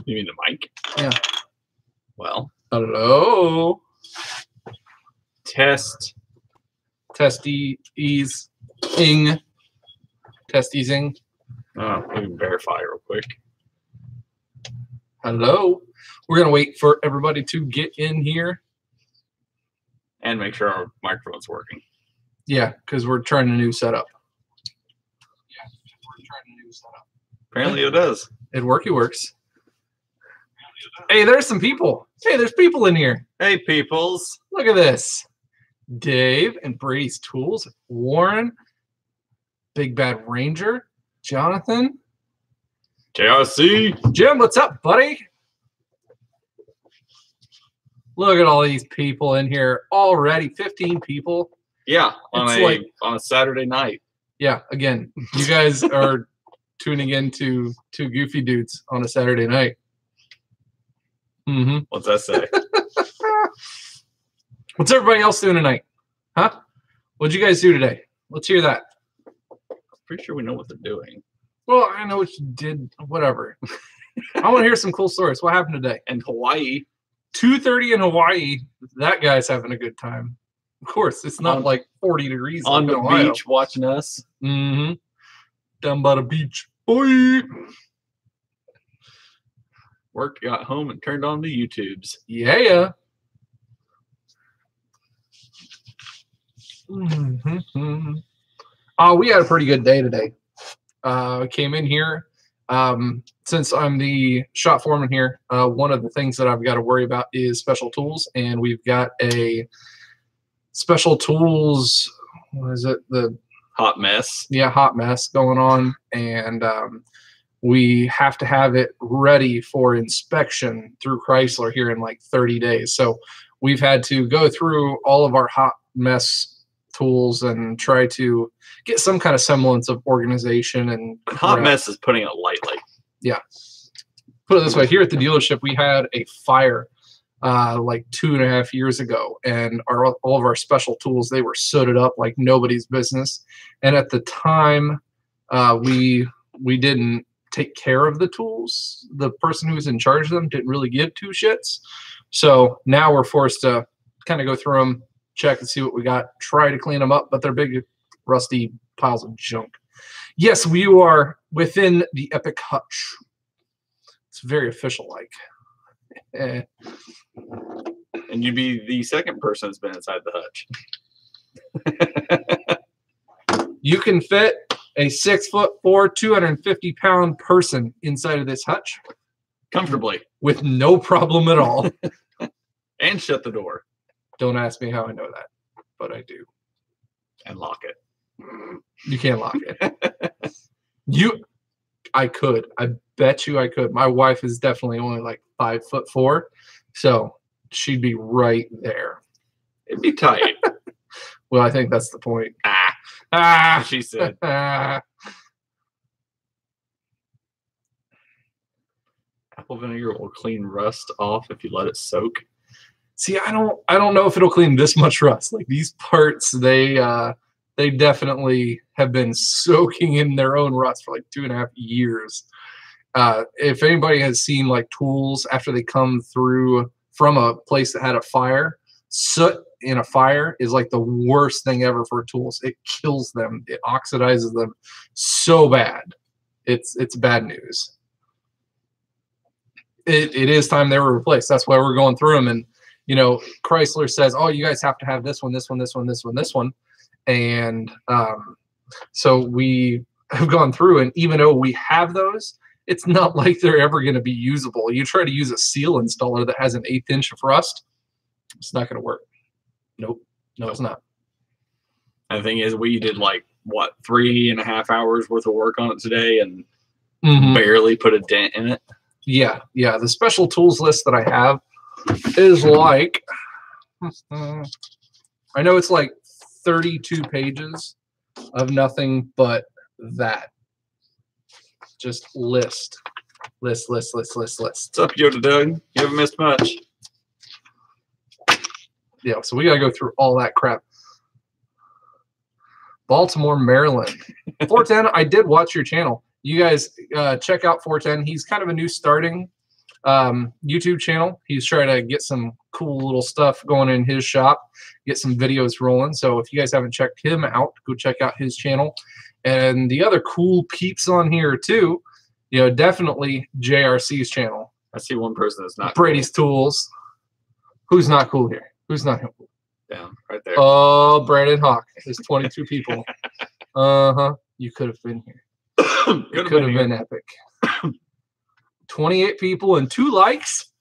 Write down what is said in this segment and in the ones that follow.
You mean the mic? Yeah. Well, hello. Test. Testy easing. Test easing. Oh, let me verify real quick. Hello. We're going to wait for everybody to get in here. And make sure our microphone's working. Yeah, because we're trying a new setup. Apparently it does. It works. Hey, there's some people. Hey, there's people in here. Hey, peoples. Look at this. Dave and Brady's Tools. Warren. Big Bad Ranger. Jonathan. JRC. Jim, what's up, buddy? Look at all these people in here already. 15 people. Yeah, on a Saturday night. Yeah, again, you guys are tuning in to two goofy dudes on a Saturday night. What's that say? What's everybody else doing tonight? Huh? What'd you guys do today? Let's hear that. Pretty sure we know what they're doing. Well, I know what you did. Whatever. I want to hear some cool stories. What happened today? In Hawaii. 2:30 in Hawaii. That guy's having a good time. Of course, it's not like 40 degrees on the Ohio. beach watching us. Down by the beach. Boy. Work, got home, and turned on the YouTubes. Yeah. We had a pretty good day today. Came in here. Since I'm the shop foreman here, one of the things that I've got to worry about is special tools, and we've got a special tools. What is it? The hot mess. Yeah, hot mess going on, and we have to have it ready for inspection through Chrysler here in like 30 days. So we've had to go through all of our hot mess tools and try to get some kind of semblance of organization. And hot mess is putting it lightly. Yeah. Put it this way, here at the dealership, we had a fire like 2.5 years ago, and all of our special tools, they were sooted up like nobody's business. And at the time, we didn't take care of the tools. The person who was in charge of them didn't really give two shits. So now we're forced to kind of go through them, check and see what we got, try to clean them up, but they're big, rusty piles of junk. Yes, we are within the Epic Hutch. It's very official-like. And you'd be the second person that's been inside the hutch. You can fit a 6'4", 250-pound person inside of this hutch comfortably with no problem at all. And shut the door. Don't ask me how I know that, but I do. And lock it. You can't lock it. I could. I bet you I could. My wife is definitely only like 5'4", so she'd be right there. It'd be tight. Well, I think that's the point. She said. Apple vinegar will clean rust off if you let it soak. See, I don't know if it'll clean this much rust. Like these parts, they definitely have been soaking in their own rust for like 2.5 years. If anybody has seen like tools after they come through from a place that had a fire, soot in a fire is like the worst thing ever for tools. It kills them. It oxidizes them so bad. It's bad news. It is time they were replaced. That's why we're going through them. And you know, Chrysler says, "Oh, you guys have to have this one, this one, this one, this one, this one." And so we have gone through, and even though we have those, it's not like they're ever going to be usable. You try to use a seal installer that has an 1/8 inch of rust, it's not going to work. Nope. No, it's not. And the thing is, we did like, what, 3.5 hours worth of work on it today and barely put a dent in it. Yeah. The special tools list that I have is like, I know it's like 32 pages of nothing but that. Just list. What's up, Yoda Doug? You haven't missed much. Yeah, so we got to go through all that crap. Baltimore, Maryland. 410, I did watch your channel. You guys check out 410. He's kind of a new starting YouTube channel. He's trying to get some cool little stuff going in his shop, get some videos rolling. So if you guys haven't checked him out, go check out his channel. And the other cool peeps on here too, definitely JRC's channel. I see one person that's not Brady's Tools. Who's not cool here? Who's not cool? Down right there. Oh, Brandon Hawk. There's 22 people. You could have been here. It could have been epic. 28 people and 2 likes.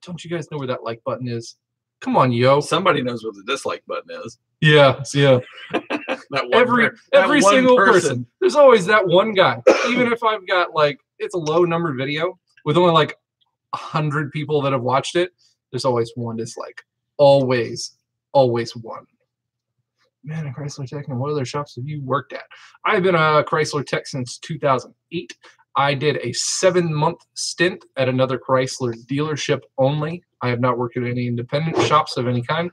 Don't you guys know where that like button is? Come on, yo. Somebody knows where the dislike button is. Yeah. Every single person. There's always that one guy. Even if I've got it's a low numbered video with only 100 people that have watched it, there's always one dislike. Always one. Man, a Chrysler Tech, and what other shops have you worked at? I've been a Chrysler Tech since 2008. I did a 7-month stint at another Chrysler dealership only. I have not worked at any independent shops of any kind.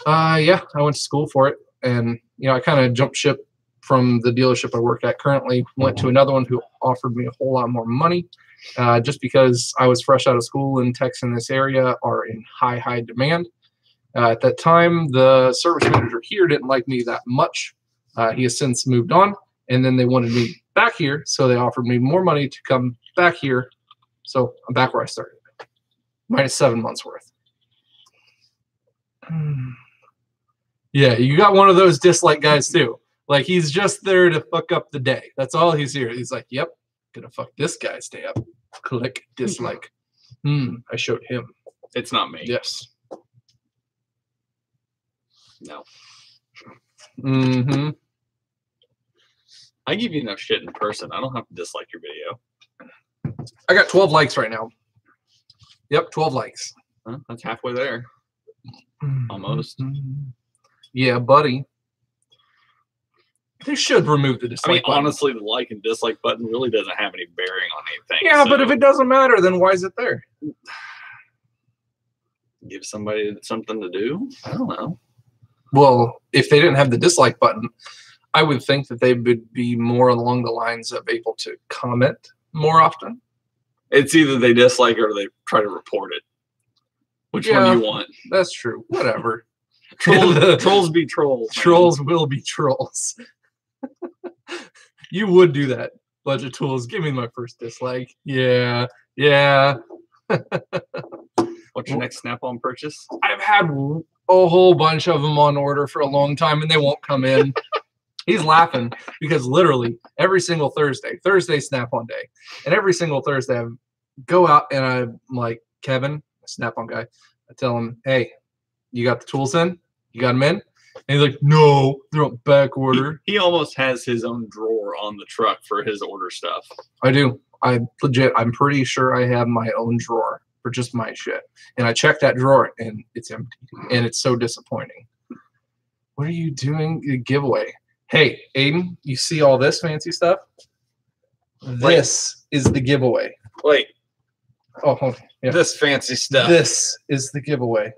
Yeah, I went to school for it, and I kind of jumped ship from the dealership I work at currently. Went to another one who offered me a whole lot more money, just because I was fresh out of school, and techs in this area are in high demand. At that time, the service manager here didn't like me that much. He has since moved on, and then they wanted me back here, so they offered me more money to come back here. So I'm back where I started, minus 7 months worth. Yeah, you got one of those dislike guys too. He's just there to fuck up the day. That's all he's here. He's like, yep, gonna fuck this guy's day up. Click dislike. I showed him. It's not me. Yes. No. Mm-hmm. I give you enough shit in person. I don't have to dislike your video. I got 12 likes right now. Yep, 12 likes. Huh? That's halfway there. Almost. Yeah, buddy. They should remove the dislike button. Honestly, the like and dislike button really doesn't have any bearing on anything. Yeah, but if it doesn't matter, then why is it there? Give somebody something to do? I don't know. Well, if they didn't have the dislike button, I would think that they would be more along the lines of able to comment more often. It's either they dislike or they try to report it. Which one do you want? That's true. Whatever. Trolls be trolls. Man. Trolls will be trolls. You would do that. Budget Tools, give me my first dislike. Yeah. What's your next Snap-on purchase? I've had a whole bunch of them on order for a long time, and they won't come in. He's laughing because literally every single Thursday Snap-on day, and every single Thursday I go out and I'm like, Kevin, Snap-on guy, I tell him, hey, you got the tools in? You got them in? And he's like, no, they're on back order. He almost has his own drawer on the truck for his order stuff. I do. I'm pretty sure I have my own drawer for just my shit. And I checked that drawer and it's empty. And it's so disappointing. What are you doing? A giveaway. Hey, Aiden, you see all this fancy stuff? This is the giveaway. Wait. Oh, okay. Yeah. This fancy stuff. This is the giveaway.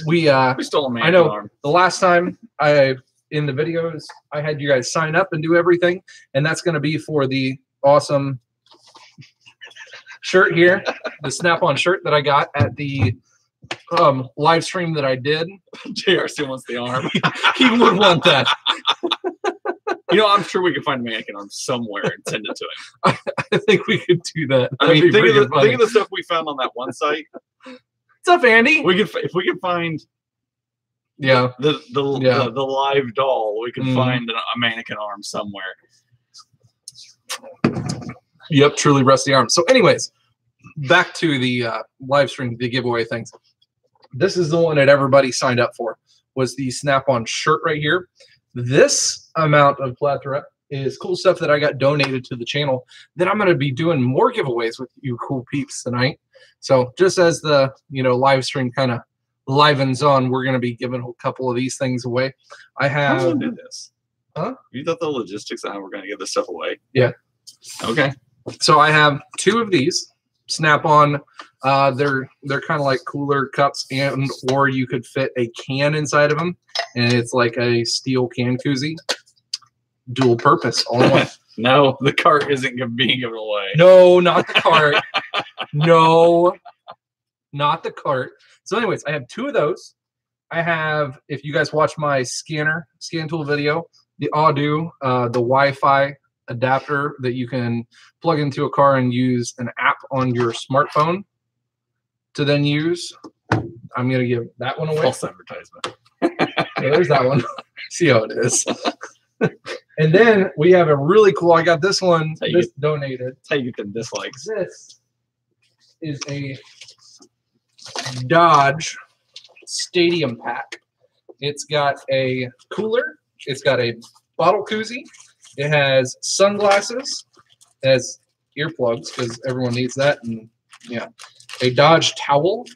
We stole a man. I know arm. The last time in the videos I had you guys sign up and do everything, and that's going to be for the awesome shirt here, the Snap-on shirt that I got at the live stream that I did. JRC wants the arm. He would want that. I'm sure we can find a mannequin arm somewhere and send it to him. I think we could do that. Think of the stuff we found on that one site. What's up, Andy? If we could find the live doll, we could find a mannequin arm somewhere. Yep, truly rusty arm. So anyways, back to the live stream, the giveaway things. This is the one that everybody signed up for, was the Snap-on shirt right here. This amount of plethora is cool stuff that I got donated to the channel that I'm going to be doing more giveaways with you cool peeps tonight. So just as the live stream kind of livens on, we're going to be giving a couple of these things away. I have. How do we do this? Huh? You thought the logistics of how we're going to give this stuff away? Yeah. Okay. So I have 2 of these Snap-on. They're kind of like cooler cups, or you could fit a can inside of them, and it's like a steel can koozie. Dual purpose, all in one. No, the cart isn't being given away. No, not the cart. No, not the cart. So anyways, I have 2 of those. I have, if you guys watch my scan tool video, the Audu, the Wi-Fi adapter that you can plug into a car and use an app on your smartphone to then use. I'm going to give that one away. False advertisement. Yeah, there's that one. See how it is. And then we have a really cool, I got this one, this donated. That's how you get the dislikes. This is a Dodge Stadium Pack. It's got a cooler. It's got a bottle koozie. It has sunglasses. It has earplugs because everyone needs that. And yeah, a Dodge towel,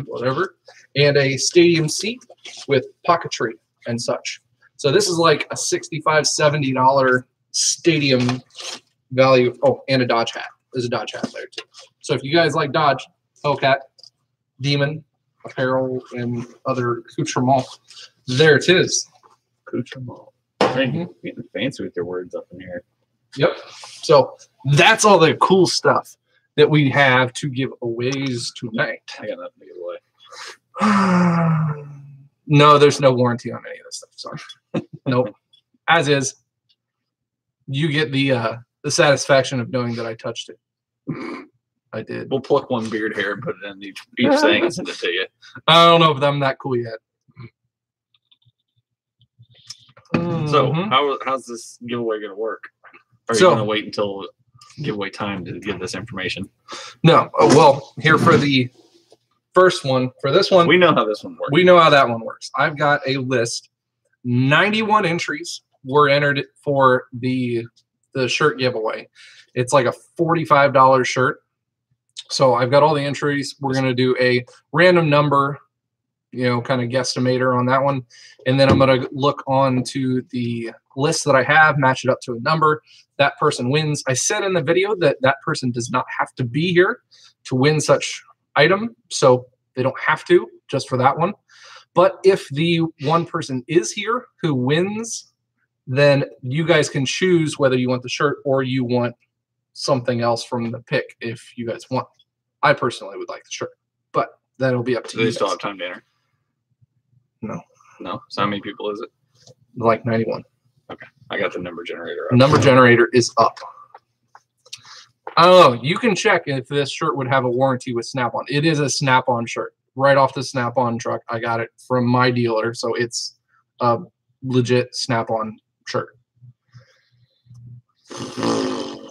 whatever, and a stadium seat with pocketry and such. So this is like a $65, $70 stadium value. Oh, and a Dodge hat. There's a Dodge hat there too. So if you guys like Dodge, Hellcat, Demon, apparel, and other accoutrement, there it is. Accoutrement. Getting fancy with your words up in here. Yep. So that's all the cool stuff that we have to give aways tonight. I got nothing to give away. No, there's no warranty on any of this stuff. Sorry. Nope. As is. You get the satisfaction of knowing that I touched it. I did. We'll pluck one beard hair and put it in each thing and send it to you. I don't know if I'm that cool yet. So how's this giveaway going to work? Are you going to wait until giveaway time to give this information? No. Oh, well, here for the first one. For this one, we know how this one works. We know how that one works. I've got a list. 91 entries were entered for the shirt giveaway. It's like a $45 shirt. So I've got all the entries. We're going to do a random number, kind of guesstimator on that one. And then I'm going to look on to the list that I have, match it up to a number. That person wins. I said in the video that that person does not have to be here to win such item. So they don't have to, just for that one. But if the one person is here who wins, then you guys can choose whether you want the shirt or you want something else from the pick if you guys want. I personally would like the shirt, but that'll be up to you. Do they still have time to enter? No. No? So how many people is it? Like 91. Okay. I got the number generator up. Number generator is up. I don't know. You can check if this shirt would have a warranty with Snap-on. It is a Snap-on shirt. Right off the Snap-on truck. I got it from my dealer, so it's a legit Snap-on shirt. The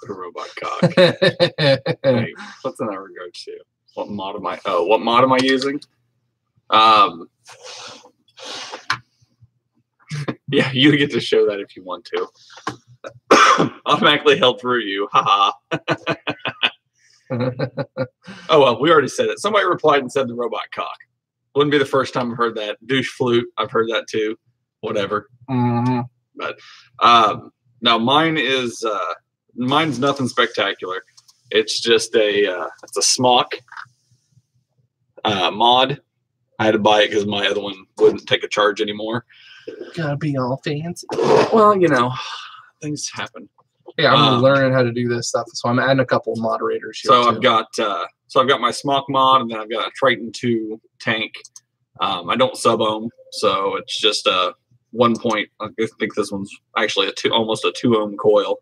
robot cock. Hey, what's in that regard to? What mod am I? Oh, what mod am I using? Yeah, you get to show that if you want to. Automatically held through you. Haha. Oh well, we already said it. Somebody replied and said the robot cock. Wouldn't be the first time I've heard that. Douche flute. I've heard that too. Whatever. But now mine is mine's nothing spectacular. It's just it's a smock mod. I had to buy it because my other one wouldn't take a charge anymore. Gotta be all fancy. Well, things happen. Yeah, I'm learning how to do this stuff, so I'm adding a couple of moderators here. So I've got my smock mod, and then I've got a Triton 2 tank. I don't sub ohm, so it's just a 1 point. I think this one's actually almost a 2 ohm coil.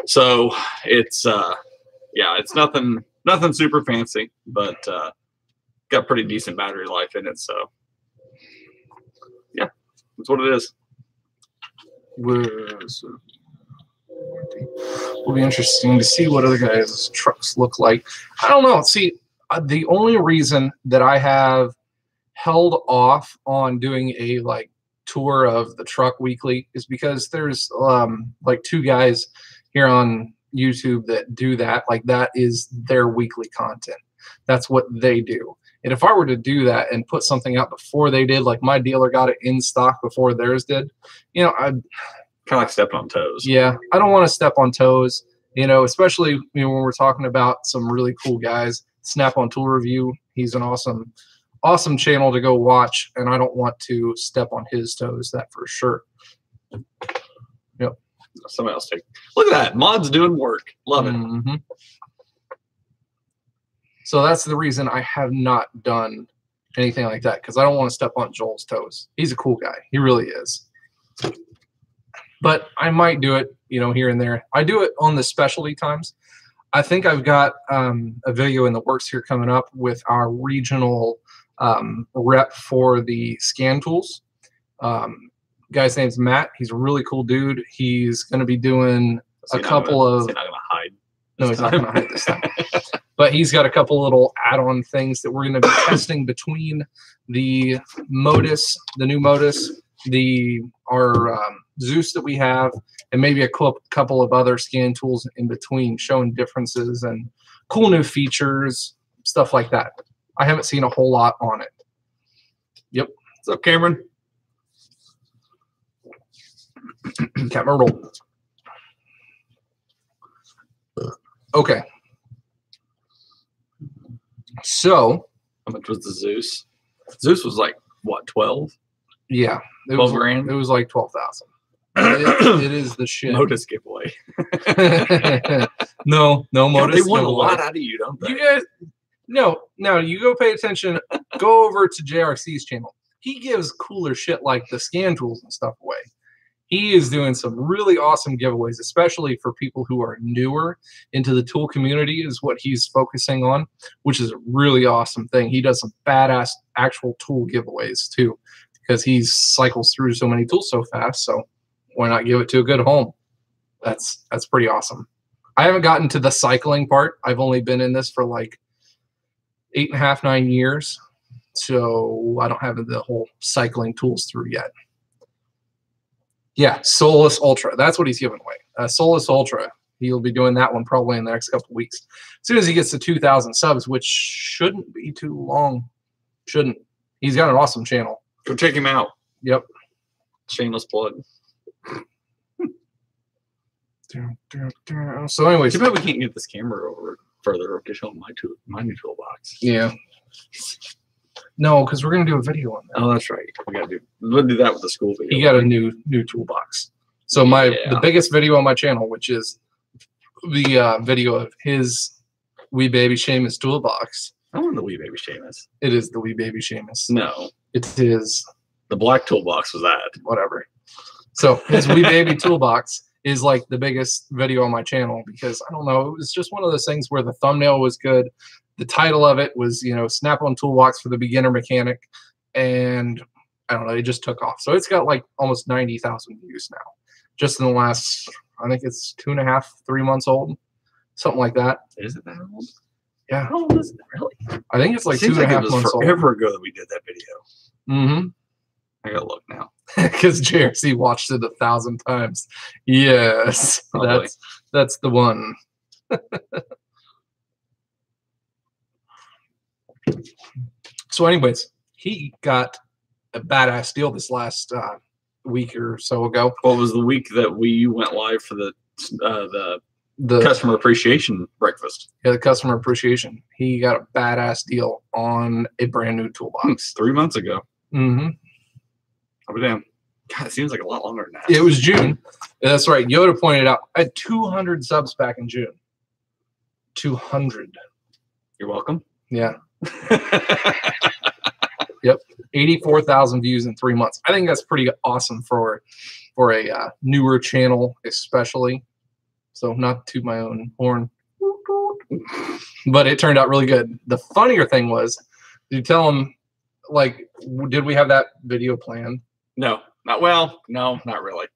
So it's it's nothing super fancy, but got pretty decent battery life in it. So yeah, that's what it is. Will be interesting to see what other guys' trucks look like. I don't know. See, the only reason that I have held off on doing a tour of the truck weekly is because there's 2 guys here on YouTube that do that. That is their weekly content. That's what they do. And if I were to do that and put something out before they did, like my dealer got it in stock before theirs did, I'd kind of like stepping on toes. Yeah, I don't want to step on toes, especially when we're talking about some really cool guys. Snap-on Tool Review, he's an awesome channel to go watch, and I don't want to step on his toes, that for sure. Yep. somebody else take. Look at that. Mod's doing work. Love it. Mm-hmm. So that's the reason I have not done anything like that, because I don't want to step on Joel's toes. He's a cool guy. He really is. But I might do it, you know, here and there. I do it on the specialty times. I think I've got a video in the works here coming up with our regional rep for the scan tools. Guy's name's Matt. He's a really cool dude. He's going to be doing a couple of... Is he not going to hide? No, he's not going to hide this time. But he's got a couple little add-on things that we're going to be testing between the Modus, the new Modus, our Zeus that we have, and maybe a couple of other scan tools in between, showing differences and cool new features, stuff like that. I haven't seen a whole lot on it. Yep. What's up, Cameron? Camera roll. Okay. So, how much was the Zeus? Zeus was like what, 12? Yeah, it 12 was grand. It was like 12,000. It is the shit. Modus giveaway. No Modus. They want giveaway. a lot out of you, don't they? You guys, no. You go pay attention. Go over to JRC's channel. He gives cooler shit like the scan tools and stuff away. He is doing some really awesome giveaways, especially for people who are newer into the tool community, is what he's focusing on, which is a really awesome thing. He does some badass actual tool giveaways too, because he cycles through so many tools so fast. So why not give it to a good home? That's pretty awesome. I haven't gotten to the cycling part. I've only been in this for like 8.5, 9 years. So I don't have the whole cycling tools through yet. Yeah, Solus Ultra. That's what he's giving away. Solus Ultra. He'll be doing that one probably in the next couple of weeks. As soon as he gets to 2,000 subs, which shouldn't be too long. Shouldn't. He's got an awesome channel. Go check him out. Yep. Shameless plug. So anyways. Too bad we can't get this camera over further to show my new toolbox. Yeah. No, because we're gonna do a video on that. Oh, that's right. We'll do that with the school video. He got a new toolbox. So the biggest video on my channel, which is the video of his Wee Baby Seamus toolbox. I want the Wee Baby Seamus. It is the Wee Baby Seamus. No, it is the black toolbox. Was that whatever? So his Wee Baby toolbox is like the biggest video on my channel because I don't know. It was just one of those things where the thumbnail was good. The title of it was, you know, Snap-on Toolbox for the Beginner Mechanic, and I don't know, it just took off. So it's got like almost 90,000 views now, just in the last, I think it's 2.5, 3 months old, something like that. Is it that old? Yeah. How old is it, really? I think it's like Seems 2.5 like it was months forever ago that we did that video. Mm-hmm. I gotta look now. Because JRC watched it 1,000 times. Yes, that's the one. So anyways, he got a badass deal this last week or so ago. What was the week that we went live for the customer appreciation breakfast? Yeah, the customer appreciation. He got a badass deal on a brand new toolbox. 3 months ago. Mm-hmm. Oh, damn. God, it seems like a lot longer than that. It was June. That's right. Yoda pointed out I had 200 subs back in June. 200. You're welcome. Yeah. Yep. 84,000 views in 3 months. I think that's pretty awesome for a newer channel, especially. So not to my own horn, but it turned out really good. The funnier thing was, did you tell him, like, did we have that video planned? No, not really.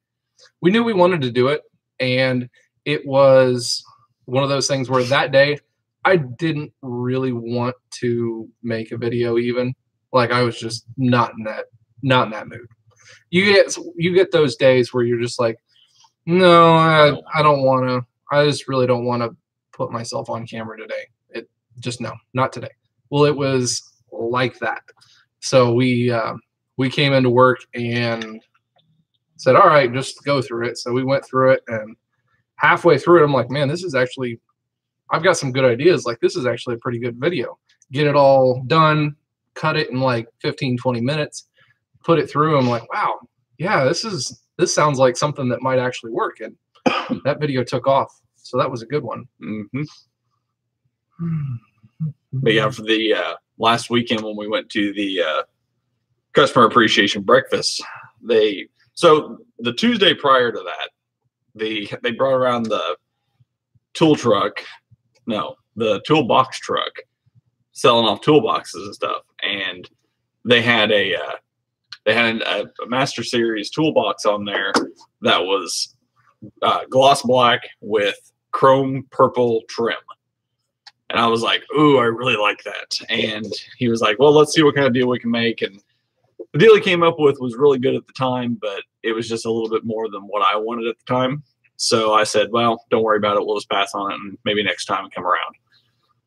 We knew we wanted to do it, and it was one of those things where that day I didn't really want to make a video even. Like I was just not in that mood. You get those days where you're just like, no, I don't want to. I just really don't want to put myself on camera today. No, not today. Well, it was like that. So we came into work and said, all right, just go through it. So we went through it, and halfway through it, I'm like, man, this is actually, I've got some good ideas. Like, this is actually a pretty good video. Get it all done, cut it in like 15, 20 minutes, put it through. I'm like, wow, yeah, this sounds like something that might actually work. And That video took off, so that was a good one. Mm-hmm. But yeah, for the last weekend when we went to the customer appreciation breakfast, so the Tuesday prior to that, they brought around the the toolbox truck, selling off toolboxes and stuff, and they had a Master Series toolbox on there that was gloss black with chrome purple trim. And I was like, ooh, I really like that. And he was like, well, let's see what kind of deal we can make. And the deal he came up with was really good at the time, but it was just a little bit more than what I wanted at the time. So I said, well, don't worry about it. We'll just pass on it, and maybe next time we come around.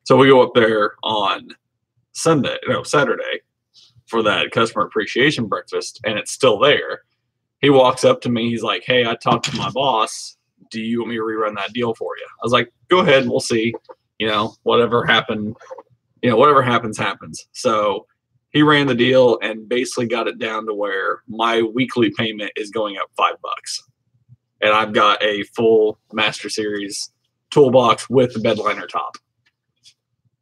So we go up there on Saturday for that customer appreciation breakfast, and it's still there. He walks up to me. He's like, hey, I talked to my boss. Do you want me to rerun that deal for you? I was like, go ahead. We'll see. Whatever happens, happens. So he ran the deal and basically got it down to where my weekly payment is going up $5. And I've got a full Master Series toolbox with the bed liner top.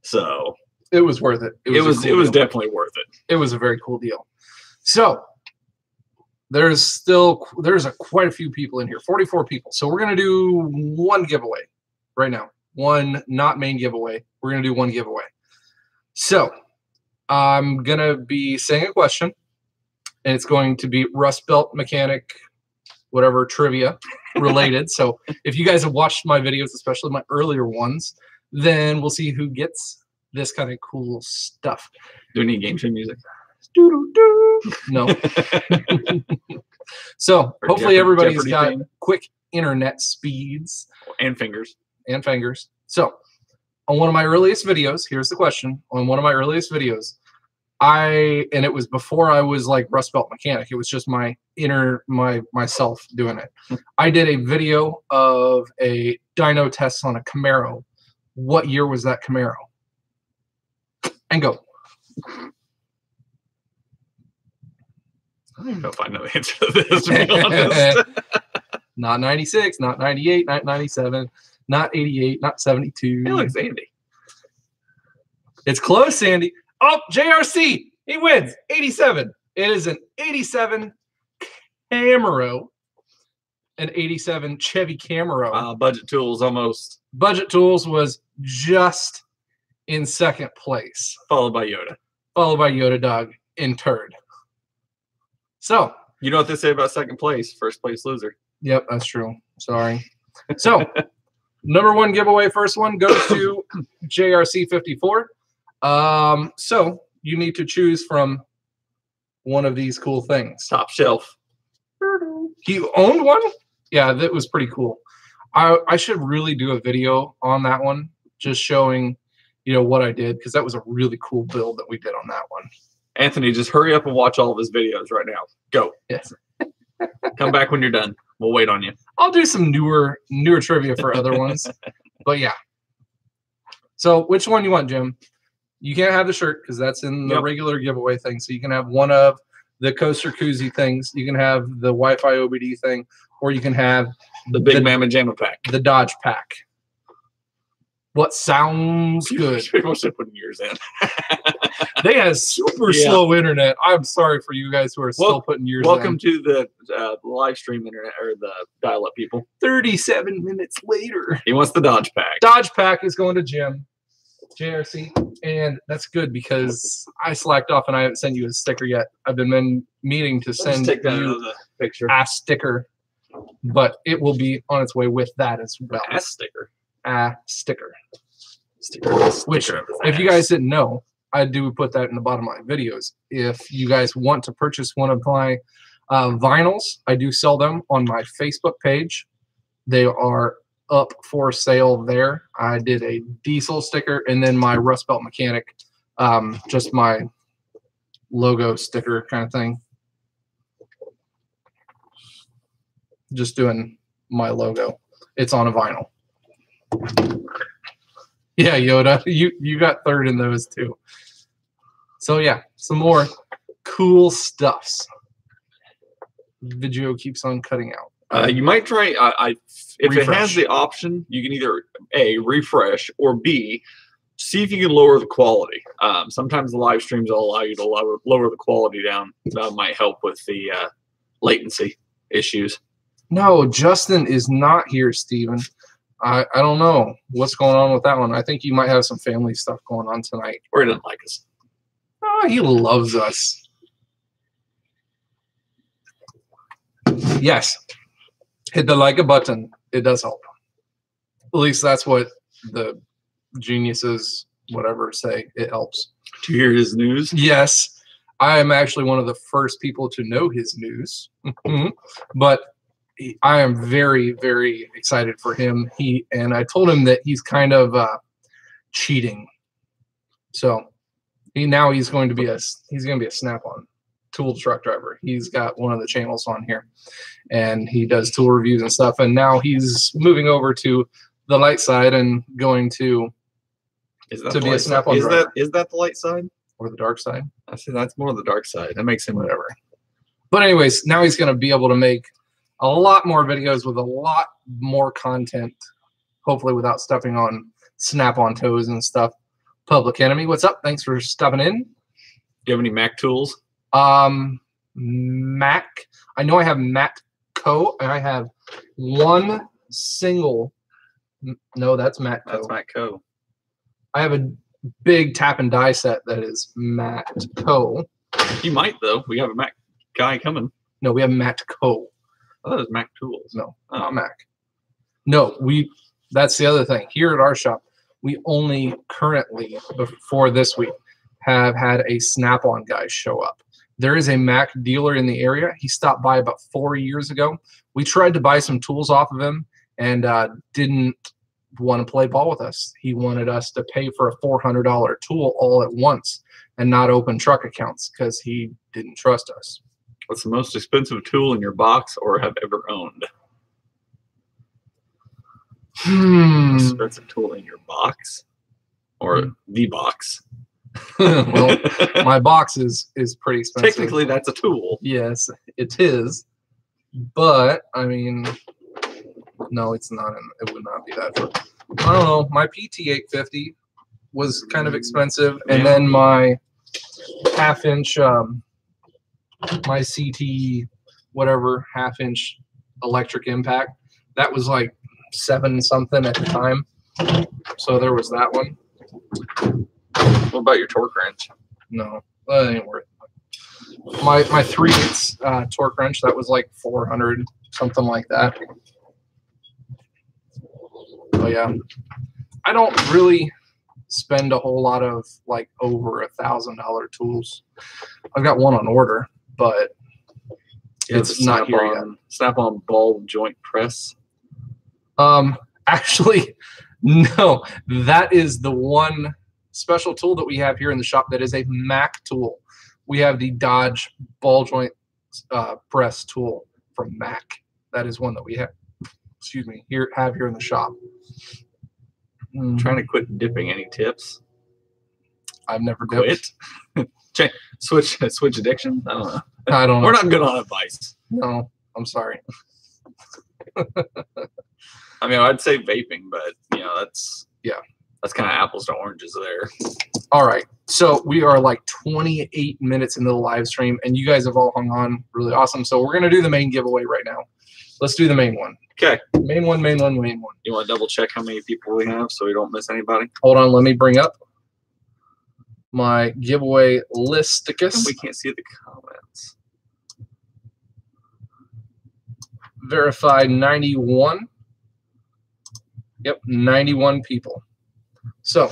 So it was worth it. It was definitely worth it. It was a very cool deal. So there's quite a few people in here, 44 people. So we're going to do one giveaway right now. One not main giveaway. We're going to do one giveaway. So I'm going to be saying a question, and it's going to be Rustbelt mechanic, whatever, trivia related. So if you guys have watched my videos, especially my earlier ones, then we'll see who gets this kind of cool stuff. Do we need game show music? No. So hopefully everybody's got quick internet speeds. And fingers. So on one of my earliest videos, here's the question. On one of my earliest videos, and it was before I was like Rustbelt mechanic. It was just myself doing it. I did a video of a dyno test on a Camaro. What year was that Camaro? And go. I don't even know if I know the answer to this, to be honest. Not 96, not 98, not 97, not 88, not 72. Hey, look, Sandy. It's close, Sandy. Oh, JRC, he wins. 87. It is an 87 Camaro. An 87 Chevy Camaro. Budget Tools almost. Budget Tools was just in second place. Followed by Yoda. Followed by Yoda Dog in third. So. You know what they say about second place? First place loser. Yep, that's true. Sorry. So, number one giveaway, first one goes to JRC54. So you need to choose from one of these cool things. Top shelf. He owned one? Yeah, that was pretty cool. I should really do a video on that one, just showing, what I did, because that was a really cool build that we did on that one. Anthony, just hurry up and watch all of his videos right now. Go. Yes. Come back when you're done. We'll wait on you. I'll do some newer trivia for other ones. But yeah. So which one you want, Jim? You can't have the shirt because that's in the regular giveaway thing. So you can have one of the Coaster Koozie things. You can have the Wi-Fi OBD thing, or you can have the Big Mamma Jamma pack. The Dodge pack. What sounds good? People should put yours in. They have super slow internet. I'm sorry for you guys who are still putting yours in. Welcome to the live stream internet, or the dial-up people. 37 minutes later. He wants the Dodge pack. Dodge pack is going to Jim. JRC. And that's good because I slacked off and I haven't sent you a sticker yet. I've been meaning to send you the picture. A sticker, but it will be on its way with that as well. A sticker. A sticker. Which, if you guys didn't know, I do put that in the bottom of my videos. If you guys want to purchase one of my vinyls, I do sell them on my Facebook page. They are up for sale there. I did a diesel sticker and then my Rustbelt mechanic, just my logo sticker kind of thing. Just doing my logo. It's on a vinyl. Yeah, Yoda, you got third in those too. So yeah, some more cool stuffs. Video keeps on cutting out. You might try. If it has Refresh. the option, you can either A, refresh, or B, see if you can lower the quality. Sometimes the live streams will allow you to lower the quality down. That might help with the latency issues. No, Justin is not here, Steven. I don't know what's going on with that one. I think you might have some family stuff going on tonight. Or he doesn't like us. Oh, he loves us. Yes. Hit the like a button. It does help. At least that's what the geniuses, whatever, say. It helps. To hear his news? Yes. I am actually one of the first people to know his news. But I am very, very excited for him. And I told him that he's kind of cheating. So he's going to be a Snap-on tool truck driver. He's got one of the channels on here, and he does tool reviews and stuff. And now he's moving over to the light side and going to be a Snap-on driver. Is that the light side or the dark side? I said that's more the dark side. That makes him whatever. But anyways, now he's going to be able to make a lot more videos with a lot more content, hopefully without stepping on Snap-on toes and stuff. Public Enemy, what's up? Thanks for stopping in. Do you have any Mac tools? Mac. I know I have Mac Co. I have one single. No, that's Mac Co. That's Mac Co. I have a big tap and die set that is Mac Co. You might though. We have a Mac guy coming. No, we have Mac Co. Oh, that was Mac tools. No, not Mac. No, that's the other thing. Here at our shop, we only currently, before this week, have had a Snap-on guy show up. There is a Mac dealer in the area. He stopped by about 4 years ago. We tried to buy some tools off of him and didn't want to play ball with us. He wanted us to pay for a $400 tool all at once and not open truck accounts because he didn't trust us. What's the most expensive tool in your box or have ever owned? Most expensive tool in your box or the box? Well, my box is pretty expensive. Technically, that's a tool. Yes, it is. But I mean, no, it's not. It would not be that. I don't know. My PT850 was kind of expensive, and then my half-inch, my CT, whatever, half-inch electric impact, that was like $7 something at the time. So there was that one. What about your torque wrench? No, that ain't worth it. My 3/8 torque wrench, that was like 400, something like that. But yeah, I don't really spend a whole lot of like over $1,000 tools. I've got one on order, but it's not here yet. Snap-on ball joint press. Actually, no, that is the one special tool that we have here in the shop that is a Mac tool. We have the Dodge ball joint press tool from Mac. That is one that we have. Excuse me, have here in the shop. Trying to quit dipping. Any tips? I've never dipped. Switch addiction. I don't know. I don't know. We're not good on advice. No, I'm sorry. I mean, I'd say vaping, but you know, that's kind of apples to oranges there. All right, so we are like 28 minutes into the live stream, and you guys have all hung on. Really awesome. So we're gonna do the main giveaway right now. Let's do the main one. Okay. Main one. You want to double check how many people we have so we don't miss anybody? Hold on, let me bring up my giveaway listicus. We can't see the comments. Verified 91. Yep, 91 people. So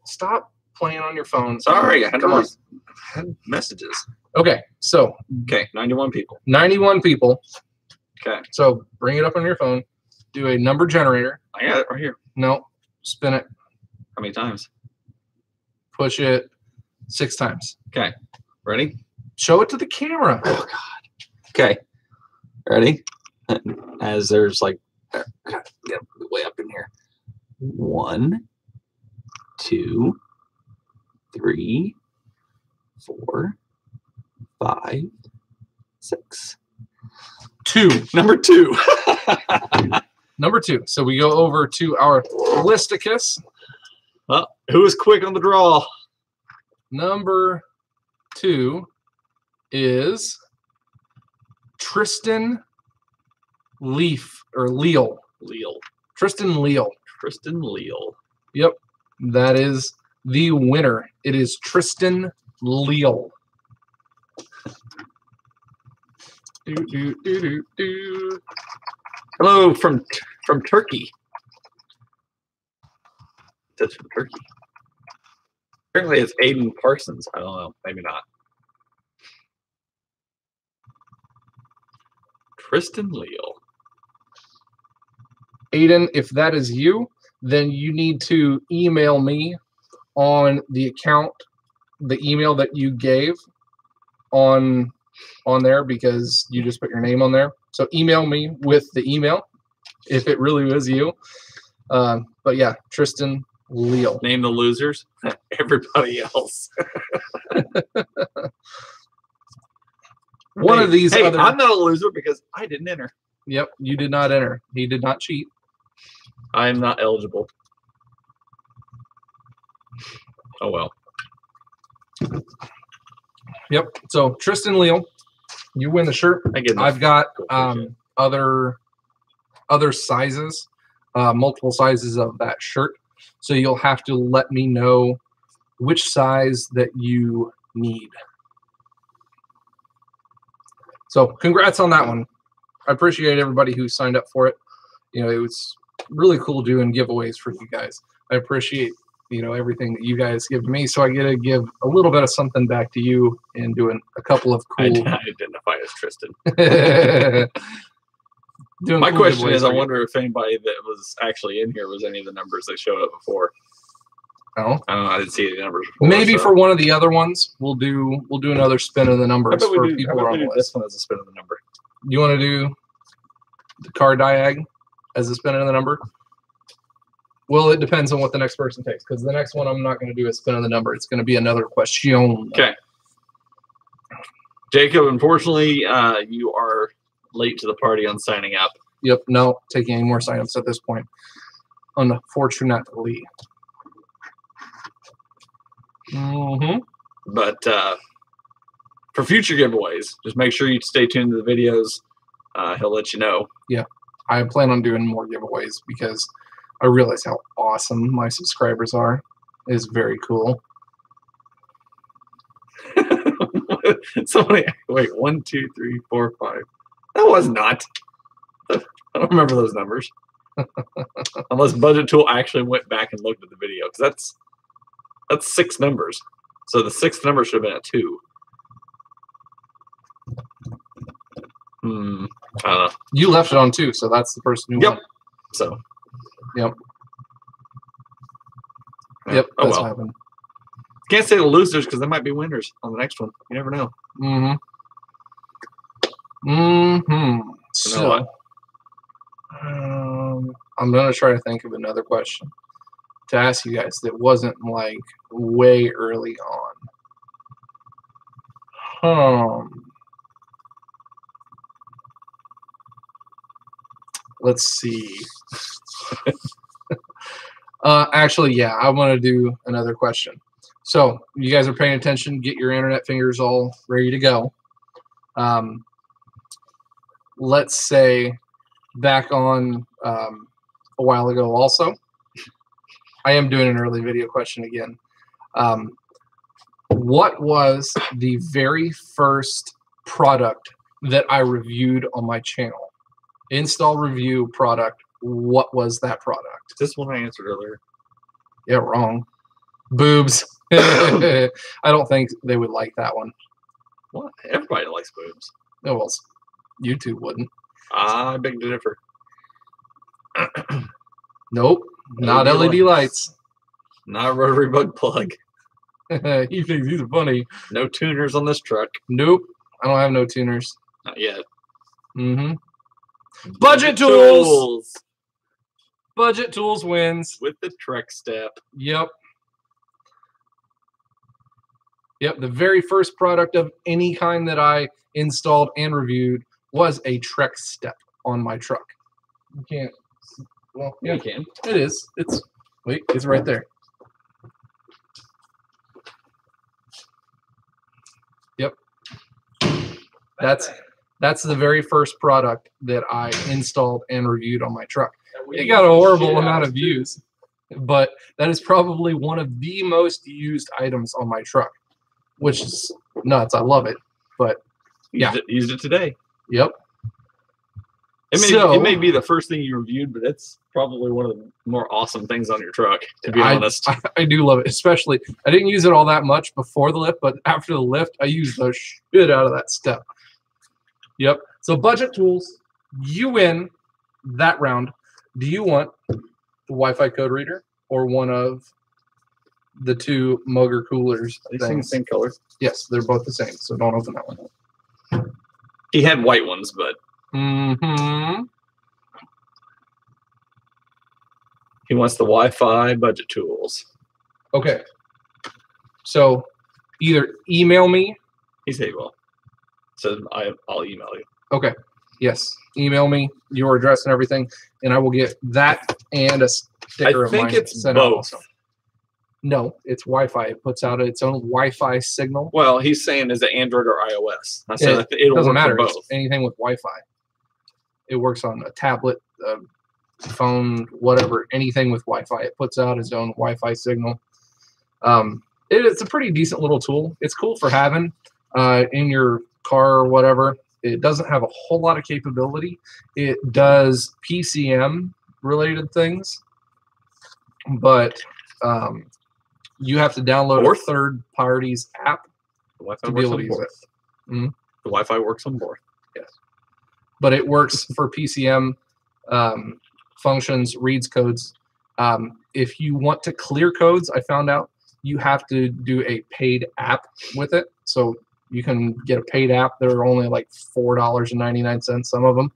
stop playing on your phone. Sorry, I had messages. Okay, so 91 people. 91 people. Okay. So bring it up on your phone. Do a number generator. I got it right here. No, spin it. How many times? Push it 6 times. Okay. Ready? Show it to the camera. Oh God. Okay. Ready? As there's like, get way up in here. 1, 2, 3, 4, 5, 6. 2. Number 2. Number 2. So we go over to our listicus. Well, who was quick on the draw? Number 2 is Tristan Leaf or Leal. Tristan Leal. Tristan Leal. Yep. That is the winner. It is Tristan Leal. Hello from Turkey. That's from Turkey. Apparently it's Aiden Parsons. I don't know. Maybe not. Tristan Leal. Aiden, if that is you, then you need to email me on the account, the email that you gave on there, because you just put your name on there. So email me with the email if it really was you. But yeah, Tristan Leal. Name the losers. Everybody else. One of these other. I'm not a loser because I didn't enter. Yep, you did not enter. He did not cheat. I am not eligible. Oh well. Yep. So Tristan Leal, you win the shirt. I've got other sizes, multiple sizes of that shirt. So you'll have to let me know which size that you need. So congrats on that one. I appreciate everybody who signed up for it. You know, it was really cool doing giveaways for you guys. I appreciate, you know, everything that you guys give me. So I get to give a little bit of something back to you and doing a couple of cool. I identify as Tristan. My cool question is, I wonder if anybody that was actually in here was any of the numbers that showed up before. Oh, I didn't see any numbers before. Maybe for one of the other ones, we'll do another spin of the numbers for people who are on the list. This one as a spin of the number. You want to do the card diag as a spin of the number? Well, it depends on what the next person takes, because the next one I'm not going to do a spin of the number. It's going to be another question. Okay. Jacob, unfortunately, you are late to the party on signing up. Yep, no taking any more sign-ups at this point, unfortunately. But for future giveaways, just make sure you stay tuned to the videos. He'll let you know. Yeah, I plan on doing more giveaways because I realize how awesome my subscribers are. It is very cool. Somebody, wait, 1, 2, 3, 4, 5. That was not. I don't remember those numbers. Unless Budget Tool actually went back and looked at the video, because that's 6 numbers. So the 6th number should have been a 2. I don't know. You left it on 2, so that's the person who won. So. Yep. Yeah. Yep. Oh That's well. happened. Can't say the losers because they might be winners on the next one. You never know. So, I'm gonna try to think of another question to ask you guys that wasn't like way early on. Let's see. Actually, yeah, I want to do another question. So you guys are paying attention. Get your internet fingers all ready to go. Let's say back on a while ago also. I am doing an early video question again. What was the very first product that I reviewed on my channel? Install review product. What was that product? This one I answered earlier. Yeah, wrong. Boobs. I don't think they would like that one. What? Everybody likes boobs. Oh, well, YouTube wouldn't. I beg to differ. Nope. Not LED lights. Not a rotary bug plug. He thinks he's funny. No tuners on this truck. Nope. I don't have no tuners. Not yet. Budget tools. Budget Tools wins. With the Trek step. Yep. Yep. The very first product of any kind that I installed and reviewed was a Trek step on my truck. You can't. Well, yeah, You can. it is. It's right there. Yep. That's the very first product that I installed and reviewed on my truck. It got a horrible amount of views, but that is probably one of the most used items on my truck, which is nuts. I love it, but yeah, Used it today. Yep. It may be the first thing you reviewed, but it's probably one of the more awesome things on your truck, to be honest. I do love it, especially I didn't use it all that much before the lift, but after the lift, I used the shit out of that step. Yep. So budget tools, you win that round. Do you want the Wi-Fi code reader or one of the two Mugger coolers? Are they the same color? Yes, they're both the same, so don't open that one. He had white ones, but Mm-hmm. he wants the Wi-Fi budget tools. Okay. So either email me. He said, well, so I'll email you. Okay. Yes. Email me your address and everything, and I will get that and a sticker of mine. I think it's sent out both. also. No, it's Wi-Fi. It puts out its own Wi-Fi signal. Well, he's saying is it Android or iOS? I said It doesn't matter. Both. It's anything with Wi-Fi. It works on a tablet, phone, whatever. Anything with Wi-Fi. It puts out its own Wi-Fi signal. It's a pretty decent little tool. It's cool for having in your car or whatever. It doesn't have a whole lot of capability. It does PCM related things, but you have to download a third party's app to be able to use it. The Wi-Fi works on both. Yes, but it works for PCM functions, reads codes. If you want to clear codes, I found out you have to do a paid app with it. So you can get a paid app. They're only like $4.99, some of them,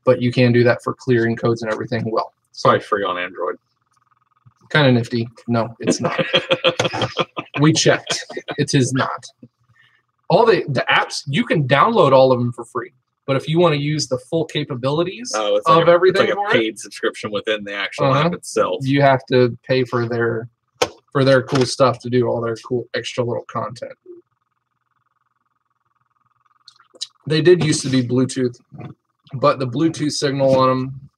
but you can do that for clearing codes and everything. Well, so probably free on Android. Kind of nifty. No, it's not. We checked. It is not. All the apps, you can download all of them for free. But if you want to use the full capabilities of everything, it's like a paid subscription within the actual app itself. You have to pay for their cool stuff to do all their cool extra little content. They did used to be Bluetooth, but the Bluetooth signal on them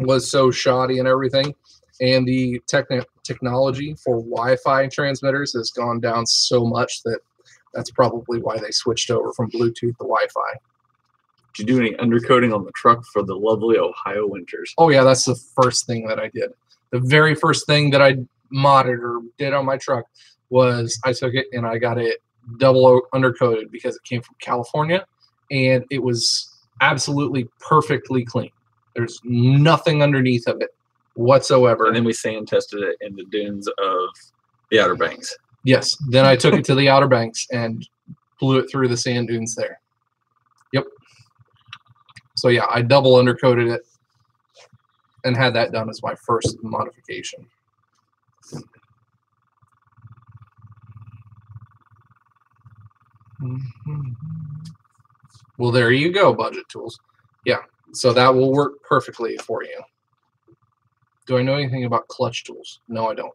was so shoddy and everything, and the technology for Wi-Fi transmitters has gone down so much that that's probably why they switched over from Bluetooth to Wi-Fi. Did you do any undercoating on the truck for the lovely Ohio winters? Oh yeah, that's the first thing that I did. The very first thing that I modded or did on my truck was I took it and I got it double undercoated because it came from California, and it was absolutely perfectly clean. There's nothing underneath of it whatsoever. And then we sand tested it in the dunes of the Outer Banks. Yes. Then I took it to the Outer Banks and blew it through the sand dunes there. Yep. So yeah, I double undercoated it and had that done as my first modification. Well, there you go, budget tools. Yeah, so that will work perfectly for you. Do I know anything about clutch tools? No, I don't.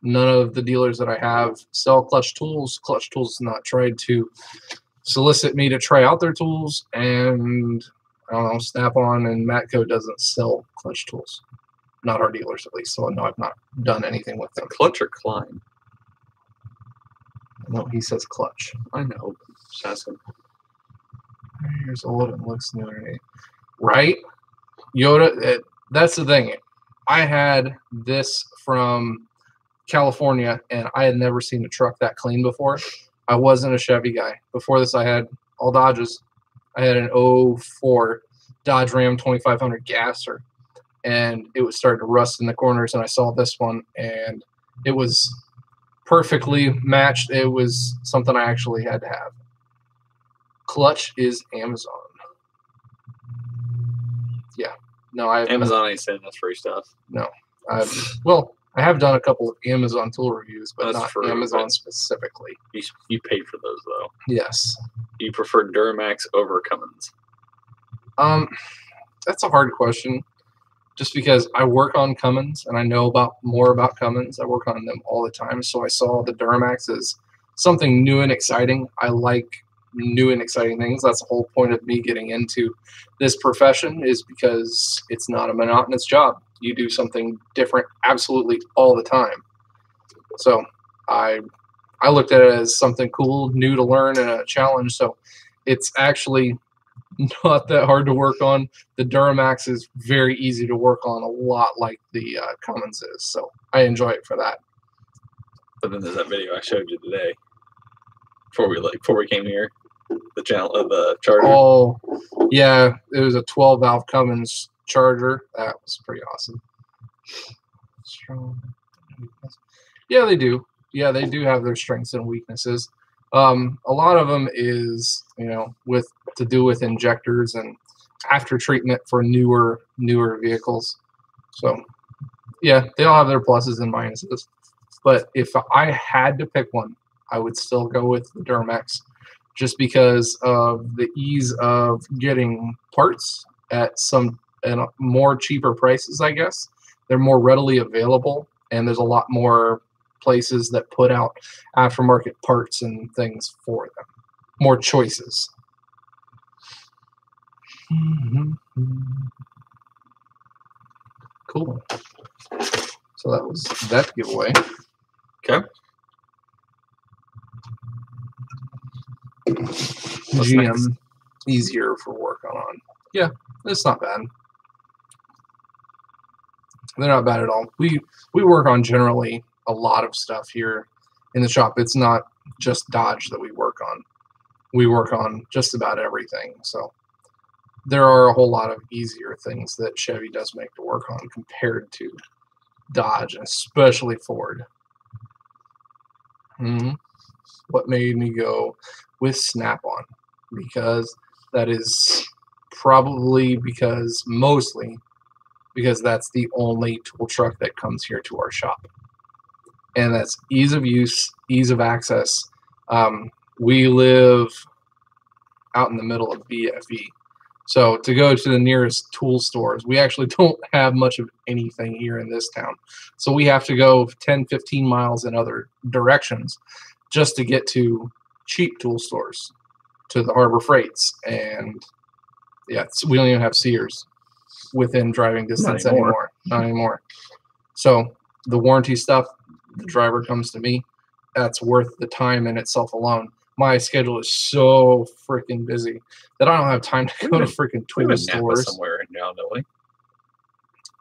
None of the dealers that I have sell clutch tools. Clutch tools has not tried to solicit me to try out their tools, and I don't know, Snap-on and Matco doesn't sell clutch tools. Not our dealers, at least. So no, I've not done anything with them. Clutch or Klein? No, he says clutch. I know. Just asking. Here's old and looks new. Right? Yoda, that's the thing. I had this from California, and I had never seen a truck that clean before. I wasn't a Chevy guy. Before this, I had all Dodges. I had an 04 Dodge Ram 2500 gasser, and it was starting to rust in the corners, and I saw this one, and it was perfectly matched. It was something I actually had to have. Clutch is Amazon. Yeah. No, Amazon ain't sending us free stuff. No. Well, I have done a couple of Amazon tool reviews, but that's not true, Amazon specifically. You paid for those, though. Yes. You prefer Duramax over Cummins? That's a hard question. Just because I work on Cummins and I know more about Cummins. I work on them all the time. So I saw the Duramax as something new and exciting. I like new and exciting things. That's the whole point of me getting into this profession, is because it's not a monotonous job. You do something different absolutely all the time. So I looked at it as something cool, new to learn, and a challenge. So it's actually not that hard to work on. The Duramax is very easy to work on, a lot like the Cummins is. So I enjoy it for that. But then there's that video I showed you today before we came here, the charger. Oh, yeah, it was a 12-valve Cummins charger. That was pretty awesome. Yeah, they do. Yeah, they do have their strengths and weaknesses. A lot of them is, to do with injectors and after treatment for newer vehicles. So, yeah, they all have their pluses and minuses. But if I had to pick one, I would still go with the Duramax, just because of the ease of getting parts at more cheaper prices, I guess. They're more readily available, and there's a lot more places that put out aftermarket parts and things for them. More choices. Cool. So that was that giveaway. Okay. GM easier for work on. Yeah, it's not bad. They're not bad at all. We work on generally a lot of stuff here in the shop. It's not just Dodge that we work on. We work on just about everything. So there are a whole lot of easier things that Chevy does make to work on compared to Dodge, and especially Ford. What made me go with Snap-on? Because that is mostly because that's the only tool truck that comes here to our shop. And that's ease of use, ease of access. We live out in the middle of BFE. So to go to the nearest tool stores, we actually don't have much of anything here in this town. So we have to go 10, 15 miles in other directions just to get to cheap tool stores, to the Harbor Freights. And yeah, we don't even have Sears within driving distance anymore. Not anymore. So the warranty stuff, the driver comes to me. That's worth the time in itself alone. My schedule is so freaking busy that I don't have time to go to freaking tool stores. Somewhere in now, don't we?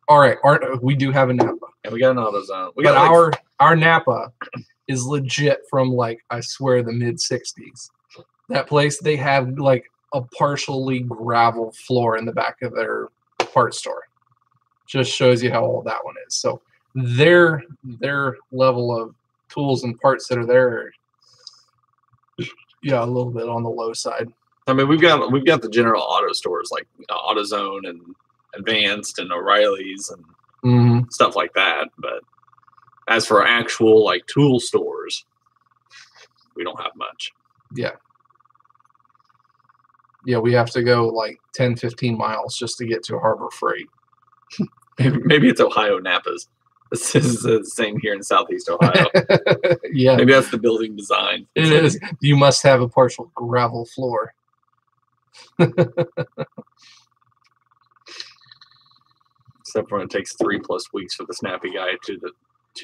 All right, we do have a Napa. And we got an AutoZone. But our Napa is legit from, I swear, the mid-'60s. That place, they have a partially gravel floor in the back of their parts store. Just shows you how old that one is. So their level of tools and parts that are there, yeah, a little bit on the low side. I mean, we've got the general auto stores like AutoZone and Advanced and O'Reilly's and stuff like that. But as for actual tool stores, we don't have much. Yeah. Yeah, we have to go 10, 15 miles just to get to Harbor Freight. Maybe it's Ohio Napas. This is the same here in Southeast Ohio. Yeah. Maybe that's the building design. It is. You must have a partial gravel floor. Except for when it takes 3+ weeks for the Snappy guy to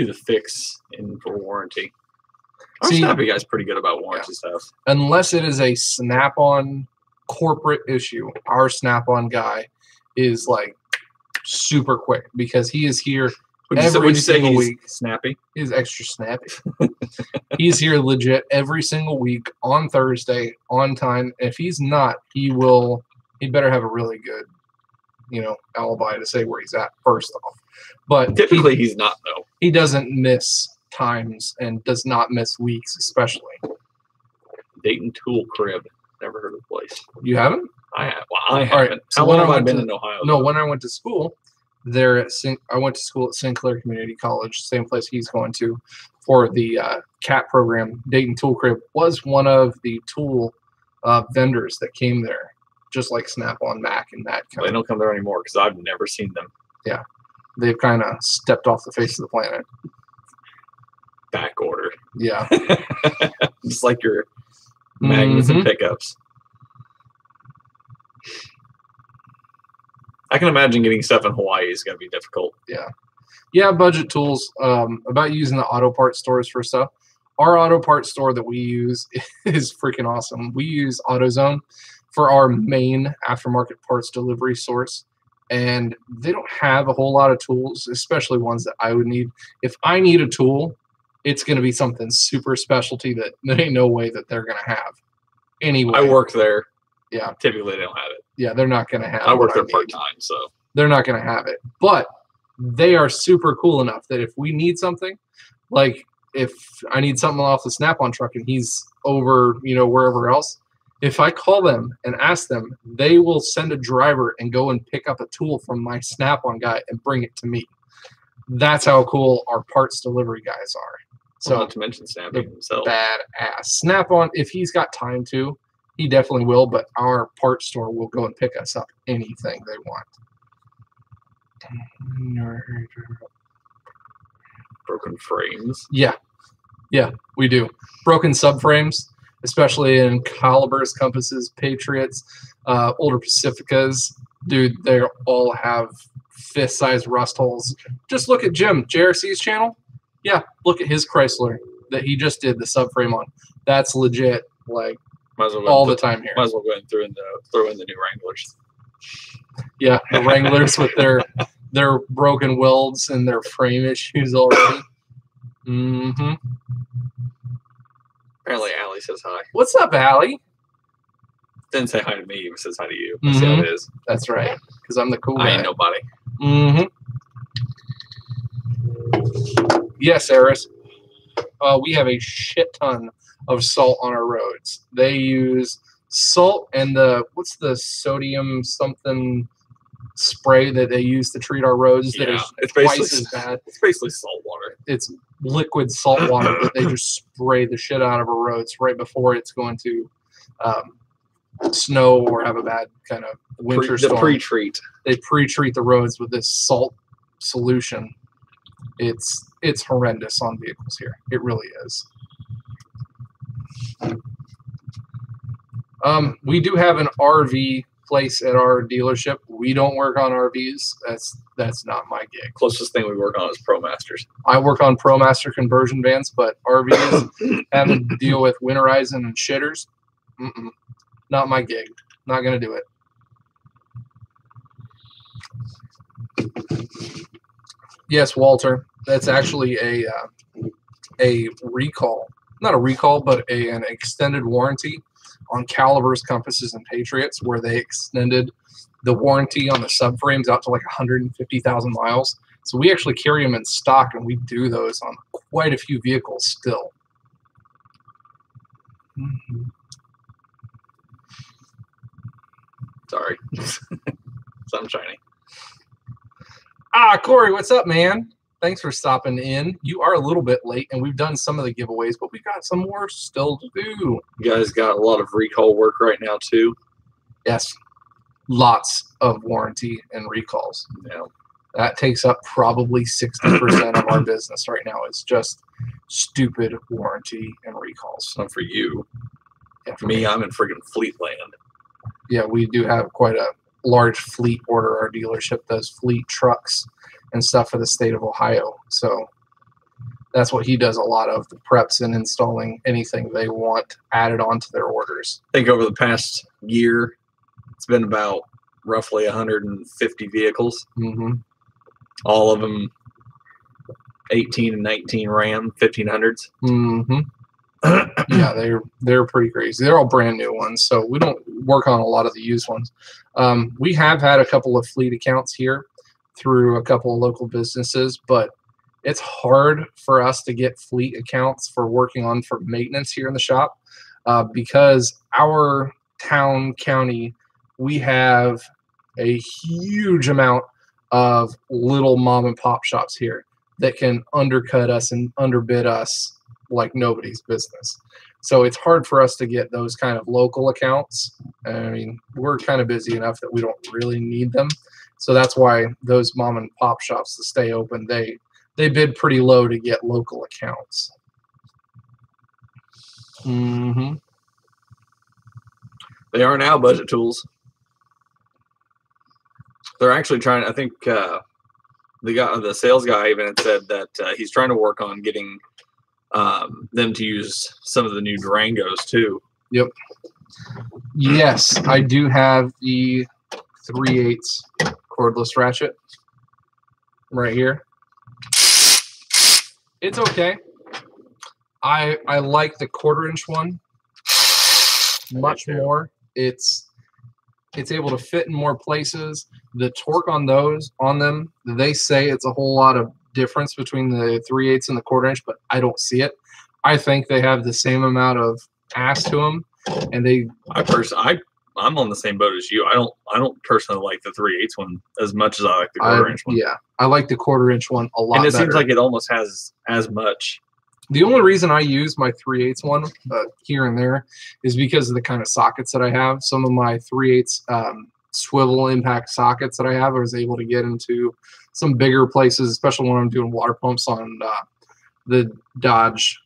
the fix in for warranty. Our Snappy guy's pretty good about warranty stuff. Unless it is a Snap-on corporate issue, our Snap-on guy is super quick, because he is here every single week. Snappy? He's extra snappy. He's here legit every single week on Thursday on time. If he's not, he better have a really good, alibi to say where he's at first off. But typically he's not, though. He doesn't miss times and does not miss weeks, especially. Dayton Tool Crib. Never heard of the place. You haven't? I have. Well, I haven't. All right. So how long have I been in Ohio? No, when I went to school, I went to school at Sinclair Community College, same place he's going to, for the CAT program. Dayton Tool Crib was one of the tool vendors that came there. just like Snap-on, Mac, and Matco. They don't come there anymore because I've never seen them. Yeah, they've kind of stepped off the face of the planet. Back order. Yeah. Just like your magnets and pickups. I can imagine getting stuff in Hawaii is going to be difficult. Yeah. Yeah, budget tools. About using the auto parts stores for stuff. Our auto parts store that we use is freaking awesome. We use AutoZone for our main aftermarket parts delivery source. And they don't have a whole lot of tools, especially ones that I would need. If I need a tool, it's going to be something super specialty that there ain't no way that they're going to have. Anyway. I work there. Yeah. Typically, they don't have it. Yeah, they're not going to have it. I work there part-time, so. They're not going to have it. But they are super cool enough that if we need something, like if I need something off the Snap-on truck and he's over, wherever else, if I call them and ask them, they will send a driver and go and pick up a tool from my Snap-on guy and bring it to me. That's how cool our parts delivery guys are. So well, not to mention Snap-on himself. Badass. Snap-on, if he's got time to, he definitely will, but our parts store will go and pick us up anything they want. Broken frames. Yeah, we do. Broken subframes, especially in calibers, compasses, Patriots, older Pacificas. Dude, they all have fist-sized rust holes. Just look at Jim, JRC's channel. Yeah, look at his Chrysler that he just did the subframe on. That's legit, like, all the time here. Might as well go ahead and throw in the new Wranglers. Yeah, the Wranglers with their broken welds and their frame issues already. Mm-hmm. Apparently, Allie says hi. What's up, Allie? Didn't say hi to me, but says hi to you. That's how it is. That's right, because I'm the cool guy. I ain't nobody. Mm-hmm. Yes, Eris. We have a shit ton of salt on our roads. They use salt and what's the sodium something spray that they use to treat our roads that is twice as bad. It's basically salt water. It's liquid salt water that they just spray the shit out of our roads right before it's going to snow or have a bad kind of winter storm. The pre-treat. They pre-treat the roads with this salt solution. It's horrendous on vehicles here. It really is. We do have an RV place at our dealership. We don't work on RVs. That's not my gig. Closest thing we work on is ProMasters. I work on ProMaster conversion vans, but RVs having to deal with winterizing and shitters, not my gig. Not gonna do it. Yes, Walter. That's actually a recall. Not a recall, but an extended warranty on calibers, compasses, and Patriots, where they extended the warranty on the subframes out to like 150,000 miles. So we actually carry them in stock, and we do those on quite a few vehicles still. Sorry. Something shiny. Corey, what's up, man? Thanks for stopping in. You are a little bit late, and we've done some of the giveaways, but we got some more still to do. You guys got a lot of recall work right now, too? Yes. Lots of warranty and recalls. Yeah. That takes up probably 60% of our business right now. It's just stupid warranty and recalls. Not for you. Yeah, for me, I'm in friggin' fleet land. Yeah, we do have quite a large fleet order. Our dealership does fleet trucks and stuff for the state of Ohio. So that's what he does a lot of, the preps and installing anything they want added onto their orders. I think over the past year, it's been about roughly 150 vehicles. All of them 18 and 19 Ram 1500s. Yeah, they're pretty crazy. They're all brand new ones, so we don't work on a lot of the used ones. We have had a couple of fleet accounts here through a couple of local businesses, but it's hard for us to get fleet accounts for working on for maintenance here in the shop because our county, we have a huge amount of little mom and pop shops here that can undercut us and underbid us like nobody's business. So it's hard for us to get those kind of local accounts. I mean, we're kind of busy enough that we don't really need them. So that's why those mom and pop shops to stay open, they bid pretty low to get local accounts. Mm-hmm. They are now budget tools. They're actually trying. I think the sales guy even had said that he's trying to work on getting them to use some of the new Durangos too. Yep. Yes, I do have the 3/8 cordless ratchet right here. It's okay. I like the 1/4-inch one much more. It's able to fit in more places. The torque on them, they say it's a whole lot of difference between the 3/8 and the 1/4-inch, but I don't see it. I think they have the same amount of ass to them, and I'm on the same boat as you. I don't personally like the 3/8 one as much as I like the 1/4-inch one. Yeah, I like the 1/4-inch one a lot. And it better. seems like it almost has as much. The only reason I use my 3/8 one here and there is because of the kind of sockets that I have. Some of my 3/8 swivel impact sockets that I have, I was able to get into some bigger places, especially when I'm doing water pumps on the Dodge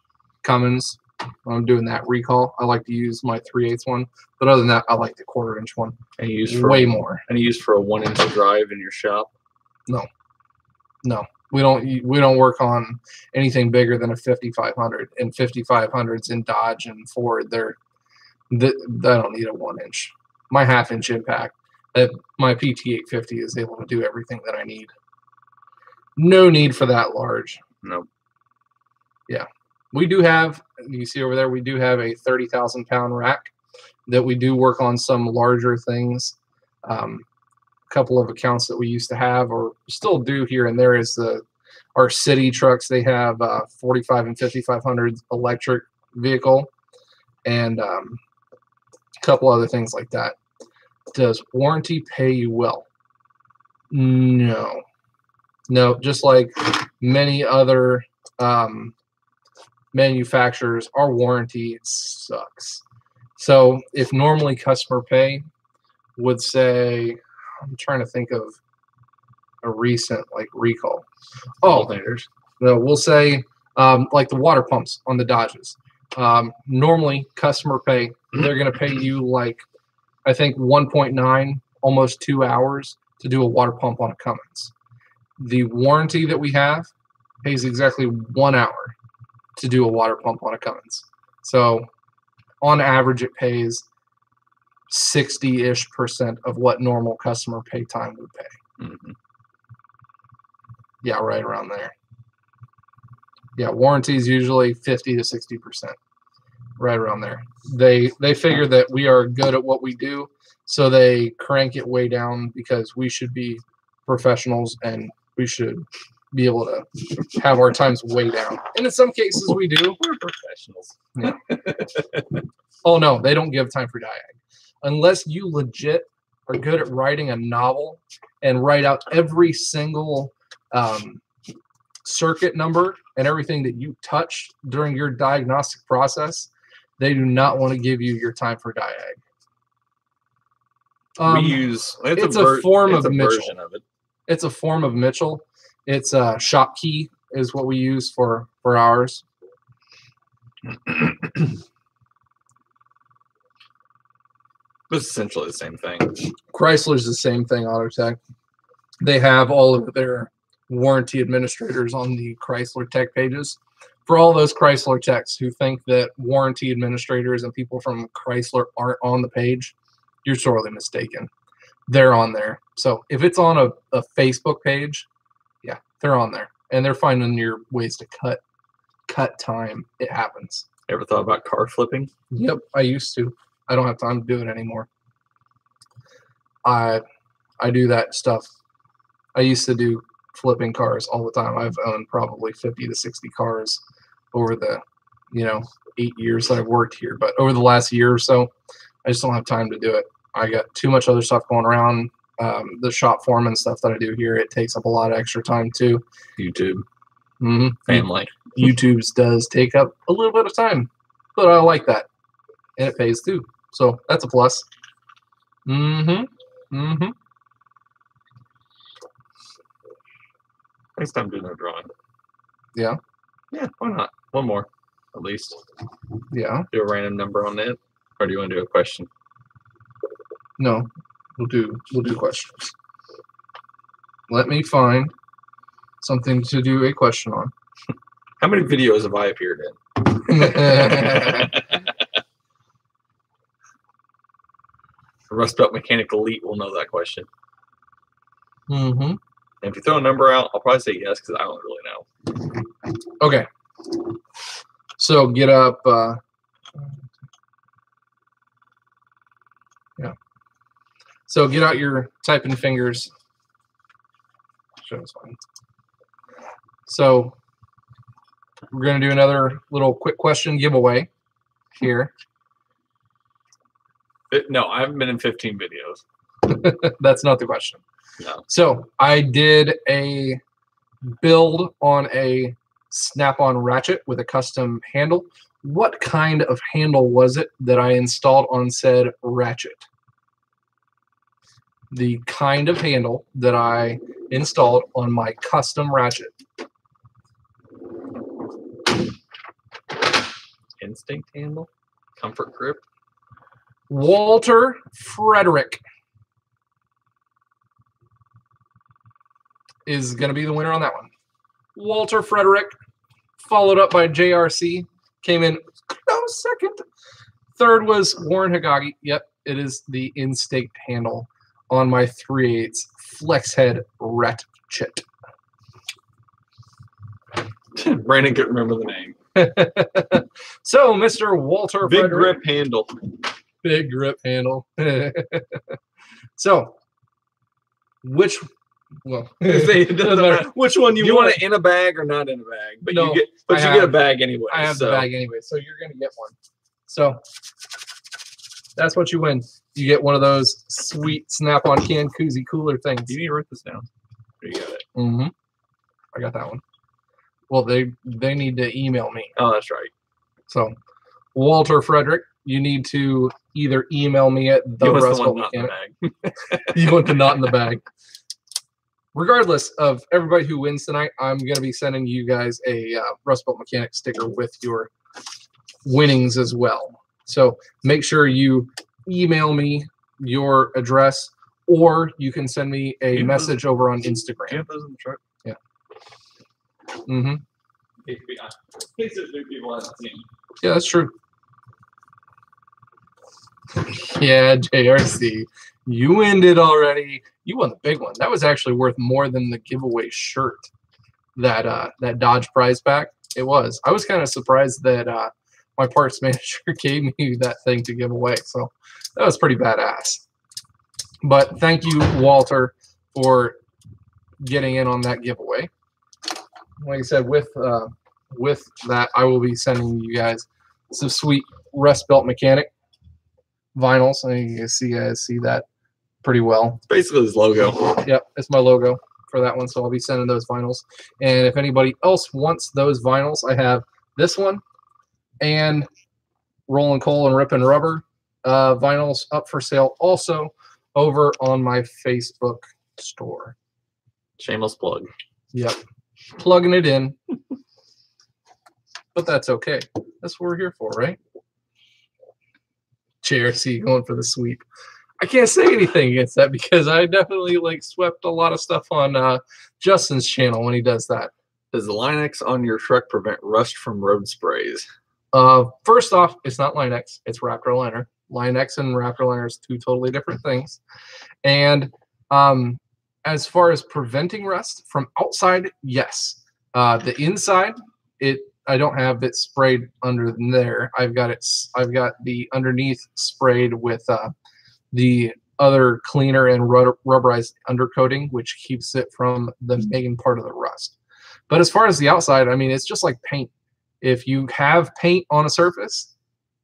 Cummins. When I'm doing that recall, I like to use my 3/8 one. But other than that, I like the 1/4-inch one. And you use way more. And you use for a 1-inch drive in your shop? No. We don't work on anything bigger than a 5500, and 5500s in Dodge and Ford, I don't need a 1-inch. My 1/2-inch impact, my PT850 is able to do everything that I need. No need for that large. Nope. Yeah, we do have. You see over there, we do have a 30,000-pound rack that we do work on some larger things. Couple of accounts that we used to have or still do here and there is our city trucks. They have 45 and 5500 electric vehicle and a couple other things like that. Does warranty pay you well? No, just like many other manufacturers, our warranty sucks. So if normally customer pay would say, I'm trying to think of a recent recall. Oh, no, we'll say like the water pumps on the Dodges. Normally, customer pay, they're going to pay you I think 1.9, almost 2 hours to do a water pump on a Cummins. The warranty that we have pays exactly 1 hour to do a water pump on a Cummins. So on average, it pays 60-ish% of what normal customer pay time would pay. Mm-hmm. Yeah, right around there. Yeah, warranty is usually 50 to 60%, right around there. They figure that we are good at what we do, so they crank it way down because we should be professionals and we should be able to have our times way down. And in some cases, we do. We're professionals. Yeah. Oh no, they don't give time for diag. Unless you legit are good at writing a novel and write out every single circuit number and everything that you touched during your diagnostic process, they do not want to give you your time for diag. It's a form of Mitchell. It's a form of Mitchell. It's a shop key is what we use for ours. It's essentially the same thing. Chrysler's the same thing, Autotech. They have all of their warranty administrators on the Chrysler Tech pages. For all those Chrysler techs who think that warranty administrators and people from Chrysler aren't on the page, you're sorely mistaken. They're on there. So if it's on a Facebook page, yeah, they're on there. And they're finding your ways to cut time. It happens. Ever thought about car flipping? Yep, I used to. I don't have time to do it anymore. I do that stuff. I used to do flipping cars all the time. I've owned probably 50 to 60 cars over the 8 years that I've worked here. But over the last year or so, I just don't have time to do it. I got too much other stuff going around. The shop foreman stuff that I do here, it takes up a lot of extra time too. YouTube. Mm-hmm. Family. YouTube's does take up a little bit of time. but I like that, and it pays too. So that's a plus. Mm-hmm. Next time, do no drawing. Yeah. Yeah, why not? One more, at least. Yeah. Do a random number on it, or do you want to do a question? No, we'll do questions. Let me find something to do a question on. How many videos have I appeared in? The Rustbelt Mechanic Elite will know that question. Mm-hmm. And if you throw a number out, I'll probably say yes because I don't really know. Okay. So get up. Yeah. So get out your typing fingers. Shows fine. So we're going to do another little quick question giveaway here. No, I haven't been in 15 videos. That's not the question. No. So I did a build on a snap-on ratchet with a custom handle. What kind of handle was it that I installed on said ratchet? The kind of handle that I installed on my custom ratchet. Instinct handle? Comfort grip? Walter Frederick is going to be the winner on that one. Walter Frederick, followed up by JRC, came in close second. Third was Warren Hagagi. Yep, it is the instinct handle on my 3/8 flex head ratchet. Brandon couldn't remember the name. So, Mr. Walter Big Frederick. grip handle. Big grip handle. So, which it doesn't matter which one you want it in a bag or not in a bag, but no, you get a bag anyway. I have the bag anyway, so you're gonna get one. So that's what you win. You get one of those sweet snap-on can koozie cooler things. You need to write this down. There you got it. Mm-hmm. I got that one. Well, they need to email me. Oh, that's right. So, Walter Frederick, you need to either email me at the Rustbelt Mechanic. You want the knot in the bag. Regardless of everybody who wins tonight, I'm going to be sending you guys a Rustbelt Mechanic sticker with your winnings as well. So make sure you email me your address, or you can send me a message over on Instagram. Do you have those in the truck? Yeah. Mm-hmm. In case there's new people I haven't seen. Yeah, that's true. Yeah, JRC, you ended already. You won the big one. That was actually worth more than the giveaway shirt that Dodge prize pack. It was. I was kind of surprised that my parts manager gave me that thing to give away. So that was pretty badass. But thank you, Walter, for getting in on that giveaway. Like I said, with that, I will be sending you guys some sweet Rustbelt Mechanic vinyls. I think you guys see that pretty well. It's basically his logo. Yep, it's my logo for that one, so I'll be sending those vinyls. And if anybody else wants those vinyls, I have this one and Rolling Coal and Ripping Rubber vinyls up for sale also over on my Facebook store. Shameless plug. Yep, plugging it in. But that's okay. That's what we're here for, right? JRC going for the sweep. I can't say anything against that because I definitely swept a lot of stuff on Justin's channel when he does that. Does the Line-X on your truck prevent rust from road sprays? First off, it's not Line-X, it's Raptor Liner. Line-X and Raptor Liner is two totally different things. And as far as preventing rust from outside, yes. The inside, I don't have it sprayed under there. I've got the underneath sprayed with the other cleaner and rubberized undercoating, which keeps it from the main part of the rust. But as far as the outside, I mean, it's just like paint. If you have paint on a surface,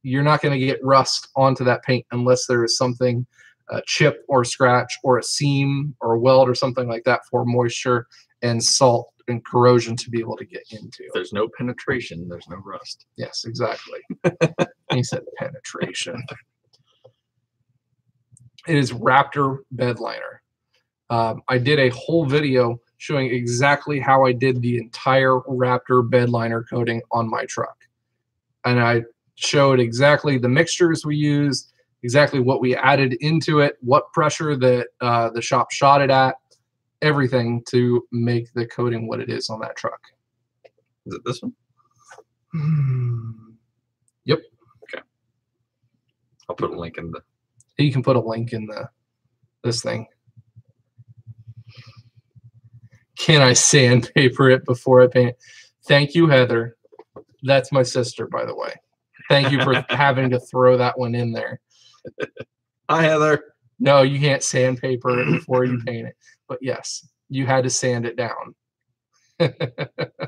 you're not going to get rust onto that paint unless there is something, a chip or scratch or a seam or a weld or something like that for moisture and salt and corrosion to be able to get into. If there's no penetration, there's no rust. Yes, exactly. He said penetration. It is Raptor bed liner. I did a whole video showing exactly how I did the entire Raptor bed liner coating on my truck. And I showed exactly the mixtures we used, exactly what we added into it, what pressure that the shop shot it at, everything to make the coating what it is on that truck. Is it this one? Yep. Okay. I'll put a link in the... You can put a link in this thing. Can I sandpaper it before I paint it? Thank you, Heather. That's my sister, by the way. Thank you for having to throw that one in there. Hi, Heather. No, you can't sandpaper it before you paint it. But yes, you had to sand it down. I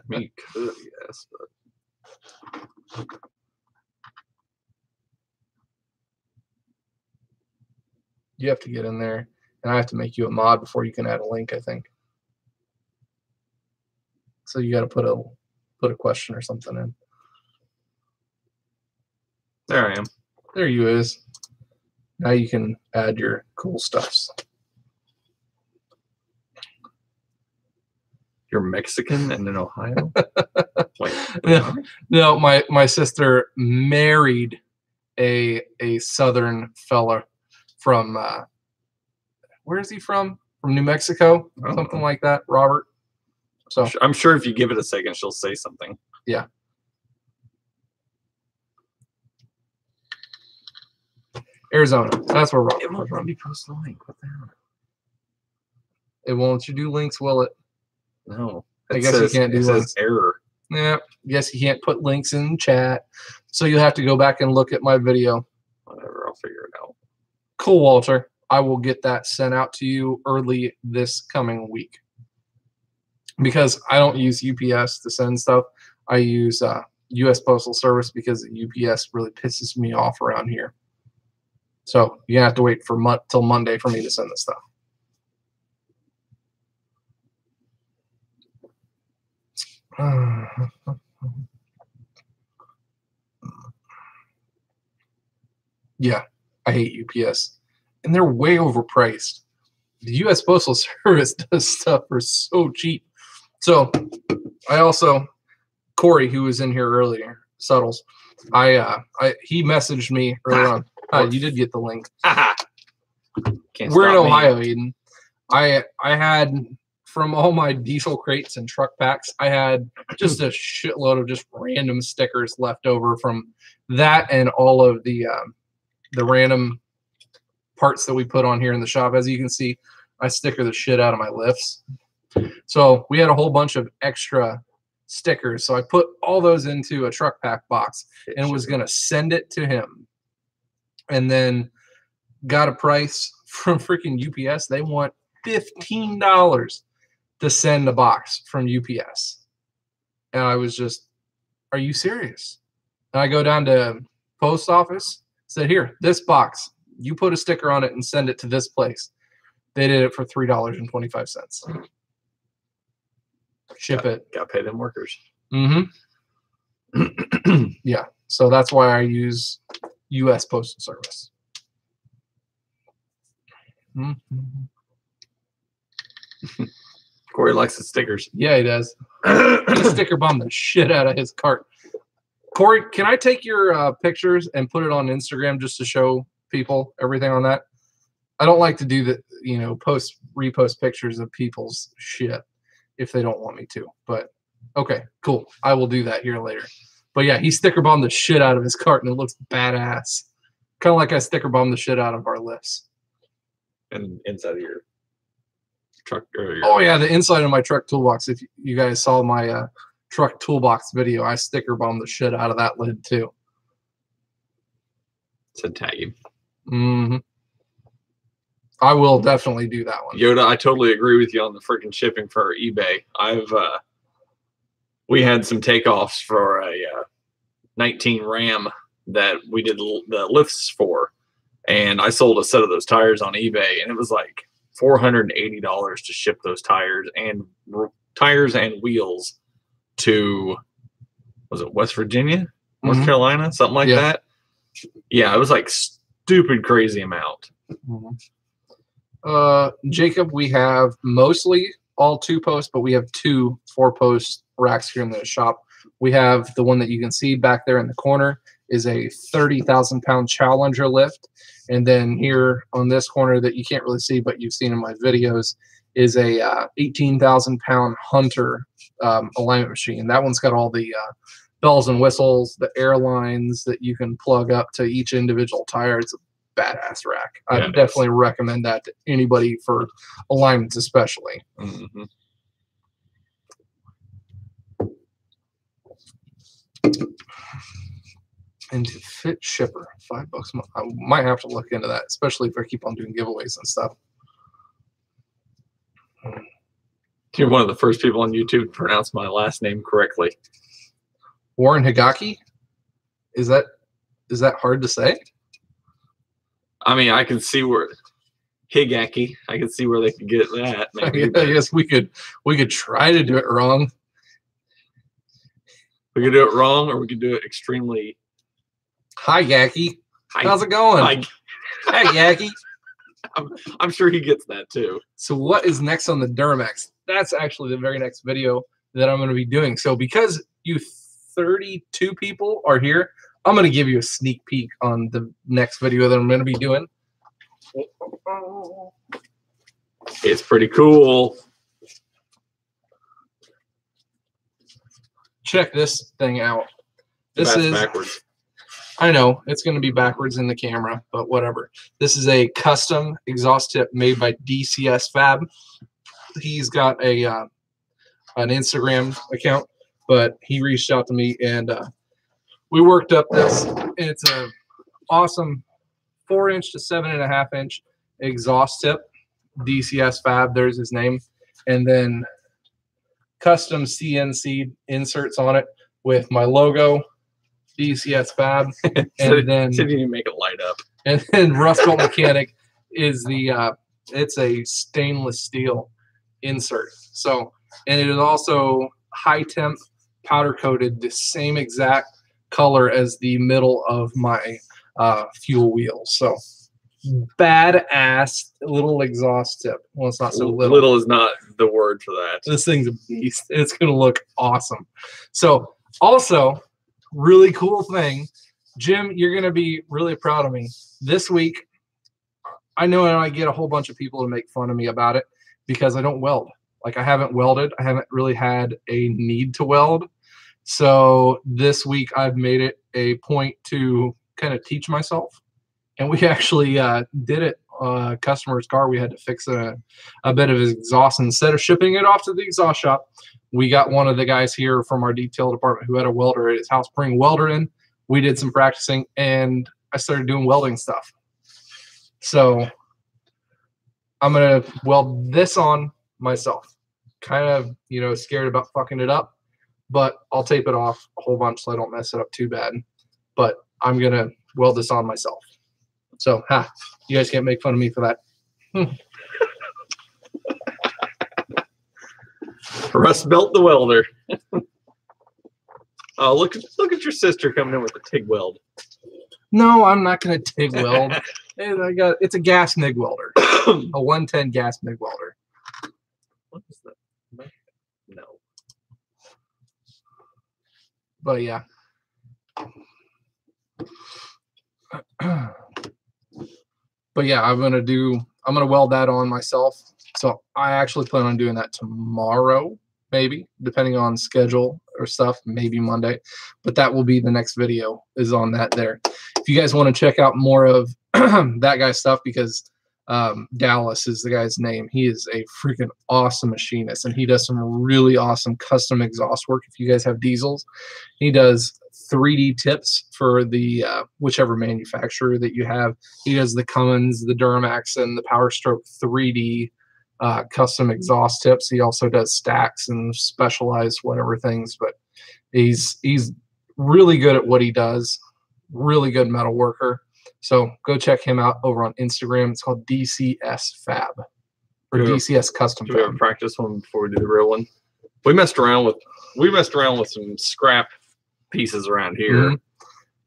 mean, you could, yes, but... You have to get in there, and I have to make you a mod before you can add a link, I think. So you got to put a question or something in. There I am. There you is. Now you can add your cool stuffs. You're Mexican and in Ohio? Wait, no, my sister married a southern fella from where is he from? From New Mexico, something like that. Robert. So I'm sure if you give it a second, she'll say something. Yeah. Arizona. That's where Robert. It won't let me post the link. What the hell? It won't let you do links, will it? No. I guess you can't do links. Error. Yeah. Guess you can't put links in chat. So you'll have to go back and look at my video. Whatever. I'll figure it out. Cool, Walter. I will get that sent out to you early this coming week. Because I don't use UPS to send stuff. I use U.S. Postal Service because UPS really pisses me off around here. So you're going to have to wait for till Monday for me to send this stuff. Yeah, I hate UPS. And they're way overpriced. The U.S. Postal Service does stuff for so cheap. So I also, Corey, who was in here earlier, Suttles, he messaged me earlier on. You did get the link. We're in Ohio, Eden. I had, from all my diesel crates and truck packs, I had just a shitload of just random stickers left over from that and all of the random parts that we put on here in the shop. As you can see, I sticker the shit out of my lifts. So we had a whole bunch of extra stickers. So I put all those into a truck pack box and was going to send it to him. And then got a price from freaking UPS. They want $15 to send a box from UPS. And I was just, are you serious? And I go down to post office, said, here, this box, you put a sticker on it and send it to this place. They did it for $3.25. Ship it. Got paid them workers. Mm-hmm. Yeah. So that's why I use U.S. Postal Service. Mm-hmm. Corey likes the stickers. Yeah, he does. He sticker bombed the shit out of his cart. Corey, can I take your pictures and put it on Instagram just to show people everything on that? I don't like to do the, repost pictures of people's shit if they don't want me to. But okay, cool. I will do that here later. But yeah, he sticker bombed the shit out of his cart and it looks badass. Kind of like I sticker bombed the shit out of our lifts. And inside of your truck. Oh yeah, the inside of my truck toolbox. If you guys saw my truck toolbox video, I sticker bombed the shit out of that lid too. Said tag him. Mm-hmm. I will definitely do that one. Yoda, I totally agree with you on the freaking shipping for eBay. We had some takeoffs for a 19 Ram that we did the lifts for, and I sold a set of those tires on eBay, and it was like $480 to ship those tires and tires and wheels to, was it West Virginia, North Carolina, something like that. Yeah, it was like stupid crazy amount. Jacob, we have mostly all 2-post, but we have 2 4-post racks here in the shop. We have the one that you can see back there in the corner is a 30,000-pound Challenger lift. And then here on this corner that you can't really see, but you've seen in my videos, is a 18,000-pound Hunter alignment machine. That one's got all the bells and whistles, the airlines that you can plug up to each individual tire. It's a badass rack. I definitely recommend that to anybody for alignments especially. And to fit shipper, $5 a month. I might have to look into that, especially if I keep on doing giveaways and stuff. You're one of the first people on YouTube to pronounce my last name correctly. Warren Higaki? Is that hard to say? I mean, I can see where Higaki. I can see where they could get that. Maybe, I guess we could try to do it wrong. We could do it wrong, or we could do it extremely. Hi, Yaki. How's it going? Hi, Yaki. I'm sure he gets that too. So what is next on the Duramax? That's actually the very next video that I'm going to be doing. So because you 32 people are here, I'm going to give you a sneak peek on the next video that I'm going to be doing. It's pretty cool. Check this thing out. This is backwards. I know it's going to be backwards in the camera, but whatever. This is a custom exhaust tip made by DCS Fab. He's got a an Instagram account, but he reached out to me and we worked up this. It's a awesome 4-inch to 7.5-inch exhaust tip. DCS Fab, there's his name, and then custom CNC inserts on it with my logo. DCS Fab, and then see if you can make it light up. And then Rustbelt Mechanic is the it's a stainless steel insert. So, and it is also high temp powder coated, the same exact color as the middle of my fuel wheels. So badass little exhaust tip. Well, it's not so little. Little is not the word for that. This thing's a beast. It's gonna look awesome. So also, really cool thing, Jim, you're going to be really proud of me. This week, I know I get a whole bunch of people to make fun of me about it because I don't weld. Like, I haven't welded. I haven't really had a need to weld. So this week, I've made it a point to kind of teach myself. And we actually did it. Customer's car, we had to fix a bit of his exhaust. Instead of shipping it off to the exhaust shop, we got one of the guys here from our detail department who had a welder at his house bring a welder in. We did some practicing, and I started doing welding stuff. So I'm going to weld this on myself. Kind of, you know, scared about fucking it up, but I'll tape it off a whole bunch so I don't mess it up too bad. But I'm going to weld this on myself. So, you guys can't make fun of me for that. Rustbelt the welder. Oh, look at your sister coming in with a TIG weld. No, I'm not going to TIG weld. It's a gas MIG welder, a 110 gas MIG welder. What is that? No. But yeah. But yeah, I'm gonna weld that on myself. So I actually plan on doing that tomorrow, maybe, depending on schedule or stuff, maybe Monday. But that will be the next video is on that there. If you guys want to check out more of that guy's stuff, because Dallas is the guy's name. He is a freaking awesome machinist, and he does some really awesome custom exhaust work. If you guys have diesels, he does 3D tips for the whichever manufacturer that you have. He does the Cummins, the Duramax, and the Power Stroke 3D custom exhaust tips. He also does stacks and specialized whatever things, but he's really good at what he does. Really good metal worker. So go check him out over on Instagram. It's called DCS Fab or DCS Custom Fab. Do we ever Fab. practice one before we do the real one? We messed around with some scrap pieces around here. Mm-hmm.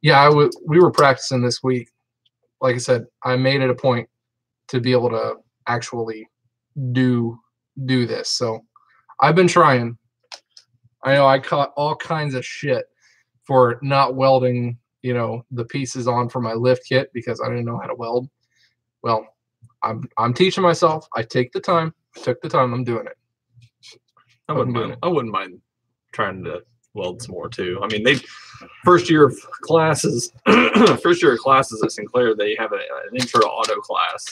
Yeah, we were practicing this week. Like I said, I made it a point to be able to actually do this. So I've been trying. I know I caught all kinds of shit for not welding, the pieces on for my lift kit because I didn't know how to weld. Well, I'm teaching myself. I took the time. I'm doing it. I wouldn't mind trying to weld some more too. I mean, first year of classes at Sinclair, they have an intro to auto class,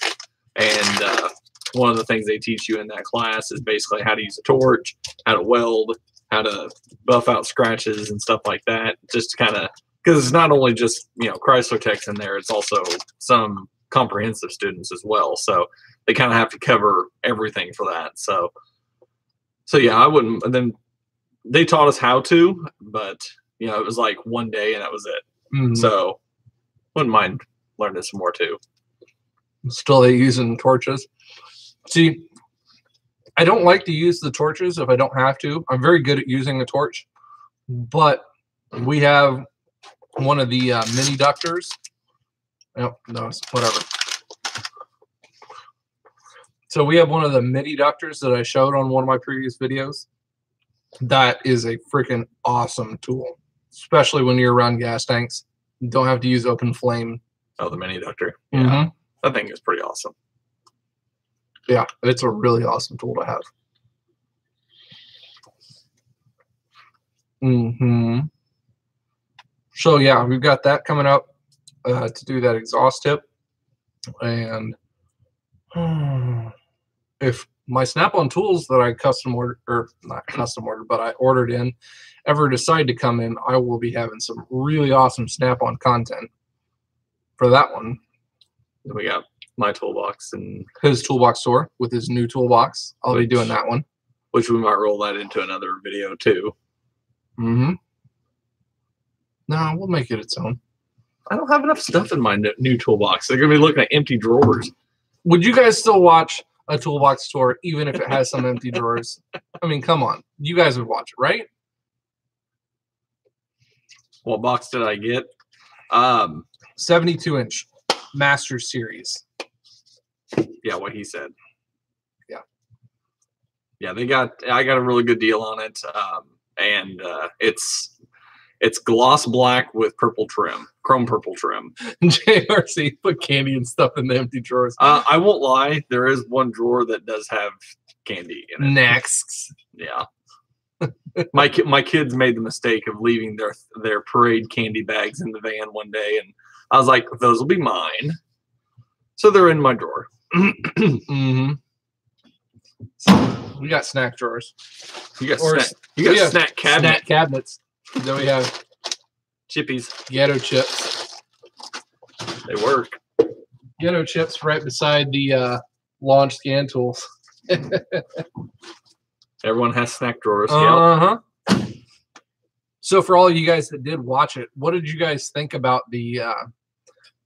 and one of the things they teach you in that class is basically how to use a torch, how to weld, how to buff out scratches and stuff like that. Just kind of because it's not only just Chrysler techs in there, it's also some comprehensive students as well. So they kind of have to cover everything for that. So yeah, I wouldn't. And then they taught us how to, but it was like one day and that was it. Mm-hmm. So wouldn't mind learning some more too. Still using torches. See, I don't like to use the torches if I don't have to. I'm very good at using the torch, but we have one of the mini ductors. Oh, no, whatever. So we have one of the mini ductors that I showed on one of my previous videos. That is a freaking awesome tool, especially when you're around gas tanks. You don't have to use open flame. Oh, the mini ductor. Yeah, mm-hmm. That thing is pretty awesome. Yeah, it's a really awesome tool to have. Mm-hmm. So yeah, we've got that coming up to do that exhaust tip. And if my Snap-on tools that I custom ordered, or not custom ordered, but I ordered in, ever decide to come in, I will be having some really awesome Snap-on content for that one. Then we got my toolbox and his toolbox tour with his new toolbox. I'll be doing that one. Which we might roll that into another video too. Mm-hmm. No, we'll make it its own. I don't have enough stuff in my new toolbox. They're going to be looking at empty drawers. Would you guys still watch a toolbox tour even if it has some empty drawers? I mean, come on. You guys would watch it, right? What box did I get? 72-inch Master Series. Yeah, what he said. Yeah. Yeah, I got a really good deal on it. And it's gloss black with purple trim, chrome purple trim. JRC put candy and stuff in the empty drawers. I won't lie, there is one drawer that does have candy in it. Next. Yeah. My kids made the mistake of leaving their parade candy bags in the van one day, and I was like, those will be mine. So they're in my drawer. Mm-hmm. So we got snack drawers. You got snack cabinets. Snack cabinets. Then we have chippies. Ghetto chips. They work. Ghetto chips right beside the launch scan tools. Everyone has snack drawers. Uh-huh. Yep. So for all of you guys that did watch it, what did you guys think about the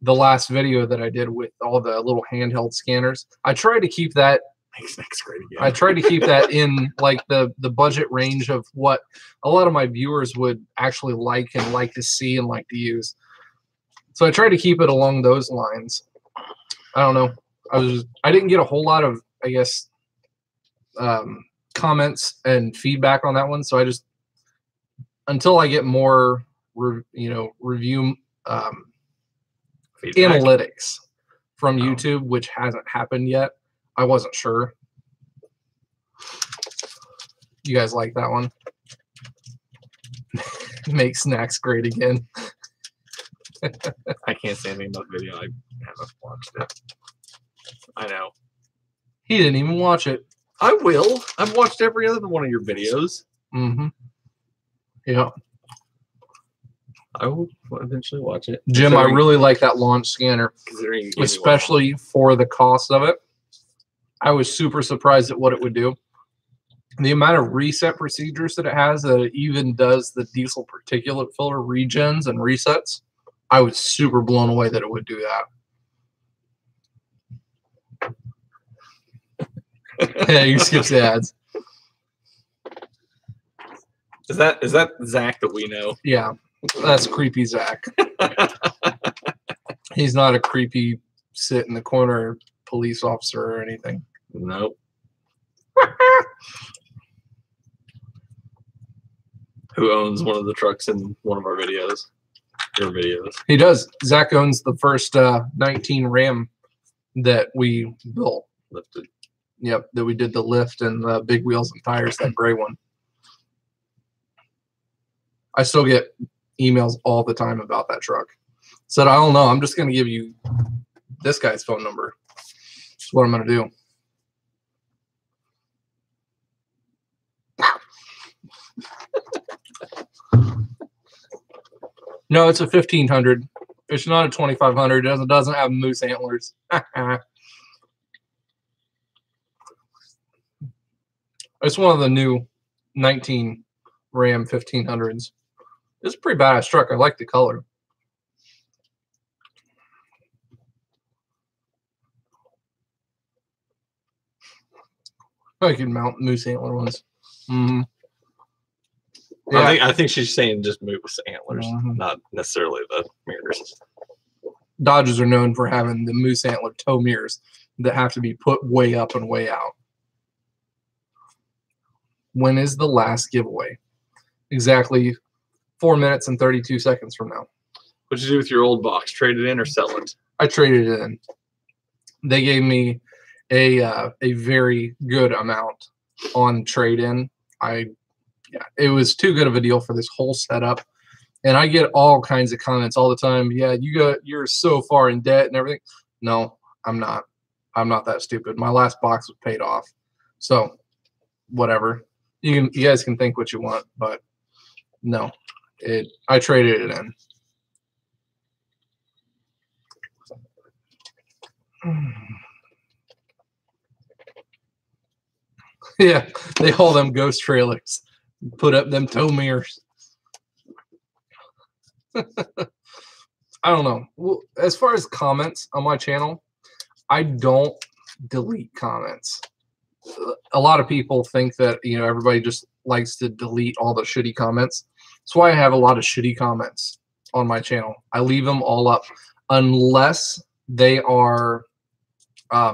last video that I did with all the little handheld scanners? I tried to keep that. Snack's great again. I tried to keep that in like the budget range of what a lot of my viewers would actually like to see and like to use. So I tried to keep it along those lines. I don't know. I didn't get a whole lot of, I guess, comments and feedback on that one. So I just, until I get more, review analytics from YouTube, which hasn't happened yet, I wasn't sure. You guys like that one? Make snacks great again. I can't say anything about the video. I haven't watched it. I know. He didn't even watch it. I will. I've watched every other one of your videos. Mm-hmm. Yeah. I will eventually watch it. Jim, I really like that launch scanner, especially for the cost of it. I was super surprised at what it would do. The amount of reset procedures that it has, that it even does the diesel particulate filter regens and resets. I was super blown away that it would do that. Yeah, you skip the ads. Is that Zach that we know? Yeah, that's creepy Zach. He's not a creepy sit in the corner police officer or anything. Nope. Who owns one of the trucks in one of our videos? Your videos. He does. Zach owns the first 19 Ram that we built. Lifted. Yep, that we did the lift and the big wheels and tires, that gray one. I still get emails all the time about that truck. Said, I don't know. I'm just going to give you this guy's phone number. That's what I'm going to do. No, it's a 1500. It's not a 2500. It doesn't have moose antlers. It's one of the new 19 Ram 1500s. It's a pretty badass truck. I like the color. I can mount moose antler ones. Mm-hmm. Yeah. I think she's saying just moose antlers, not necessarily the mirrors. Dodges are known for having the moose antler tow mirrors that have to be put way up and way out. When is the last giveaway? Exactly 4 minutes and 32 seconds from now. What'd you do with your old box? Trade it in or sell it? I traded it in. They gave me a very good amount on trade-in. It was too good of a deal for this whole setup. And I get all kinds of comments all the time. Yeah, you're so far in debt and everything. No, I'm not. I'm not that stupid. My last box was paid off. So whatever. You guys can think what you want, but no. I traded it in. Yeah, they haul them ghost trailers. Put up them tow mirrors. I don't know. Well, as far as comments on my channel, I don't delete comments. A lot of people think that, everybody just likes to delete all the shitty comments. That's why I have a lot of shitty comments on my channel. I leave them all up unless they are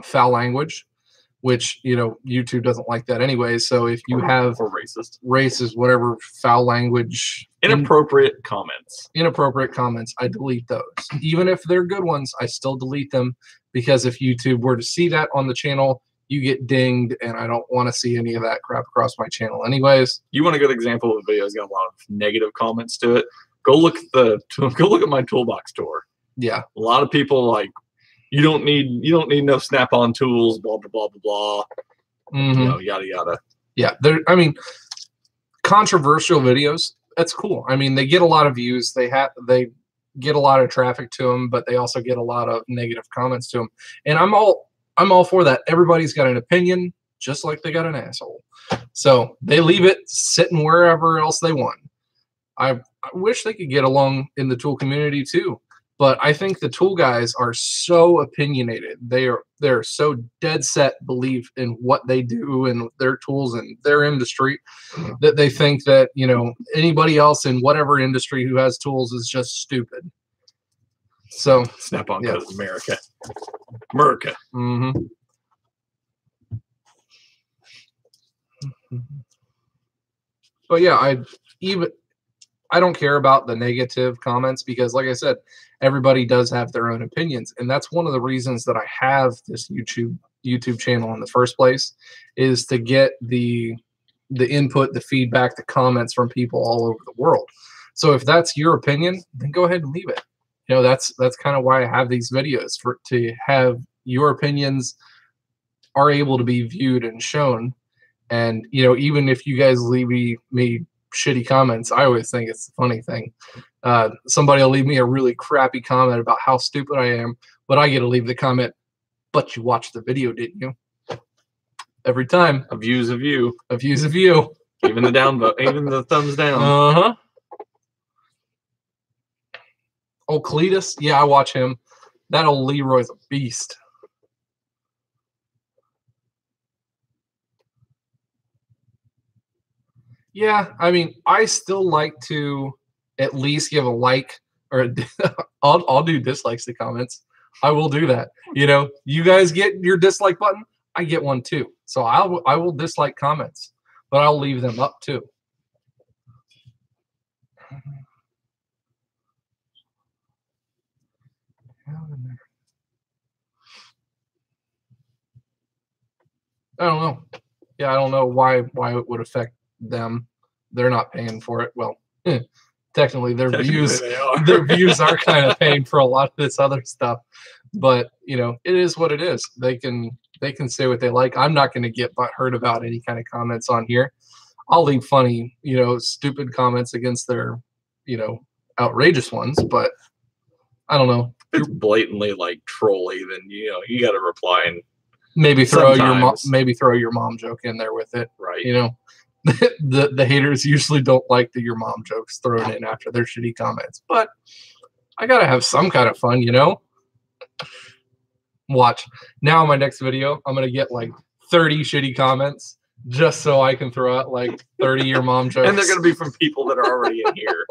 foul language, which, YouTube doesn't like that anyway. So if you have racist, whatever, foul language, inappropriate comments, I delete those. Even if they're good ones, I still delete them, because if YouTube were to see that on the channel, you get dinged, and I don't want to see any of that crap across my channel anyways. You want a good example of a video that's got a lot of negative comments to it? Go look at my toolbox tour. Yeah. A lot of people you don't need no snap-on tools, blah blah blah blah blah. Yada yada. Yeah, controversial videos. That's cool. I mean, they get a lot of views. They get a lot of traffic to them, but they also get a lot of negative comments to them. And I'm all for that. Everybody's got an opinion, just like they got an asshole. So they leave it sitting wherever else they want. I wish they could get along in the tool community too. But I think the tool guys are so opinionated. They're so dead set belief in what they do and their tools and their industry that they think that, anybody else in whatever industry who has tools is just stupid. So Snap-on goes America. Mm-hmm. But yeah, I don't care about the negative comments, because like I said, everybody does have their own opinions. And that's one of the reasons that I have this YouTube channel in the first place, is to get the input, the feedback, the comments from people all over the world. So if that's your opinion, then go ahead and leave it. That's kind of why I have these videos, to have your opinions are able to be viewed and shown. And, even if you guys leave me shitty comments, I always think it's a funny thing. Somebody will leave me a really crappy comment about how stupid I am, but I get to leave the comment, but you watched the video, didn't you? Every time. A view's a view. A view's a view. Even the down vote, even the thumbs down. Uh-huh. Oh, Cletus? Yeah, I watch him. That old Leroy's a beast. Yeah, I mean, I still like to at least give a like, or I'll do dislikes to comments. I will do that. You know, you guys get your dislike button, I get one too. So I will dislike comments, but I'll leave them up too. I don't know. Yeah, I don't know why it would affect them. They're not paying for it. Well, technically their views are kind of paying for a lot of this other stuff. But you know, it is what it is. They can say what they like. I'm not going to get hurt about any kind of comments on here. I'll leave funny, you know, stupid comments against their, you know, outrageous ones, but I don't know. If it's blatantly like trolly, then you know you got to reply and maybe throw your mom joke in there with it. Right. You know, the haters usually don't like your mom jokes thrown in after their shitty comments, but I gotta have some kind of fun, you know. Watch now. My next video, I'm gonna get like 30 shitty comments just so I can throw out like 30 your mom jokes, and they're gonna be from people that are already in here.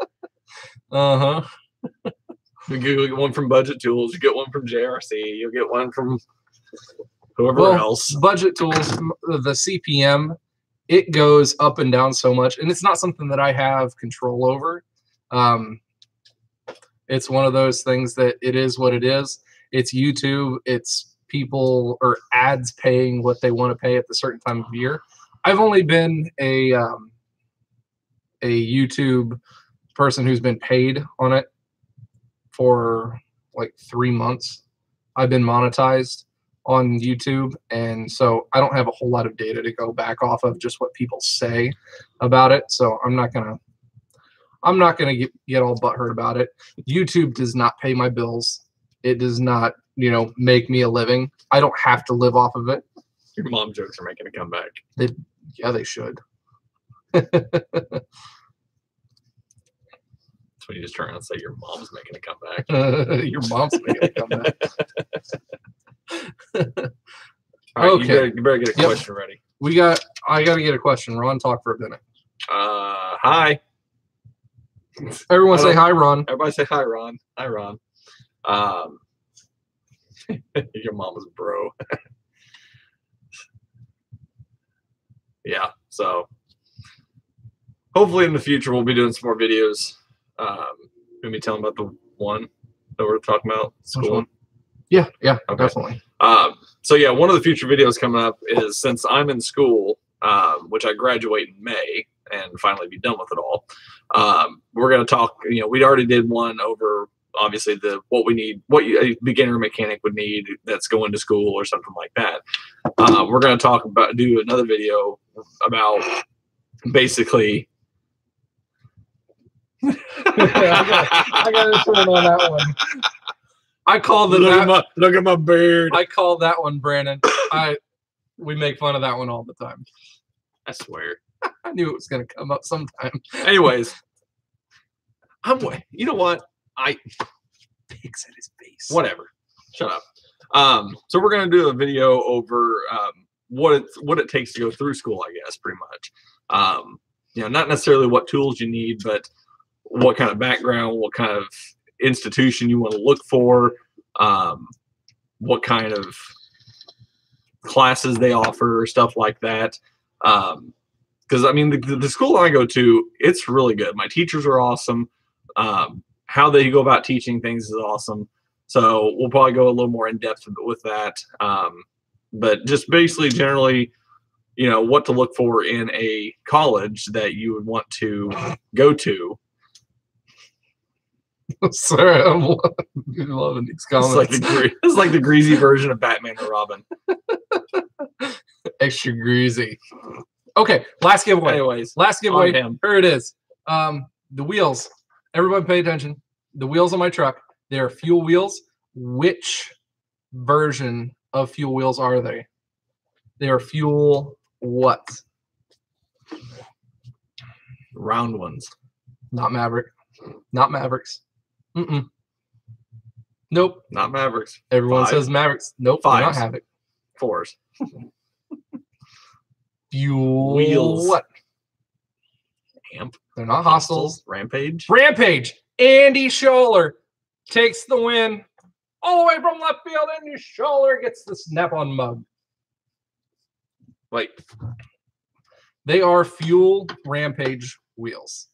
You get one from Budget Tools, you get one from JRC, you'll get one from whoever else. Budget Tools, the CPM, it goes up and down so much, and it's not something that I have control over. It's one of those things that it is what it is. It's YouTube. It's people or ads paying what they want to pay at the certain time of year. I've only been a YouTube person who's been paid on it for like 3 months. I've been monetized on YouTube, and so I don't have a whole lot of data to go back off of, just what people say about it. So I'm not gonna get all butthurt about it. YouTube does not pay my bills. It does not, you know, make me a living. I don't have to live off of it. Your mom jokes are making a comeback. They should. That's when you just turn around and say your mom's making a comeback. Your mom's making a comeback. All right, okay. You better get a question ready. I got to get a question. Ron, talk for a minute. Hi. Everyone say hi, Ron. Everybody say hi, Ron. Hi, Ron. Your mama's bro. Yeah, so hopefully in the future we'll be doing some more videos. Maybe telling about the one that we're talking about, school. Yeah, okay. Definitely. So yeah, one of the future videos coming up is, since I'm in school, which I graduate in May and finally be done with it all. We're going to talk, you know, we already did one over obviously what a beginner mechanic would need that's going to school or something like that. We're going to do another video about basically I got to turn on that one. I call look at my beard. I call that one, Brandon. We make fun of that one all the time. I swear. I knew it was going to come up sometime. Anyways, you know what? Pigs at his face. Whatever. Shut up. So we're going to do a video over what it takes to go through school, I guess, pretty much. You know, not necessarily what tools you need, but what kind of background, what kind of institution you want to look for, what kind of classes they offer, stuff like that. Because I mean, the school I go to, it's really good. My teachers are awesome. How they go about teaching things is awesome. So we'll probably go a little more in depth with that. But just basically, generally, you know, what to look for in a college that you would want to go to. Sorry, I'm loving these comments. It's like the greasy version of Batman or Robin. Extra greasy. Okay, last giveaway. Anyways, last giveaway. Here it is. The wheels. Everybody pay attention. The wheels on my truck, they are fuel wheels. Which version of fuel wheels are they? They are fuel what? Round ones. Not Maverick. Not Mavericks. Nope. Not Mavericks. Everyone says Mavericks. Nope. Not Havoc. 4s. Fuel wheels. What? Amp. They're not hostiles. Rampage. Rampage. Andy Scholler takes the win all the way from left field. Andy Scholler gets the snap-on mug. Wait. They are Fuel Rampage wheels.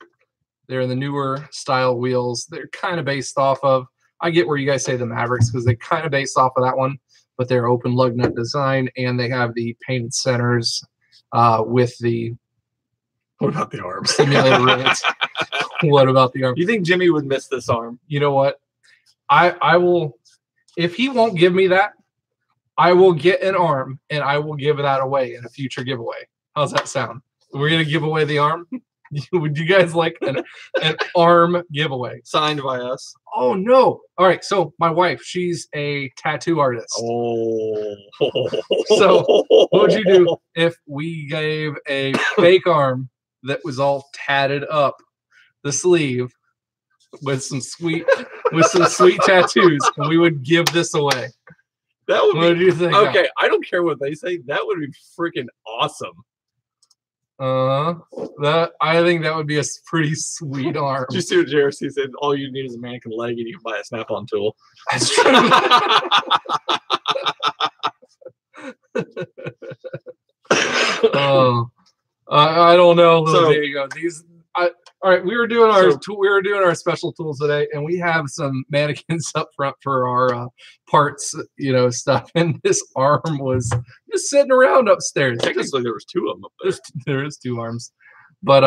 They're the newer style wheels. They're kind of based off of, I get where you guys say the Mavericks because they're kind of based off of that one, but they're open lug nut design and they have the painted centers with the. What about the arm? Simulated rivets. What about the arm? You think Jimmy would miss this arm? You know what? I will, if he won't give me that, I will get an arm and I will give that away in a future giveaway. How's that sound? We're going to give away the arm? Would you guys like an arm giveaway? Signed by us. Oh, no. All right. So my wife, she's a tattoo artist. Oh. So what would you do if we gave a fake arm that was all tatted up the sleeve with some sweet tattoos, and we would give this away? That would What do you think? okay. I don't care what they say. That would be freaking awesome. That I think that would be a pretty sweet arm. Did you see what JRC said? All you need is a mannequin leg, and you can buy a snap-on tool. That's true. I don't know. So, there you go. All right, we were doing our special tools today, and we have some mannequins up front for our parts, stuff. And this arm was just sitting around upstairs. Technically, there was two of them up there. There is two arms, but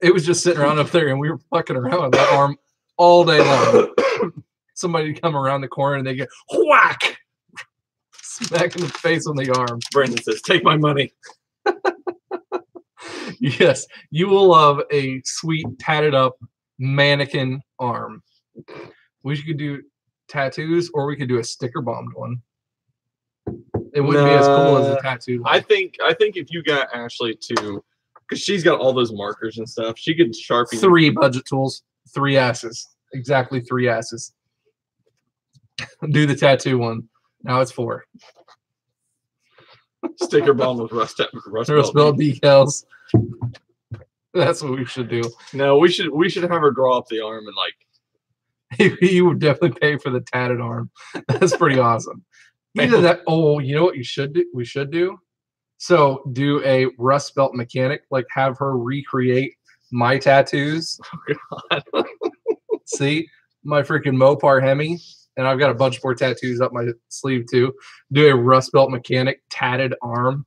it was just sitting around up there, and we were fucking around with that arm all day long. Somebody would come around the corner, and they get whack, smack in the face on the arm. Brandon says, "Take my money." Yes, you will love a sweet tatted up mannequin arm. We could do tattoos, or we could do a sticker bombed one. It wouldn't be as cool as a tattooed one. I think if you got Ashley to, because she's got all those markers and stuff, she could Sharpie 3 budget tools, 3 asses, exactly 3 asses. Do the tattoo one. Now it's 4. Sticker bomb with Rustbelt decals. That's what we should do. No, we should have her draw up the arm and you would definitely pay for the tatted arm. That's pretty awesome. Either that. Oh, you know what you should do? We should do. So do a Rustbelt mechanic, like have her recreate my tattoos. Oh, God. See my freaking Mopar Hemi, and I've got a bunch more tattoos up my sleeve too. Do a Rustbelt mechanic tatted arm.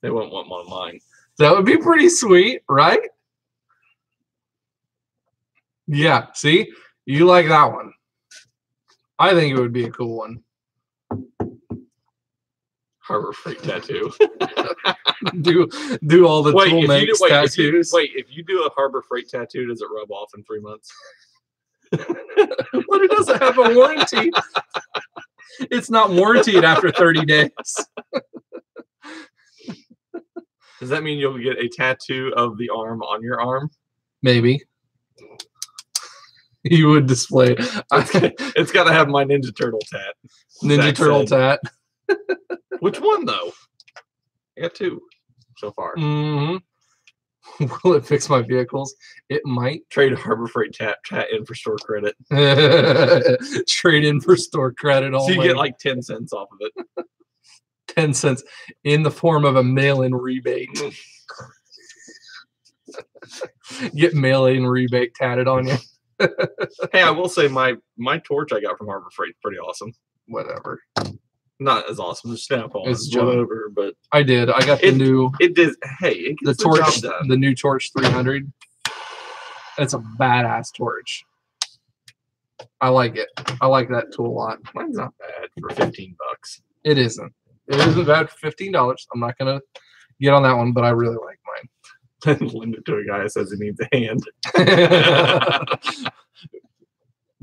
They wouldn't want one of mine. That would be pretty sweet, right? Yeah, see? You like that one. I think it would be a cool one. Harbor Freight tattoo. do all the tool makes tattoos. If you do a Harbor Freight tattoo, does it rub off in 3 months? But it doesn't have a warranty. It's not warranted after 30 days. Does that mean you'll get a tattoo of the arm on your arm? Maybe. You would display it. It's got to have my Ninja Turtle tat. Ninja Turtle tat. Which one, though? I got 2 so far. Mm-hmm. Will it fix my vehicles? It might. Trade Harbor Freight tat in for store credit. Trade in for store credit. So you get like 10 cents off of it. 10 cents in the form of a mail-in rebate. Get mail-in rebate tatted on you. Hey, I will say my torch I got from Harbor Freight is pretty awesome. Whatever. Not as awesome as Snap-on. It's whatever, but I did. I got the new. It did. Hey, it the torch. The new Torch 300. It's a badass torch. I like it. I like that tool a lot. Mine's not bad for $15. It isn't. It isn't bad for $15. I'm not gonna get on that one, but I really like mine. Lend it to a guy that says he needs a hand.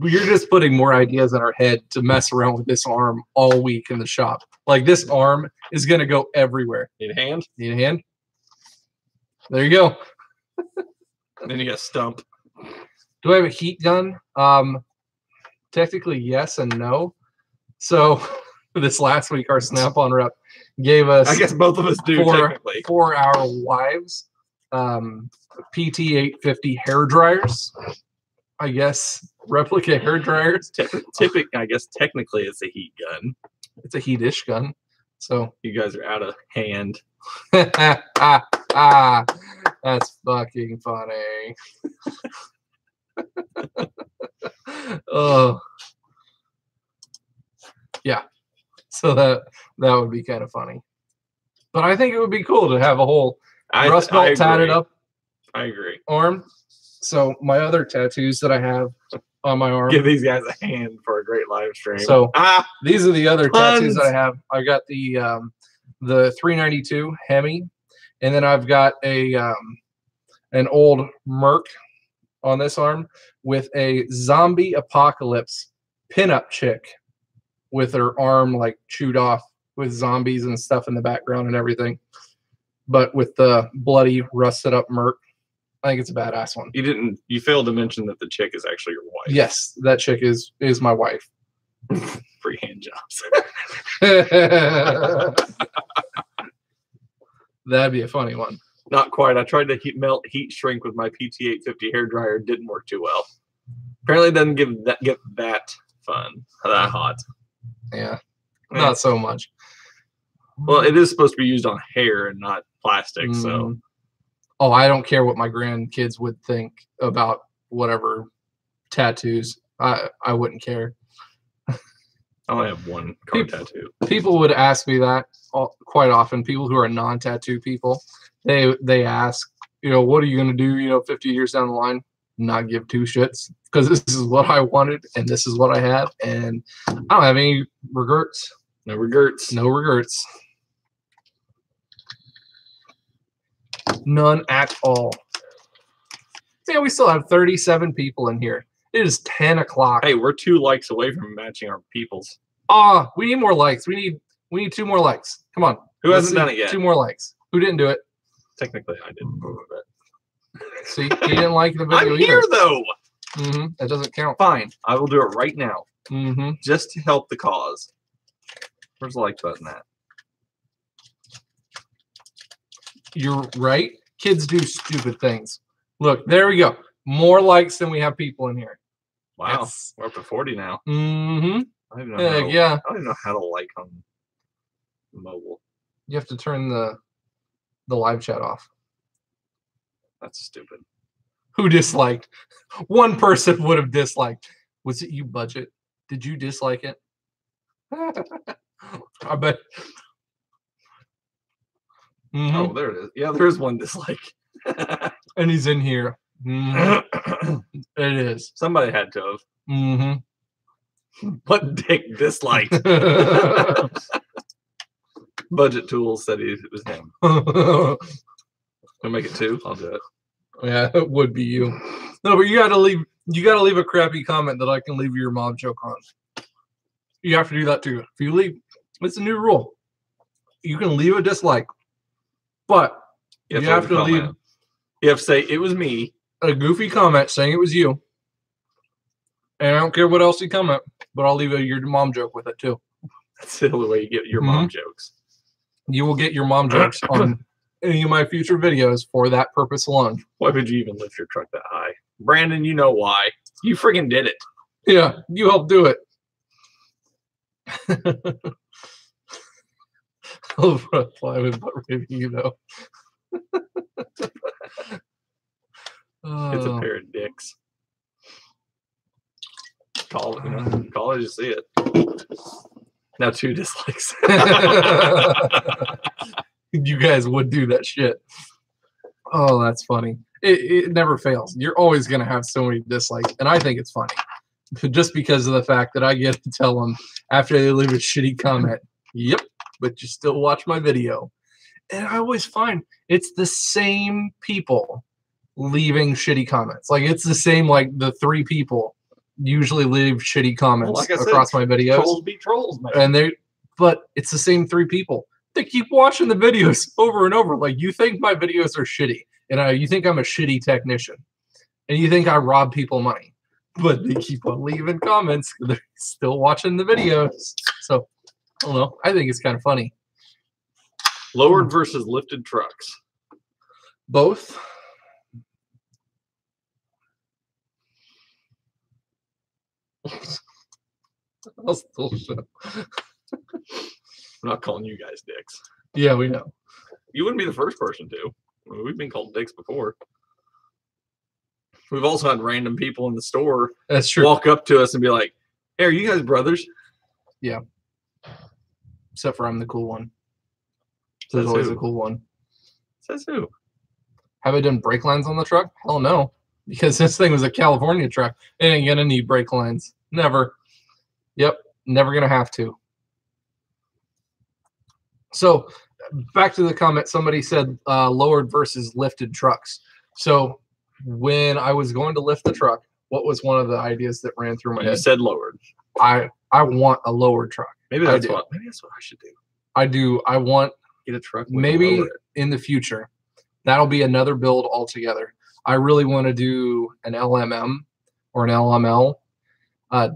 You're just putting more ideas in our head to mess around with this arm all week in the shop. Like this arm is gonna go everywhere. Need a hand? Need a hand? There you go. And then you got stump. Do I have a heat gun? Technically yes and no. So this last week, our Snap-on rep gave us. I guess both of us do technically 4-hour wives. PT850 hair dryers. I guess replica hair dryers. I guess technically it's a heat gun. It's a heat-ish gun. So you guys are out of hand. That's fucking funny. Oh, yeah. So that would be kind of funny. But I think it would be cool to have a whole Rustbelt tatted up. I agree. Arm. So my other tattoos that I have on my arm. Give these guys a hand for a great live stream. So these are the other tattoos that I have. I got the 392 Hemi, and then I've got a an old Merc on this arm with a zombie apocalypse pinup chick with her arm like chewed off with zombies and stuff in the background and everything, but with the bloody rusted up Merc. I think it's a badass one. You failed to mention that the chick is actually your wife. Yes, that chick is my wife. Free hand jobs. That'd be a funny one. Not quite. I tried to heat shrink with my PT850 hair dryer. Didn't work too well. Apparently, it doesn't get that fun, that hot. Yeah, not so much. Well, it is supposed to be used on hair and not plastic, so. Oh, I don't care what my grandkids would think about whatever tattoos. I wouldn't care. I only have one tattoo. People would ask me that quite often. People who are non-tattoo people, they ask, what are you going to do, 50 years down the line? Not give two shits, because this is what I wanted and this is what I have, and I don't have any regrets. No regrets. No regrets. None at all. Yeah, we still have 37 people in here. It is 10 o'clock. Hey, we're 2 likes away from matching our peoples. We need more likes. We need 2 more likes. Come on. Who hasn't done it yet? 2 more likes. Who didn't do it? Technically, I didn't. See, he didn't like the video I'm here, though. That doesn't count. Fine. I will do it right now. Just to help the cause. Where's the like button at? You're right. Kids do stupid things. Look, there we go. More likes than we have people in here. Wow. We're up to 40 now. I don't even know I don't even know how to like on mobile. You have to turn the live chat off. That's stupid. Who disliked? One person would have disliked. Was it you, Budget? Did you dislike it? I bet. Oh, there it is. Yeah, there's one dislike. And he's in here. It is. Somebody had to have. What dick disliked? Budget Tools said it was him. I'll make it 2. I'll do it. Yeah, it would be you. No, but you gotta leave a crappy comment that I can leave your mom joke on. You have to do that too. If you leave, it's a new rule. You can leave a dislike, but you have to leave. You have to say it was me. A goofy comment saying it was you. And I don't care what else you comment, but I'll leave your mom joke with it too. That's the only way you get your mom jokes. You will get your mom jokes on any of my future videos for that purpose alone. Why would you even lift your truck that high? Brandon, you know why. You friggin' did it. Yeah, you helped do it. I'll reply with what review though. It's a pair of dicks. Call it as you see it. Now 2 dislikes. You guys would do that shit. Oh, that's funny. It never fails. You're always going to have so many dislikes, and I think it's funny. Just because of the fact that I get to tell them after they leave a shitty comment, yep, but you still watch my video. And I always find it's the same people leaving shitty comments. Like, it's the same, like, the 3 people usually leave shitty comments across my videos. Trolls be trolls, man. But it's the same 3 people. They keep watching the videos over and over. Like, you think my videos are shitty, and you think I'm a shitty technician, and you think I rob people money, but they keep on leaving comments. They're still watching the videos. So, I don't know. I think it's kind of funny. Lowered versus lifted trucks. Both. House Tool Show. I'm not calling you guys dicks. Yeah, we know. You wouldn't be the first person to. I mean, we've been called dicks before. We've also had random people in the store That's true. walk up to us and be like, "Hey, are you guys brothers?" Yeah. Except for I'm the cool one. There's Says always who? a cool one. Says who? Have I done brake lines on the truck? Hell no. Because this thing was a California truck. It ain't gonna need brake lines. Never. Yep. Never gonna have to. So back to the comment, somebody said lowered versus lifted trucks. So when I was going to lift the truck, what was one of the ideas that ran through my You head? said lowered. I want a lowered truck. Maybe that's what I should do. I do. I want Get a truck. maybe in the future. That'll be another build altogether. I really want to do an LMM or an LML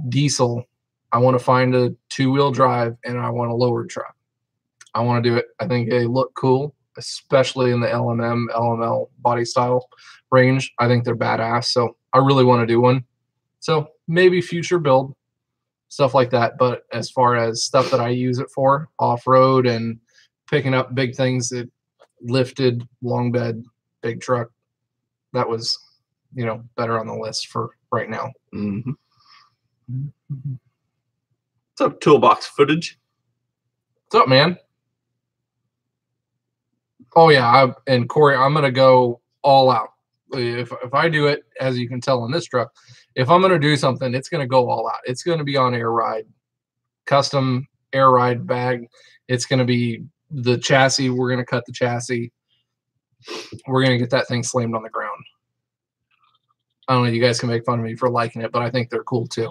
diesel. I want to find a 2-wheel drive and I want a lowered truck. I want to do it. I think they look cool, especially in the LMM, LML body style range. I think they're badass. So I really want to do one. So maybe future build, stuff like that. But as far as stuff that I use it for, off-road and picking up big things that lifted, long bed, big truck, that was, you know, better on the list for right now. Mm-hmm. What's up, toolbox footage? What's up, man? Oh yeah, and Corey, I'm gonna go all out. If I do it, as you can tell on this truck, if I'm gonna do something, it's gonna go all out. It's gonna be on air ride, custom air ride bag. It's gonna be the chassis. We're gonna cut the chassis. We're gonna get that thing slammed on the ground. I don't know. You guys can make fun of me for liking it, but I think they're cool too.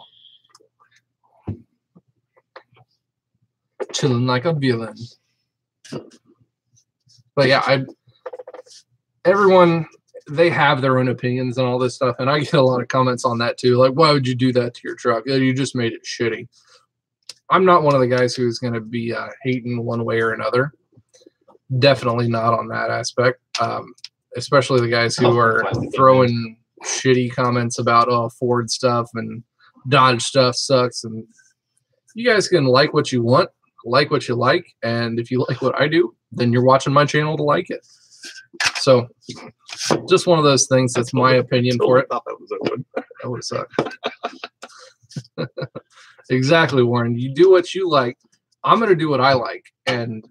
Chilling like a villain. But yeah, everyone, they have their own opinions and all this stuff, and I get a lot of comments on that too. Like, why would you do that to your truck? You just made it shitty. I'm not one of the guys who's going to be hating one way or another. Definitely not on that aspect. Especially the guys who are throwing shitty comments about Ford stuff and Dodge stuff sucks. And you guys can like what you want, like what you like, and if you like what I do, then you're watching my channel to like it. So, just one of those things. That's my opinion for it. I thought that was open. That would suck. Exactly, Warren. You do what you like. I'm going to do what I like, and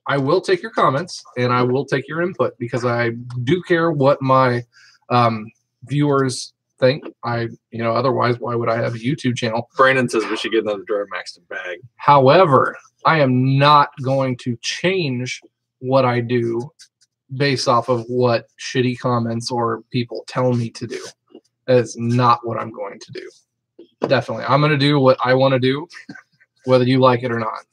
I will take your comments and I will take your input because I do care what my viewers think. Otherwise, why would I have a YouTube channel? Brandon says we should get another Drive Max bag. However, I am not going to change what I do based off of what shitty comments or people tell me to do. That is not what I'm going to do. Definitely. I'm going to do what I want to do, whether you like it or not.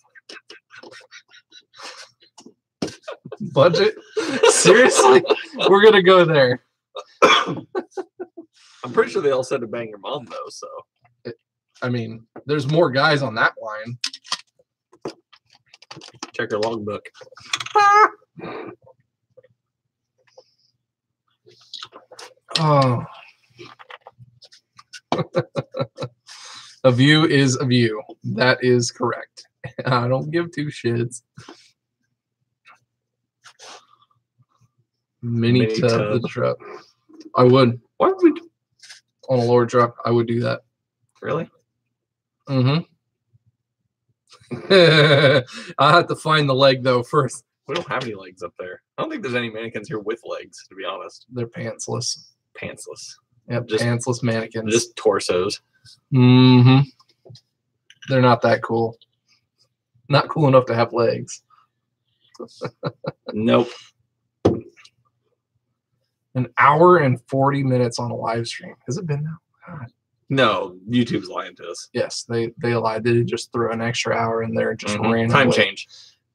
Budget? Seriously? We're going to go there. I'm pretty sure they all said to bang your mom, though, so. I mean, there's more guys on that line. Check your logbook. Oh. A view is a view. That is correct. I don't give two shits. Mini tub the truck. I would. Why would we on a lower truck? I would do that. Really? Mm-hmm. I have to find the leg though first. We don't have any legs up there. I don't think there's any mannequins here with legs, to be honest. They're pantsless. Pantsless. Yep, just pantsless mannequins. Just torsos. Mm-hmm. They're not that cool. Not cool enough to have legs. Nope. An hour and 40 minutes on a live stream. Has it been now? God. No, YouTube's lying to us. Yes, they lied. They just threw an extra hour in there, just ran time away. Change.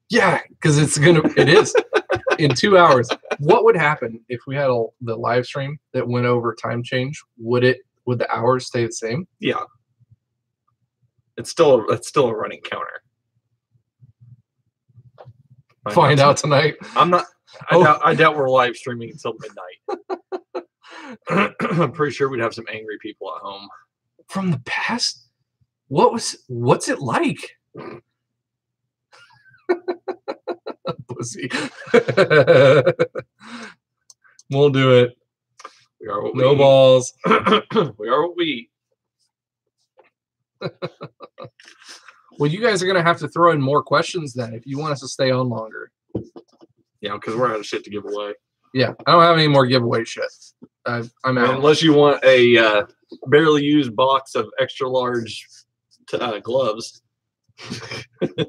Yeah, because it is in 2 hours. What would happen if we had the live stream that went over time change? Would the hours stay the same? Yeah. It's still a running counter. Find out tonight. I'm not. I doubt we're live streaming until midnight. I'm pretty sure we'd have some angry people at home. From the past? What's it like? Pussy. We'll do it. We are what No we balls. We are what we eat. Well, you guys are gonna have to throw in more questions then if you want us to stay on longer. Yeah, because we're out of shit to give away. Yeah, I don't have any more giveaway shit. I'm out. Unless you want a barely used box of extra large gloves,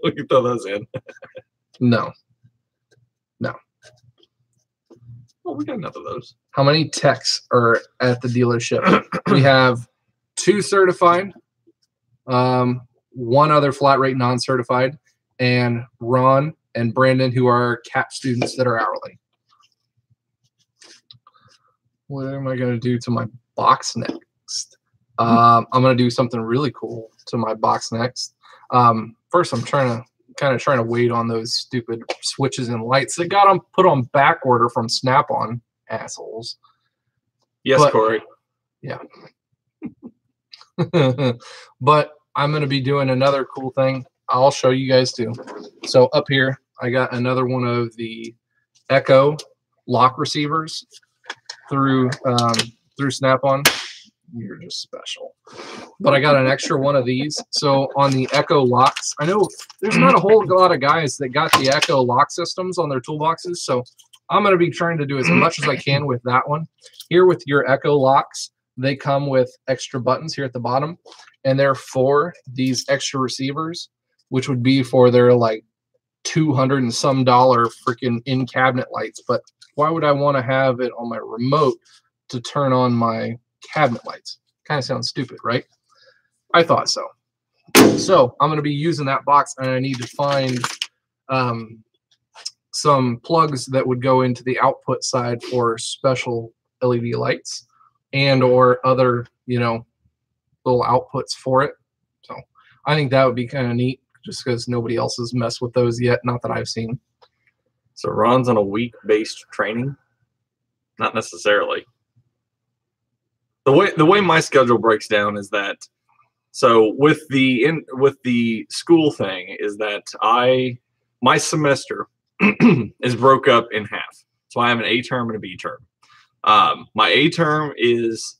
we can throw those in. No. Oh, we got enough of those. How many techs are at the dealership? We have 2 certified, 1 other flat rate non-certified, and Ron and Brandon, who are CAP students that are hourly. What am I going to do to my box next? I'm going to do something really cool to my box next. First, I'm trying to wait on those stupid switches and lights that got them put on back order from Snap-on, assholes. Yes, But, Corey. Yeah. But I'm going to be doing another cool thing. I'll show you guys too. So up here, I got another one of the Echo lock receivers through Snap-on. You're just special. But I got an extra one of these. So on the Echo locks, I know there's not a whole lot of guys that got the Echo lock systems on their toolboxes. So I'm going to be trying to do as much as I can with that one. Here with your Echo locks, they come with extra buttons here at the bottom. And they're for these extra receivers, which would be for their like $200 and some freaking in-cabinet lights. But why would I want to have it on my remote to turn on my cabinet lights? Kind of sounds stupid, right? I thought so. So I'm going to be using that box, and I need to find some plugs that would go into the output side for special LED lights and or other, little outputs for it. So I think that would be kind of neat, just because nobody else has messed with those yet, not that I've seen. So Ron's on a week-based training? Not necessarily. The way my schedule breaks down is that, so with the school thing is that my semester is broke up in half. So I have an A term and a B term. My A term is,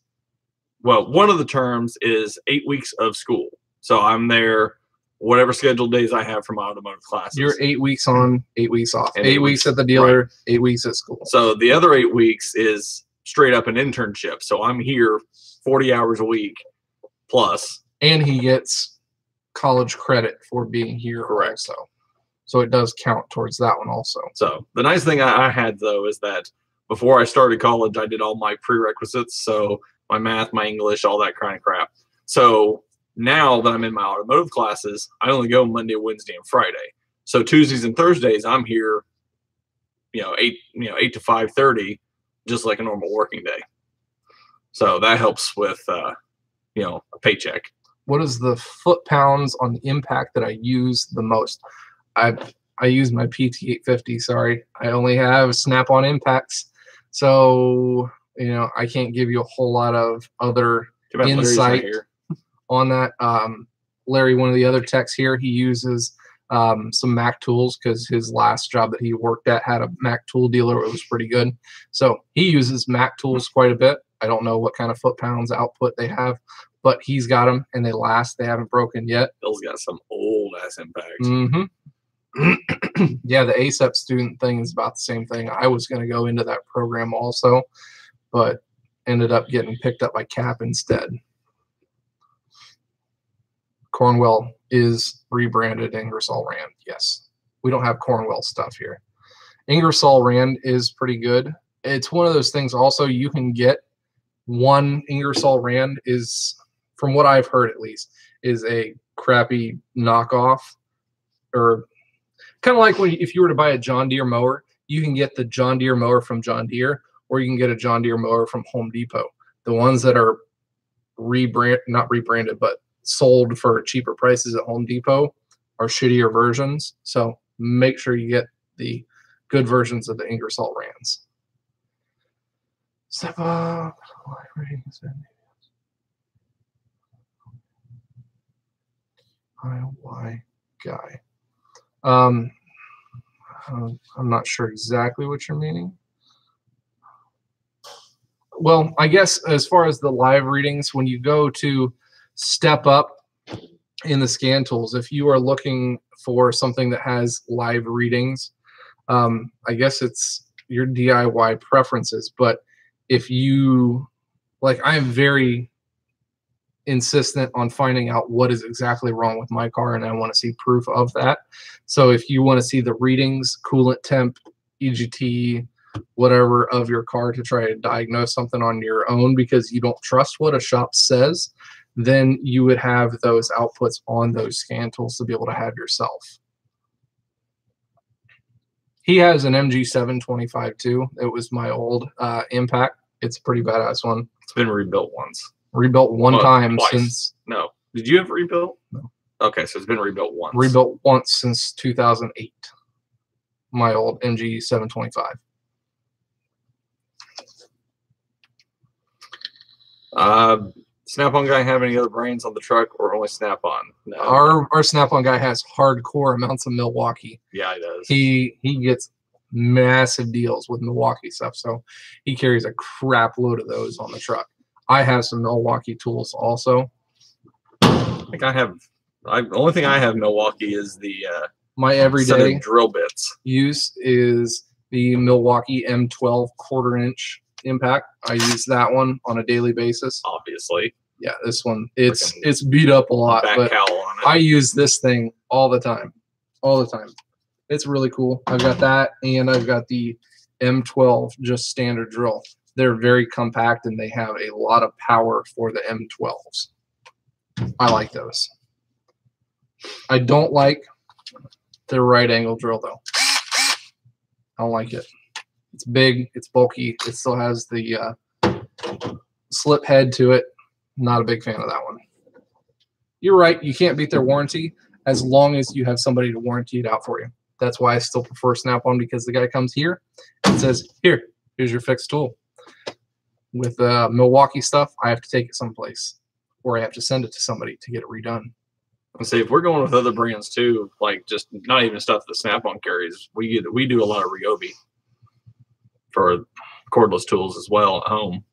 well, one of the terms is 8 weeks of school. So I'm there whatever scheduled days I have for my automotive classes. You're 8 weeks on, 8 weeks off. And 8 weeks at the dealer, right. 8 weeks at school. So the other 8 weeks is straight up an internship. So I'm here 40 hours a week plus. And he gets college credit for being here. Correct. Also. So it does count towards that one also. So the nice thing I had, though, is that before I started college, I did all my prerequisites. So my math, my English, all that kind of crap. So now that I'm in my automotive classes, I only go Monday, Wednesday, and Friday. So Tuesdays and Thursdays, I'm here, 8 to 5:30, just like a normal working day. So that helps with, a paycheck. What is the foot-pounds on the impact that I use the most? I use my PT850. Sorry, I only have Snap-on impacts, so I can't give you a whole lot of other insight on that. Larry, one of the other techs here, he uses some Mac tools because his last job that he worked at had a Mac tool dealer. It was pretty good, so he uses Mac tools quite a bit. I don't know what kind of foot-pounds output they have, but he's got them and they last. They haven't broken yet. Bill's got some old ass impacts. Mm-hmm. Yeah, the ASEP student thing is about the same thing. I was going to go into that program also, but ended up getting picked up by CAP instead. Cornwell is rebranded Ingersoll Rand. Yes, we don't have Cornwell stuff here. Ingersoll Rand is pretty good. It's one of those things also you can get. One Ingersoll Rand is, from what I've heard at least, is a crappy knockoff, or kind of like if you were to buy a John Deere mower, you can get the John Deere mower from John Deere, or you can get a John Deere mower from Home Depot. The ones that are not rebranded, but sold for cheaper prices at Home Depot are shittier versions. So make sure you get the good versions of the Ingersoll Rands. Step up. IY guy. I'm not sure exactly what you're meaning. Well, I guess as far as the live readings, when you go to step up in the scan tools, if you are looking for something that has live readings, I guess it's your DIY preferences. But if you like, I am very insistent on finding out what is exactly wrong with my car, and I want to see proof of that. So if you want to see the readings, coolant temp, EGT, whatever of your car to try to diagnose something on your own because you don't trust what a shop says, then you would have those outputs on those scan tools to be able to have yourself. He has an MG725 too. It was my old Impact. It's a pretty badass one. It's been rebuilt once. Rebuilt one time twice. Since. No. Did you have rebuilt? No. Okay, so it's been rebuilt once. Rebuilt once since 2008. My old MG725. Snap-on guy have any other brands on the truck or only Snap-on? No. Our Snap-on guy has hardcore amounts of Milwaukee. Yeah, he does. He gets massive deals with Milwaukee stuff, so he carries a crap load of those on the truck. I have some Milwaukee tools also. I think I have. The only thing I have Milwaukee is the my everyday drill bits. Use is the Milwaukee M12 1/4" Impact. I use that one on a daily basis. Obviously. Yeah, this one it's beat up a lot, but on it. I use this thing all the time. All the time. It's really cool. I've got that, and I've got the M12 just standard drill. They're very compact, and they have a lot of power for the M12s. I like those. I don't like the right angle drill, though. I don't like it. It's big. It's bulky. It still has the slip head to it. Not a big fan of that one. You're right. You can't beat their warranty as long as you have somebody to warranty it out for you. That's why I still prefer Snap-on, because the guy comes here and says, here's your fixed tool. With Milwaukee stuff, I have to take it someplace, or I have to send it to somebody to get it redone. And see, if we're going with other brands too, like just not even stuff that Snap-on carries, we do a lot of Ryobi for cordless tools as well at home.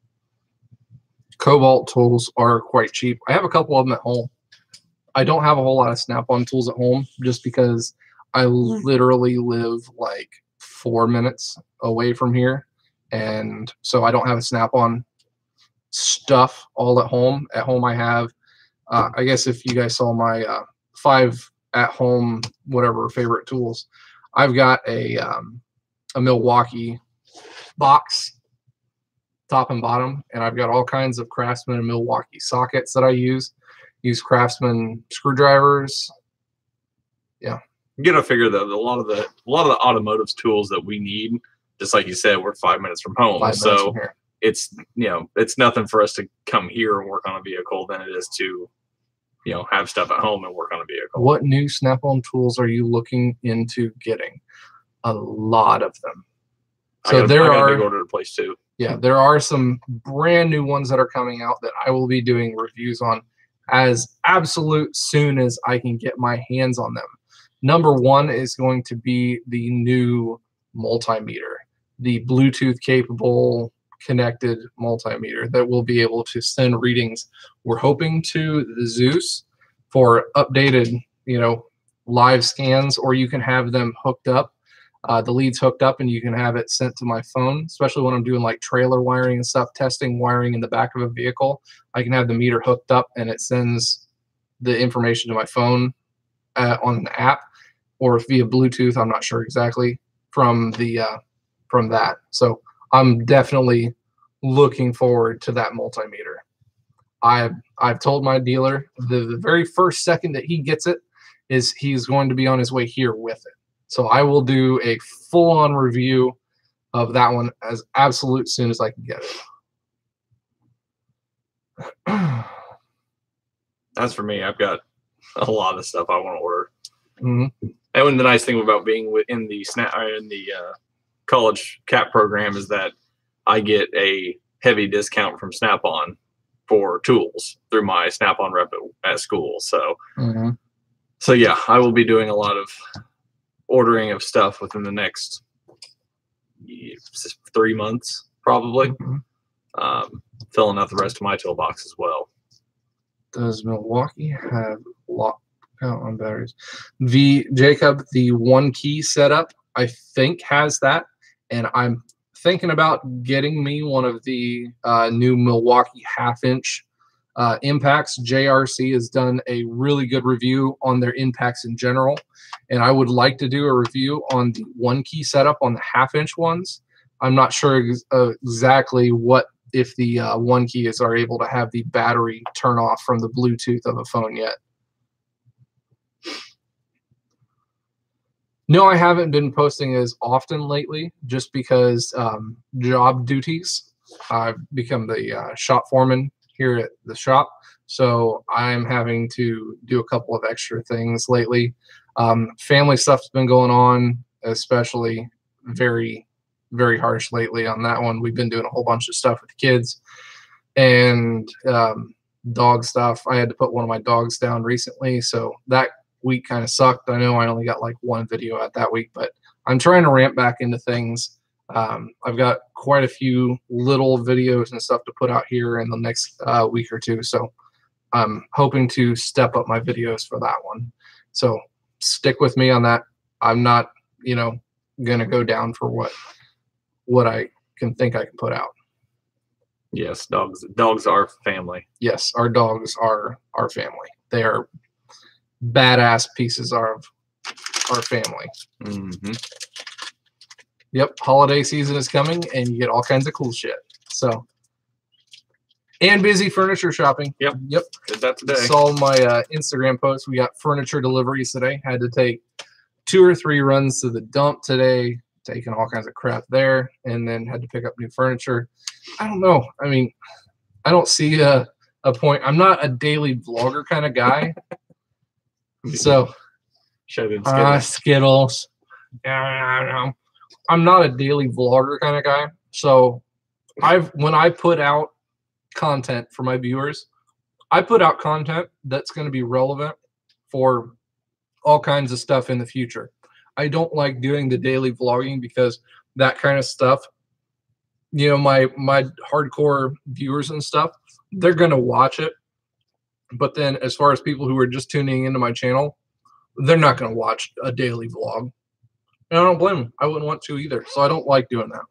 Cobalt tools are quite cheap. I have a couple of them at home. I don't have a whole lot of Snap-on tools at home just because I literally live like 4 minutes away from here. And so I don't have a Snap-on stuff all at home. At home I have, I guess if you guys saw my 5 at-home whatever favorite tools, I've got a Milwaukee box, top and bottom, and I've got all kinds of Craftsman and Milwaukee sockets that I use. Use Craftsman screwdrivers. Yeah. You gotta figure that a lot of the automotive tools that we need, just like you said, we're 5 minutes from home. 5 minutes from here. It's it's nothing for us to come here and work on a vehicle than it is to have stuff at home and work on a vehicle. What new Snap-on tools are you looking into getting? A lot of them. So I got a big order to place too. Yeah, there are some brand new ones that are coming out that I will be doing reviews on as absolute soon as I can get my hands on them. Number one is going to be the new multimeter, the Bluetooth capable connected multimeter that will be able to send readings. We're hoping to the Zeus for updated, live scans, or you can have them hooked up. The lead's hooked up and you can have it sent to my phone, especially when I'm doing like trailer wiring and stuff, testing wiring in the back of a vehicle. I can have the meter hooked up and it sends the information to my phone on an app or via Bluetooth. I'm not sure exactly from that. So I'm definitely looking forward to that multimeter. I've told my dealer the very first second that he gets it is he's going to be on his way here with it. So I will do a full-on review of that one as absolute soon as I can get it. As for me, I've got a lot of stuff I want to order. Mm-hmm. And the nice thing about being in the college CAP program is that I get a heavy discount from Snap-on for tools through my Snap-on rep at school. So So yeah, I will be doing a lot of ordering of stuff within the next 3 months, probably. Filling out the rest of my toolbox as well. Does Milwaukee have lock count on batteries? Jacob, the one key setup, I think has that, and I'm thinking about getting me one of the new Milwaukee half-inch impacts. JRC has done a really good review on their impacts in general, and I would like to do a review on the one key setup on the half-inch ones. I'm not sure exactly what if the one keys are able to have the battery turn off from the Bluetooth of a phone yet. No, I haven't been posting as often lately just because job duties. I've become the shop foreman here at the shop, so I'm having to do a couple of extra things lately. Family stuff's been going on, especially very, very harsh lately on that one. We've been doing a whole bunch of stuff with the kids and dog stuff. I had to put one of my dogs down recently, so that week kind of sucked. I know I only got like one video out that week, but I'm trying to ramp back into things. I've got quite a few little videos and stuff to put out here in the next week or two, so I'm hoping to step up my videos for that one. So stick with me on that. I'm not, gonna go down for what I can think I can put out. Yes, dogs are family. Yes, our dogs are our family. They are badass pieces of our family. Mm-hmm. Yep, holiday season is coming, and you get all kinds of cool shit. So, and busy furniture shopping. Yep. Did that today. Saw my Instagram post. We got furniture deliveries today. Had to take 2 or 3 runs to the dump today, taking all kinds of crap there, and then had to pick up new furniture. I don't know. I mean, I don't see a point. I'm not a daily vlogger kind of guy. So, Skittles. I'm not a daily vlogger kind of guy. So, when I put out content for my viewers, I put out content that's going to be relevant for all kinds of stuff in the future. I don't like doing the daily vlogging because that kind of stuff, my hardcore viewers and stuff, they're going to watch it. But then as far as people who are just tuning into my channel, they're not going to watch a daily vlog. And I don't blame them. I wouldn't want to either. So I don't like doing that.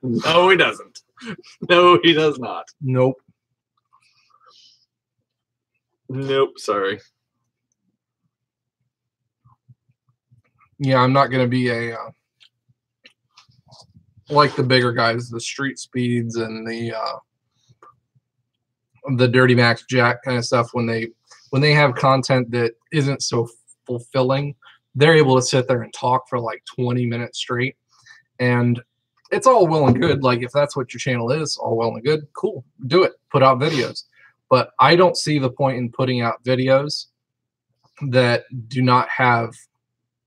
No, he doesn't. No, he does not. Nope. Nope, sorry. Yeah, I'm not going to be a like the bigger guys, the Street Speeds and the Dirty Max Jack kind of stuff. When they have content that isn't so fulfilling, they're able to sit there and talk for like 20 minutes straight, and it's all well and good. Like, if that's what your channel is, all well and good, cool, do it, put out videos. But I don't see the point in putting out videos that do not have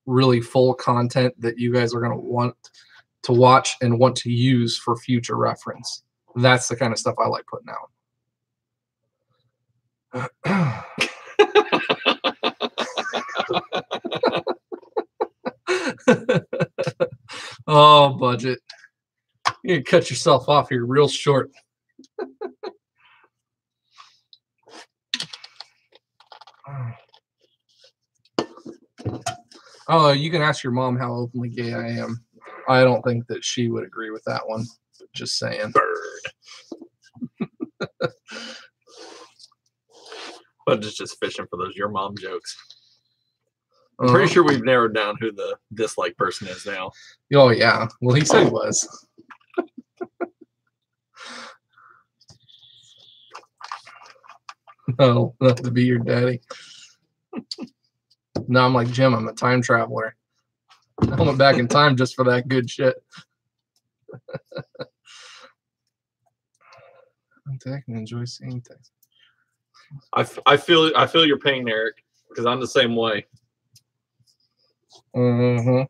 really full content that you guys are going to want to watch and want to use for future reference. That's the kind of stuff I like putting out. Oh, budget. You can cut yourself off here real short. Oh, you can ask your mom how openly gay I am. I don't think that she would agree with that one. Just saying. Bird. But it's just fishing for those your mom jokes. I'm pretty sure we've narrowed down who the dislike person is now. Oh, yeah. Well, he said he was. No, not to be your daddy. No, I'm like, Jim, I'm a time traveler. I went back in time just for that good shit. I can enjoy seeing things. I feel your pain, Eric, because I'm the same way. Mm-hmm.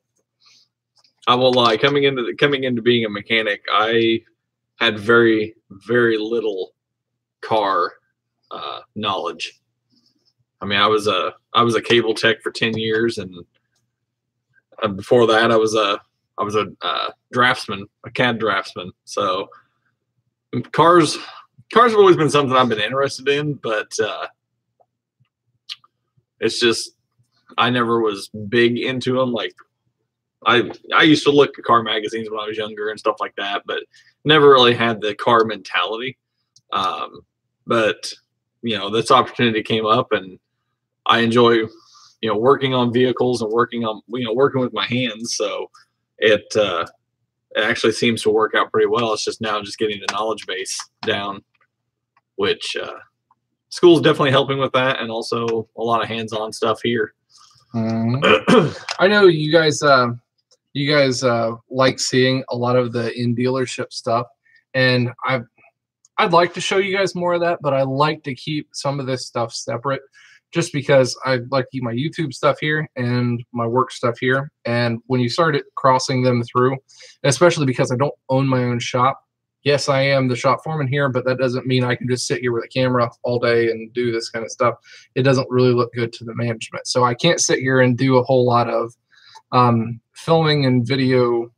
I won't lie. Coming into being a mechanic, I had very, very little car knowledge. I mean, I was a cable tech for 10 years, and before that, I was a draftsman, a CAD draftsman. So cars have always been something I've been interested in, but it's just I never was big into them. Like I used to look at car magazines when I was younger and stuff like that, but never really had the car mentality. But this opportunity came up, and I enjoy working on vehicles and working with my hands. So it actually seems to work out pretty well. It's just now just getting the knowledge base down, which school's definitely helping with that, and also a lot of hands-on stuff here. I know you guys like seeing a lot of the in dealership stuff, and I'd like to show you guys more of that, but I like to keep some of this stuff separate, just because I like to keep my YouTube stuff here and my work stuff here. And when you started crossing them through, especially because I don't own my own shop, yes, I am the shop foreman here, but that doesn't mean I can just sit here with a camera all day and do this kind of stuff. It doesn't really look good to the management. So I can't sit here and do a whole lot of filming and video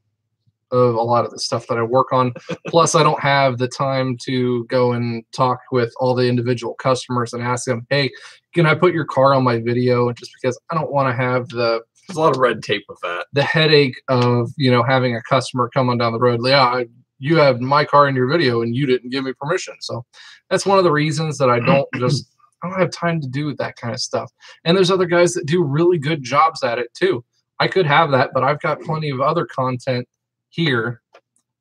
of a lot of the stuff that I work on. Plus, I don't have the time to go and talk with all the individual customers and ask them, hey, can I put your car on my video? Just because I don't want to have there's a lot of red tape with that. The headache of, having a customer come on down the road. Yeah, you have my car in your video and you didn't give me permission. So that's one of the reasons that I don't have time to do that kind of stuff. And there's other guys that do really good jobs at it too. I could have that, but I've got plenty of other content here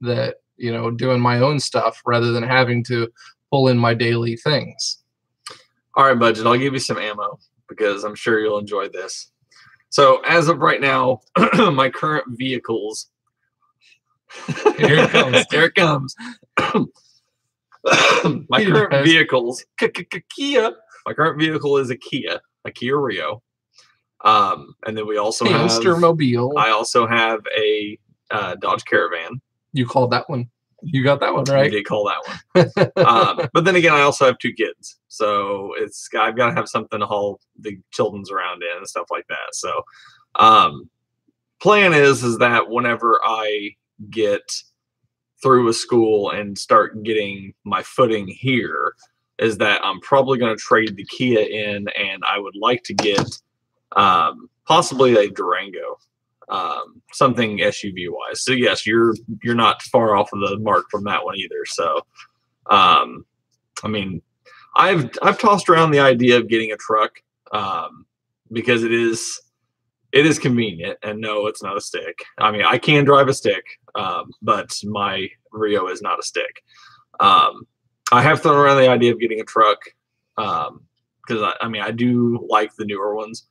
that, doing my own stuff rather than having to pull in my daily things. All right, Budget, I'll give you some ammo because I'm sure you'll enjoy this. So as of right now, my current vehicles. Here it comes. Here it comes. My current vehicles. Kia. My current vehicle is a Kia Rio. And then we also have Hamster Mobile. I also have a Dodge Caravan. You called that one. You got that one right. I did call that one. But then again, I also have 2 kids, so I've got to have something to haul the children's around in and stuff like that. So, plan is that whenever I get through with school and start getting my footing here, is that I'm probably going to trade the Kia in, and I would like to get possibly a Durango. Something SUV wise. So yes, you're not far off of the mark from that one either. So, I mean, I've tossed around the idea of getting a truck, because it is convenient, and no, it's not a stick. I mean, I can drive a stick, but my Rio is not a stick. I have thrown around the idea of getting a truck, because I do like the newer ones.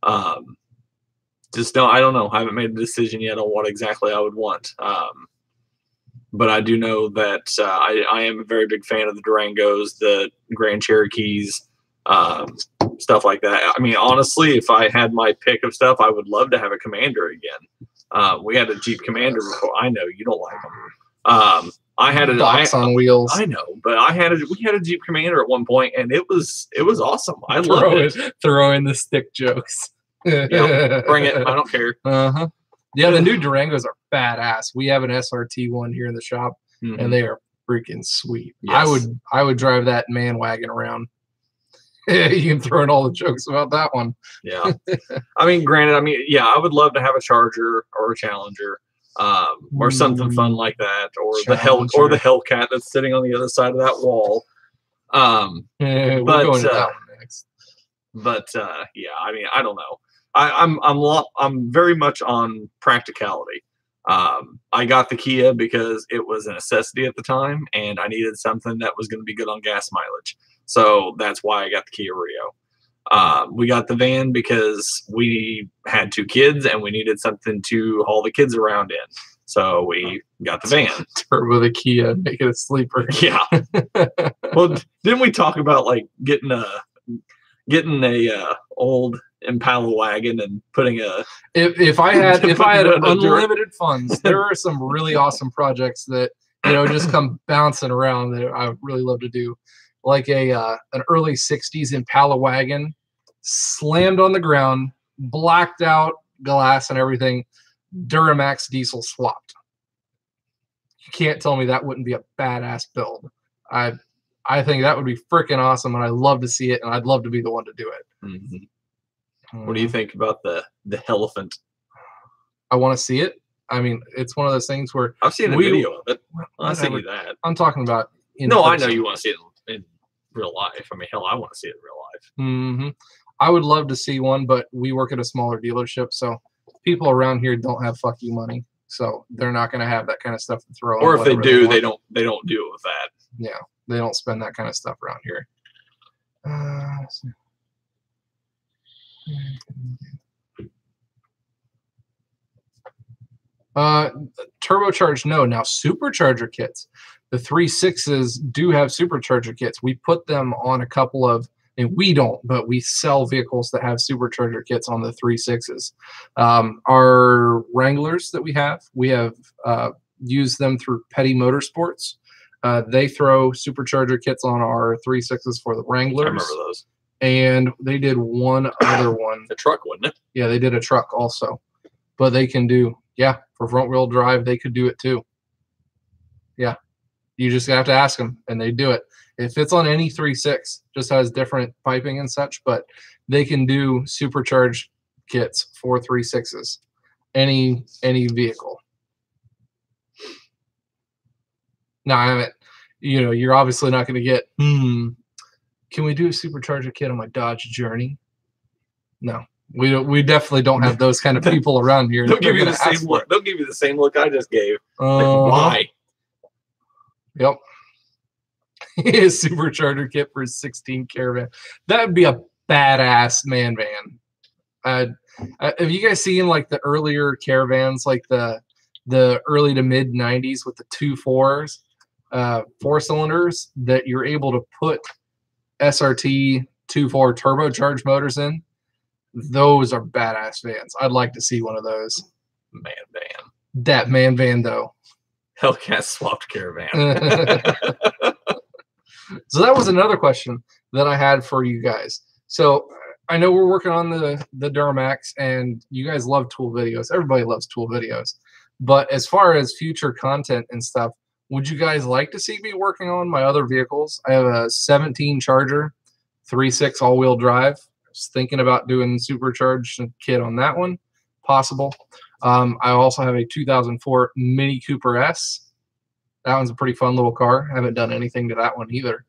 I don't know. I haven't made a decision yet on what exactly I would want. But I do know that I am a very big fan of the Durangos, the Grand Cherokees, stuff like that. I mean, honestly, if I had my pick of stuff, I would love to have a Commander again. We had a Jeep Commander before. I know you don't like them. I had a box on wheels. I know, but we had a Jeep Commander at one point, and it was awesome. I loved it. Throw in the stick jokes. Yeah, bring it. I don't care. Yeah, the new Durangos are badass. We have an SRT one here in the shop, and they are freaking sweet. Yes. I would drive that man wagon around. You can throw in all the jokes about that one. Yeah. I mean, granted, yeah, I would love to have a Charger or a Challenger, or something fun like that, or the Hellcat that's sitting on the other side of that wall. We'll go into that one next. But yeah, I mean, I don't know. I'm very much on practicality. I got the Kia because it was a necessity at the time, and I needed something that was going to be good on gas mileage. So that's why I got the Kia Rio. We got the van because we had 2 kids and we needed something to haul the kids around in. So we got the van. Turbo the Kia, make it a sleeper. Yeah. Well, didn't we talk about like getting a old Impala wagon and putting if I had unlimited funds, there are some really awesome projects that just come bouncing around that I would really love to do. like an early 60s Impala wagon, slammed on the ground, blacked out glass and everything, Duramax diesel swapped. You can't tell me that wouldn't be a badass build. I think that would be freaking awesome, and I'd love to see it, and I'd love to be the one to do it. Mm-hmm. What do you think about the elephant? I want to see it. I mean, it's one of those things where I've seen a video of it. I'll see that. I'm talking about. I know you want to see it in real life. I mean, hell, I want to see it in real life. Mm-hmm. I would love to see one, but we work at a smaller dealership, so people around here don't have fuck you money, so they're not going to have that kind of stuff to throw. Or if they do, they don't do it with that. Yeah, they don't spend that kind of stuff around here. Turbocharged, no. Now supercharger kits. The 3.6s do have supercharger kits. We put them on a couple of, and we don't, but we sell vehicles that have supercharger kits on the 3.6s. Our Wranglers that we have used them through Petty Motorsports. They throw supercharger kits on our 3.6s for the Wranglers. I remember those. And they did one other one. The truck, wasn't it? Yeah, they did a truck also. But they can do, yeah, for front wheel drive, they could do it too. Yeah. You just have to ask them, and they do it. If it's on any 3.6, just has different piping and such, but they can do supercharged kits for 3.6s. Any vehicle. Now, I haven't, you're obviously not going to get, can we do a supercharger kit on my Dodge Journey? No. We definitely don't have those kind of people around here. They'll give you the same look. They'll give you the same look I just gave. Why? Yep. His supercharger kit for his 16 Caravan. That would be a badass man van. Have you guys seen like the earlier Caravans, like the early to mid 90s with the 2.4s, 4-cylinders that you're able to put SRT 2.4 turbocharged motors in? Those are badass vans. I'd like to see one of those. Man van. That man van, though. Hellcat swapped Caravan. So that was another question that I had for you guys. So I know we're working on the Duramax, and you guys love tool videos. Everybody loves tool videos. But as far as future content and stuff, would you guys like to see me working on my other vehicles? I have a 17 Charger, 3.6 all-wheel drive. Thinking about doing supercharged kit on that one, possible. I also have a 2004 Mini Cooper S. That one's a pretty fun little car. Haven't done anything to that one either.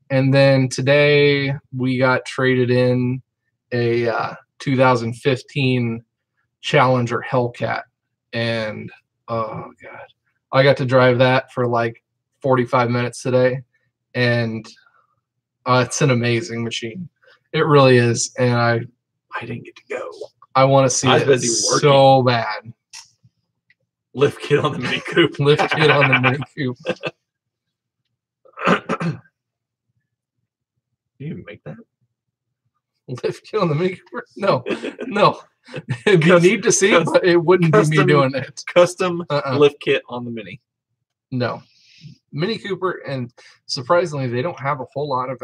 And then today we got traded in a 2015 Challenger Hellcat, and oh god, I got to drive that for like 45 minutes today, and it's an amazing machine. It really is, and I didn't get to go. I want to see it so bad. Lift kit on the Mini Coupe. Lift kit on the Mini Coupe. You even make that? Lift kit on the Mini Cooper? No, no. You need to see it, but it wouldn't be me doing it. Custom lift kit on the Mini. No. Mini Cooper, and surprisingly, they don't have a whole lot of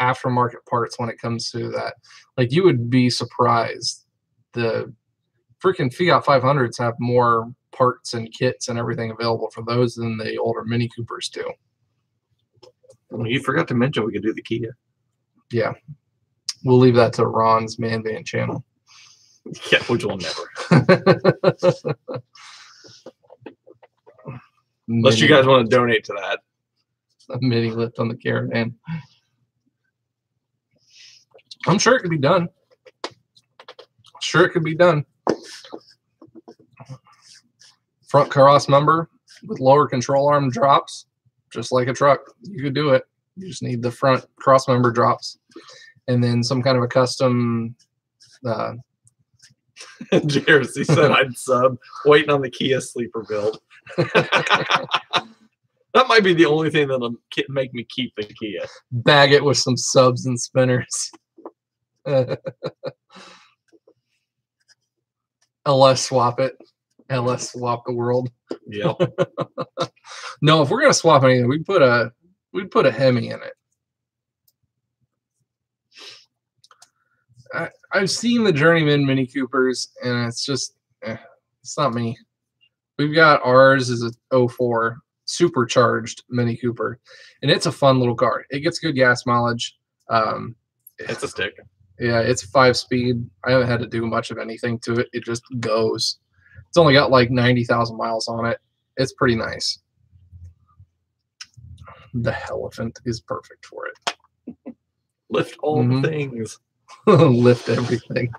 aftermarket parts when it comes to that. Like, you would be surprised. The freaking Fiat 500s have more parts and kits and everything available for those than the older Mini Coopers do. Well, you forgot to mention we could do the Kia. Yeah. We'll leave that to Ron's Man Van channel. Yeah, which will never. Unless you guys want to donate to that. A mini lift on the Caravan. I'm sure it could be done. Sure, it could be done. Front cross member with lower control arm drops, just like a truck. You could do it. You just need the front cross member drops, and then some kind of a custom. Jersey said I'd sub, waiting on the Kia sleeper build. That might be the only thing that'll make me keep the Kia. Bag it with some subs and spinners. LS swap it. LS swap the world. Yep. No, if we're gonna swap anything, we'd put a Hemi in it. I've seen the Journeyman Mini Coopers, and it's just, it's not me. We've got ours is a '04 supercharged Mini Cooper, and it's a fun little car. It gets good gas mileage. It's a stick. Yeah, it's 5-speed. I haven't had to do much of anything to it. It just goes. It's only got like 90,000 miles on it. It's pretty nice. The Elephant is perfect for it. Lift all the things. Lift everything.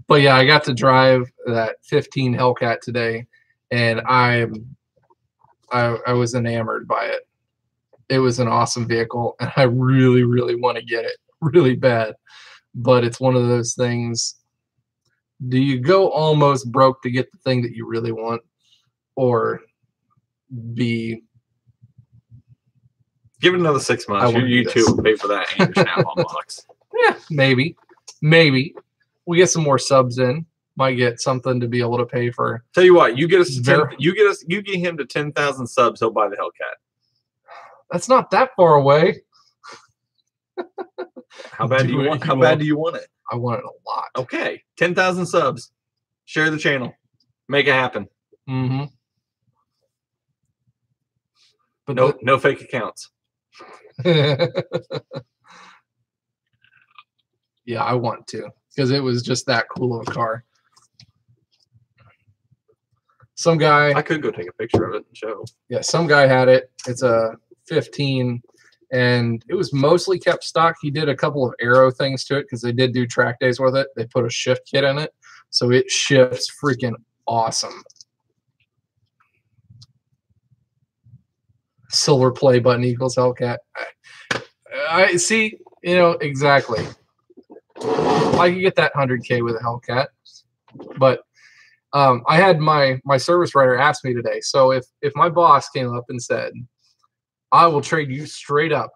But yeah, I got to drive that 15 Hellcat today, and I was enamored by it. It was an awesome vehicle, and I really, really want to get it really bad. But it's one of those things. Do you go almost broke to get the thing that you really want, or be? Give it another 6 months. You two will pay for that and your Snap-on box. Yeah, maybe. We get some more subs in. Might get something to be able to pay for. Tell you what, you get him to 10,000 subs, he'll buy the Hellcat. That's not that far away. How bad do you want it? I want it a lot. Okay, 10,000 subs. Share the channel. Make it happen. Mm-hmm. But no fake accounts. Yeah, I want to, because it was just that cool of a car. Some guy, I could go take a picture of it and show. Yeah, some guy had it. It's a 15, and it was mostly kept stock. He did a couple of aero things to it because they did do track days with it. They put a shift kit in it, so it shifts freaking awesome. Silver play button equals Hellcat. I see, exactly. I could get that 100K with a Hellcat, but I had my service writer ask me today. So if my boss came up and said, "I will trade you straight up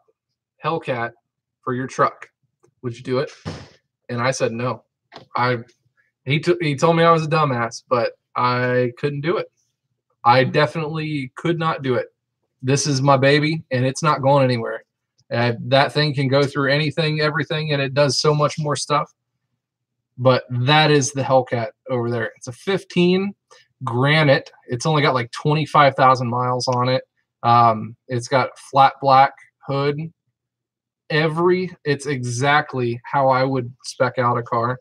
Hellcat for your truck," would you do it? And I said no. He told me I was a dumbass, but I couldn't do it. I definitely could not do it. This is my baby, and it's not going anywhere. That thing can go through anything, everything, and it does so much more stuff. But that is the Hellcat over there. It's a 15 Granite. It's only got like 25,000 miles on it. It's got flat black hood. It's exactly how I would spec out a car.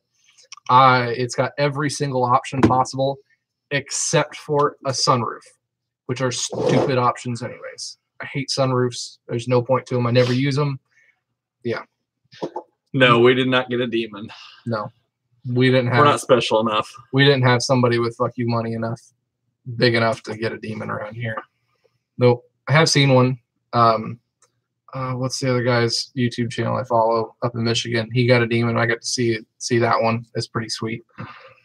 It's got every single option possible except for a sunroof, which are stupid options anyways. I hate sunroofs. There's no point to them. I never use them. Yeah. No, we did not get a Demon. No. We're not special enough. We didn't have somebody with fuck you money enough, big enough to get a Demon around here. Nope. I have seen one. What's the other guy's YouTube channel I follow up in Michigan? He got a Demon. I got to see that one. It's pretty sweet.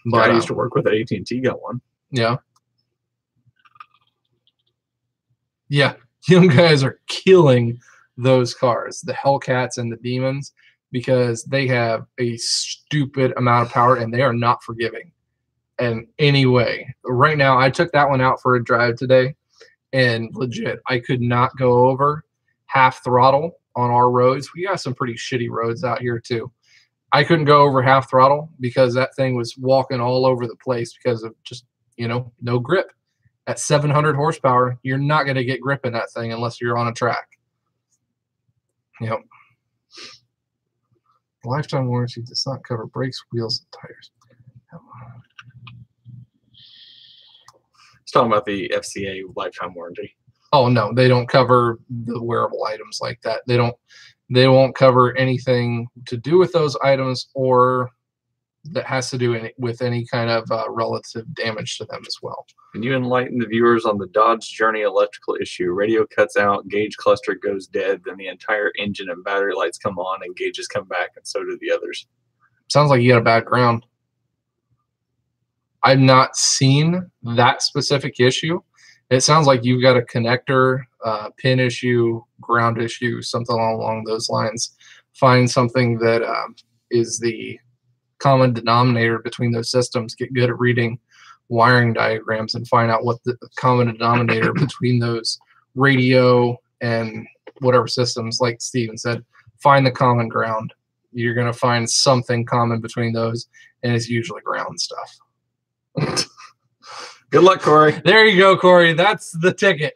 But I used to work with AT&T. Got one. Yeah. Yeah. Young guys are killing those cars, the Hellcats and the Demons, because they have a stupid amount of power and they are not forgiving in any way. Right now, I took that one out for a drive today, and legit, I could not go over half throttle on our roads. We got some pretty shitty roads out here too. I couldn't go over half throttle because that thing was walking all over the place because of just, no grip. At 700 horsepower, you're not going to get grip in that thing unless you're on a track. Yep. Lifetime warranty does not cover brakes, wheels, and tires. It's talking about the FCA lifetime warranty. Oh no, they don't cover the wearable items like that. They won't cover anything to do with those items or that has to do with any kind of relative damage to them as well. Can you enlighten the viewers on the Dodge Journey electrical issue? Radio cuts out, gauge cluster goes dead, then the entire engine and battery lights come on and gauges come back, and so do the others. Sounds like you got a bad ground. I've not seen that specific issue. It sounds like you've got a connector, pin issue, ground issue, something along those lines. Find something that is the common denominator between those systems. Get good at reading wiring diagrams and find out what the common denominator between those radio and whatever systems, like Steven said, find the common ground. you're going to find something common between those, and it's usually ground stuff. Good luck, Corey. There you go, Corey. That's the ticket.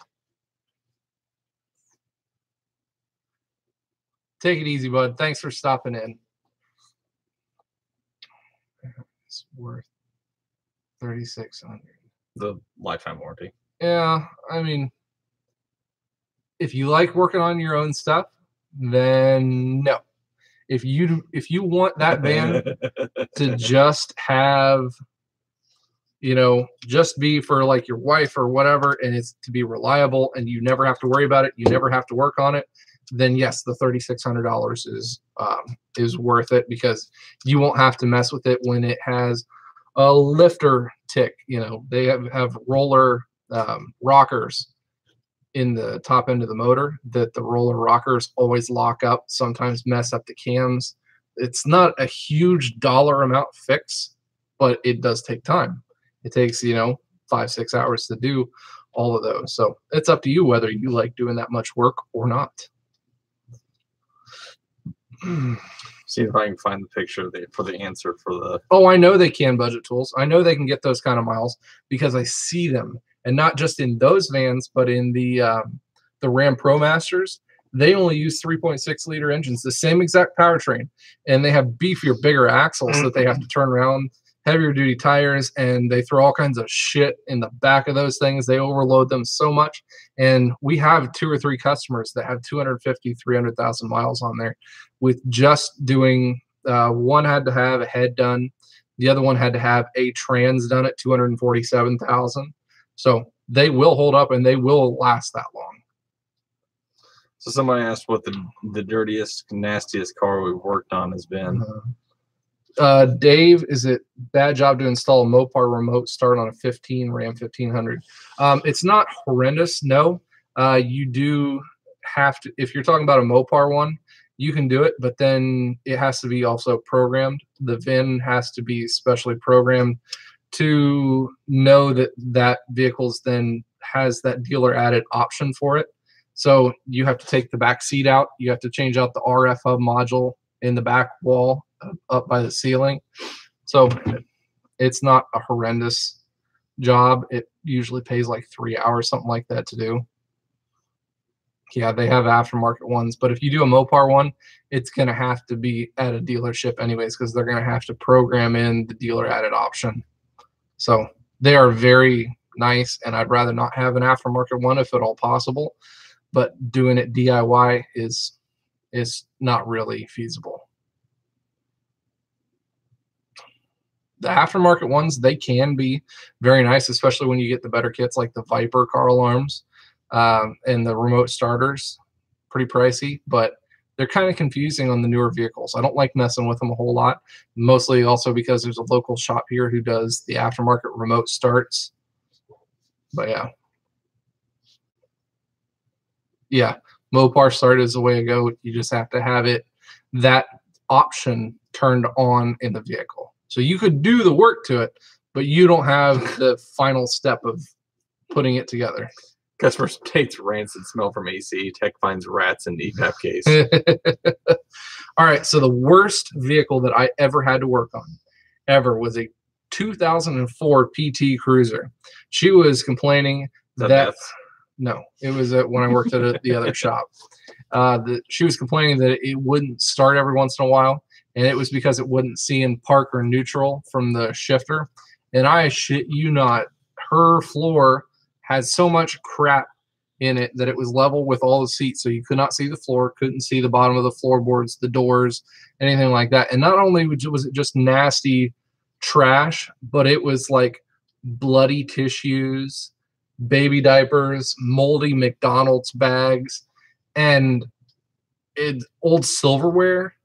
Take it easy, bud. Thanks for stopping in. It's worth $3,600. The lifetime warranty. Yeah, I mean, if you like working on your own stuff, then no. If you want that van to just have, you know, just be for like your wife or whatever, and it's to be reliable and you never have to worry about it, you never have to work on it, then yes, the $3,600 is worth it, because you won't have to mess with it when it has a lifter tick. You know, they have roller rockers in the top end of the motor that the roller rockers always lock up, sometimes mess up the cams. It's not a huge dollar amount fix, but it does take time. It takes, you know, 5-6 hours to do all of those. So it's up to you whether you like doing that much work or not. See if I can find the picture for the answer for the. Oh, I know they can, Budget Tools. I know they can get those kind of miles because I see them. And not just in those vans, but in the Ram Pro Masters, they only use 3.6 liter engines, the same exact powertrain, and they have beefier, bigger axles that they have to turn around, heavier duty tires, and they throw all kinds of shit in the back of those things. They overload them so much, and we have 2 or 3 customers that have 250, 300,000 miles on there with just doing. One had to have a head done, the other one had to have a trans done at 247,000. So they will hold up and they will last that long. So somebody asked what the dirtiest, nastiest car we've worked on has been. Dave, is it bad job to install a Mopar remote start on a 15 Ram 1500? It's not horrendous, no. You do have to, if you're talking about a Mopar one, you can do it, but then it has to be also programmed. The VIN has to be specially programmed to know that that vehicle's then has that dealer added option for it. So you have to take the back seat out. You have to change out the RF hub module in the back wall up by the ceiling. So it's not a horrendous job. It usually pays like 3 hours, something like that to do. Yeah, they have aftermarket ones, but if you do a Mopar one, it's going to have to be at a dealership anyways, because they're going to have to program in the dealer added option. So they are very nice, and I'd rather not have an aftermarket one if at all possible, but doing it DIY is not really feasible. The aftermarket ones, they can be very nice, especially when you get the better kits like the Viper car alarms and the remote starters. Pretty pricey, but they're kind of confusing on the newer vehicles. I don't like messing with them a whole lot, mostly also because there's a local shop here who does the aftermarket remote starts. But yeah, Mopar start is the way to go. You just have to have that option turned on in the vehicle. So you could do the work to it, but you don't have the final step of putting it together. Customer states rancid smell from AC. Tech finds rats in EPAP case. All right, so the worst vehicle that I ever had to work on ever was a 2004 PT Cruiser. She was complaining that no, it was when I worked at the other shop. She was complaining that it wouldn't start every once in a while, and it was because it wouldn't see in park or neutral from the shifter. And I shit you not, her floor had so much crap in it that it was level with all the seats, so you could not see the floor, couldn't see the bottom of the floorboards, the doors, anything like that. And not only was it just nasty trash, but it was like bloody tissues, baby diapers, moldy McDonald's bags, and old silverware.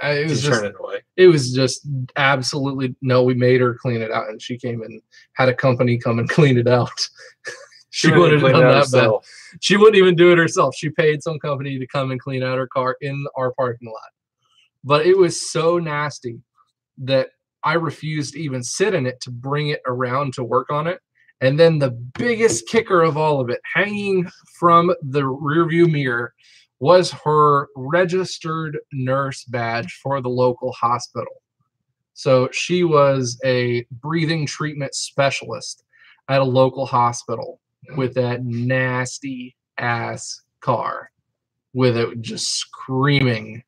It was just absolutely no. We made her clean it out, and she came and had a company come and clean it out. She wouldn't have done that bad. She wouldn't even do it herself. She paid some company to come and clean out her car in our parking lot. But it was so nasty that I refused to even sit in it to bring it around to work on it. And then the biggest kicker of all of it, hanging from the rearview mirror, was her registered nurse badge for the local hospital. So she was a breathing treatment specialist at a local hospital with that nasty ass car with it just screaming,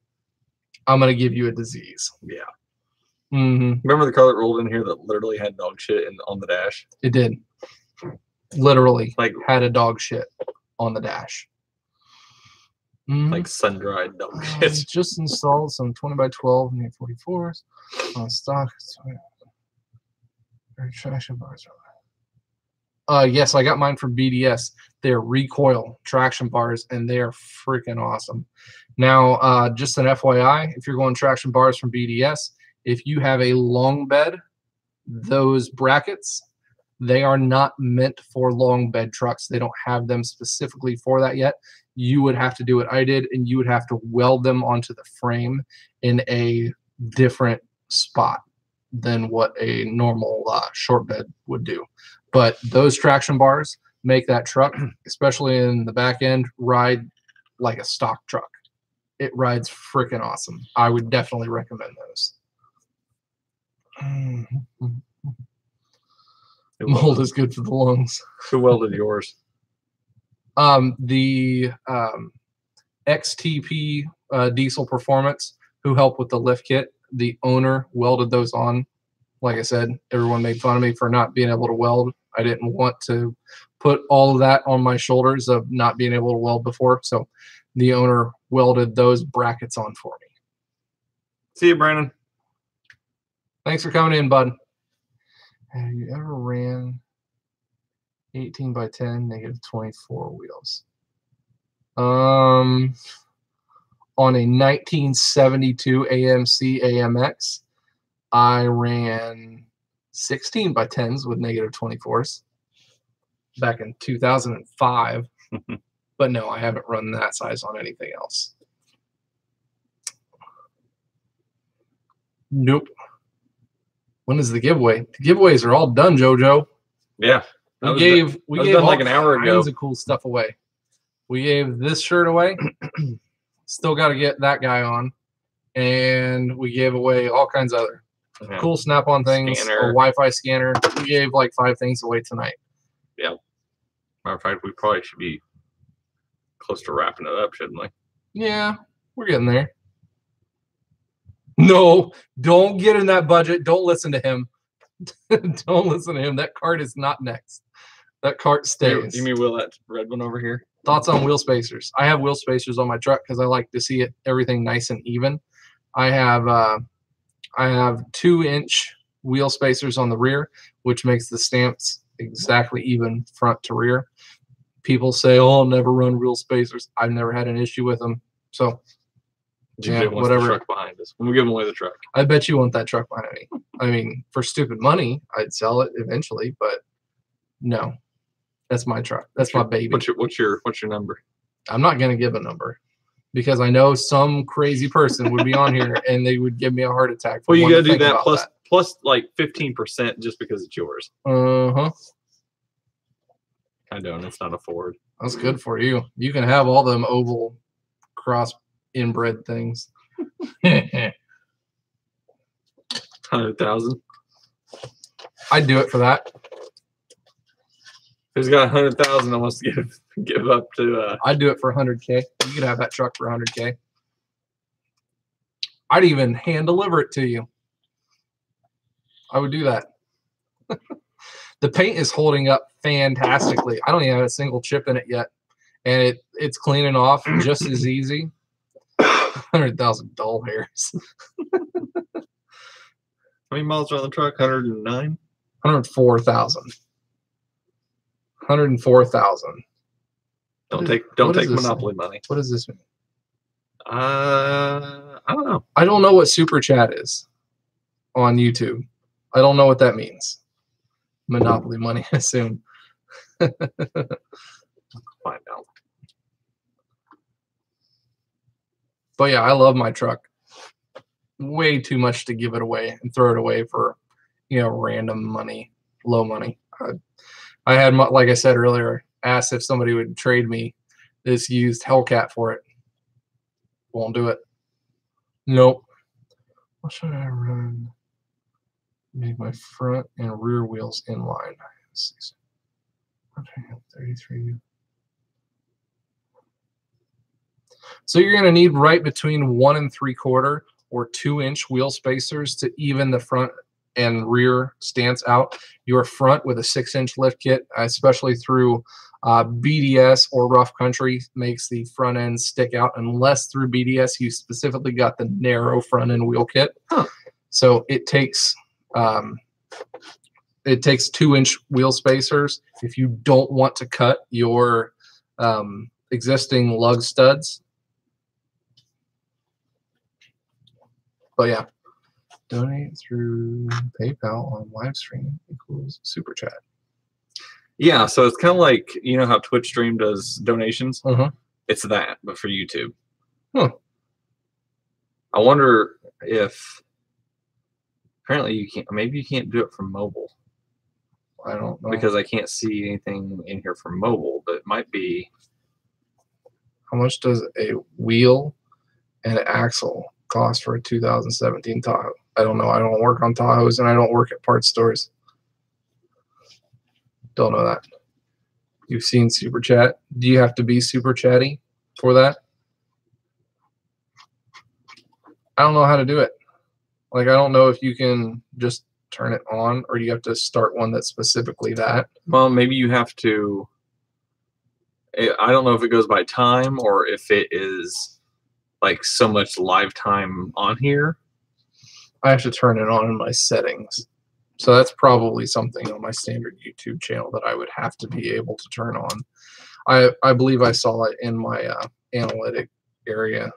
I'm going to give you a disease. Yeah. Mm-hmm. Remember the car that rolled in here that literally had dog shit on the dash? It did. Literally like had a dog shit on the dash. Like sun-dried dog shit. Just installed some 20 by 12 and 844s on stock. Traction bars. Yes, I got mine from BDS. They're recoil traction bars, and they are freaking awesome. Now, just an FYI, if you're going traction bars from BDS, if you have a long bed, those brackets, they are not meant for long bed trucks. They don't have them specifically for that yet. You would have to do what I did, and you would have to weld them onto the frame in a different spot than what a normal short bed would do. But those traction bars make that truck, especially in the back end, ride like a stock truck. It rides freaking awesome. I would definitely recommend those. Mold is good for the lungs. Who welded yours? The XTP Diesel Performance, who helped with the lift kit. The owner welded those on. Like I said, everyone made fun of me for not being able to weld. I didn't want to put all of that on my shoulders of not being able to weld before. So the owner welded those brackets on for me. See you, Brandon. Thanks for coming in, bud. Have you ever ran 18 by 10 negative 24 wheels? On a 1972 AMC AMX, I ran 16 by 10s with negative 24s back in 2005. But no, I haven't run that size on anything else. Nope. When is the giveaway? The giveaways are all done, JoJo. Yeah. We gave done like an hour ago. Kinds of cool stuff away. We gave this shirt away. Still got to get that guy on. And we gave away all kinds of other cool snap-on things, Scanner. a Wi-Fi scanner. We gave like 5 things away tonight. Yeah. Matter of fact, we probably should be close to wrapping it up, shouldn't we? Yeah, we're getting there. No, don't get in that budget. Don't listen to him. Don't listen to him. That cart is not next. That cart stays. You mean Will, that red one over here? Thoughts on wheel spacers? I have wheel spacers on my truck because I like to see everything nice and even. I have 2-inch wheel spacers on the rear, which makes the stamps exactly even front to rear. People say, "Oh, I'll never run wheel spacers." I've never had an issue with them. So, yeah, whatever. The truck behind us. When we give away the truck, I bet you want that truck behind me. I mean, for stupid money, I'd sell it eventually, but no, that's my truck. That's my baby. What's your number? I'm not gonna give a number because I know some crazy person would be on here and they would give me a heart attack. Well, you gotta do that plus like 15% just because it's yours. I don't. It's not a Ford. That's good for you. You can have all them oval cross inbred things. 100,000. I'd do it for that. Who's got 100,000 and wants to give up to? I'd do it for 100K. You could have that truck for 100K. I'd even hand deliver it to you. I would do that. The paint is holding up fantastically. I don't even have a single chip in it yet, and it's cleaning off just as easy. 100,000 doll hairs. How many miles are on the truck? 109? 104,000. 104,000. Don't take Monopoly money. What does this mean? I don't know. I don't know what super chat is on YouTube. I don't know what that means. Monopoly money, I assume. Find out. But yeah, I love my truck. Way too much to give it away and throw it away for, random money, low money. I had, like I said earlier, asked if somebody would trade me this used Hellcat for it. Won't do it. Nope. What should I run? Make my front and rear wheels in line. 33. So you're going to need right between 1 3/4 or 2-inch wheel spacers to even the front and rear stance out. Your front with a 6-inch lift kit, especially through BDS or rough country, makes the front end stick out, unless through BDS you specifically got the narrow front end wheel kit. So it takes 2-inch wheel spacers if you don't want to cut your existing lug studs. But yeah, donate through PayPal on live stream equals super chat. Yeah, so it's kind of like, you know how Twitch stream does donations? Uh-huh. It's that, but for YouTube. Huh. I wonder if apparently you can't. Maybe you can't do it from mobile. I don't know. Because I can't see anything in here from mobile, but it might be. How much does a wheel and axle cost for a 2017 Tahoe? I don't know. I don't work on Tahoes and I don't work at parts stores. Don't know that. You've seen Super Chat. Do you have to be super chatty for that? I don't know how to do it. Like, I don't know if you can just turn it on or do you have to start one that's specifically that. Well, maybe you have to. I don't know if it goes by time or if it is like so much live time on here. I have to turn it on in my settings. So that's probably something on my standard YouTube channel that I would have to be able to turn on. I believe I saw it in my analytic area.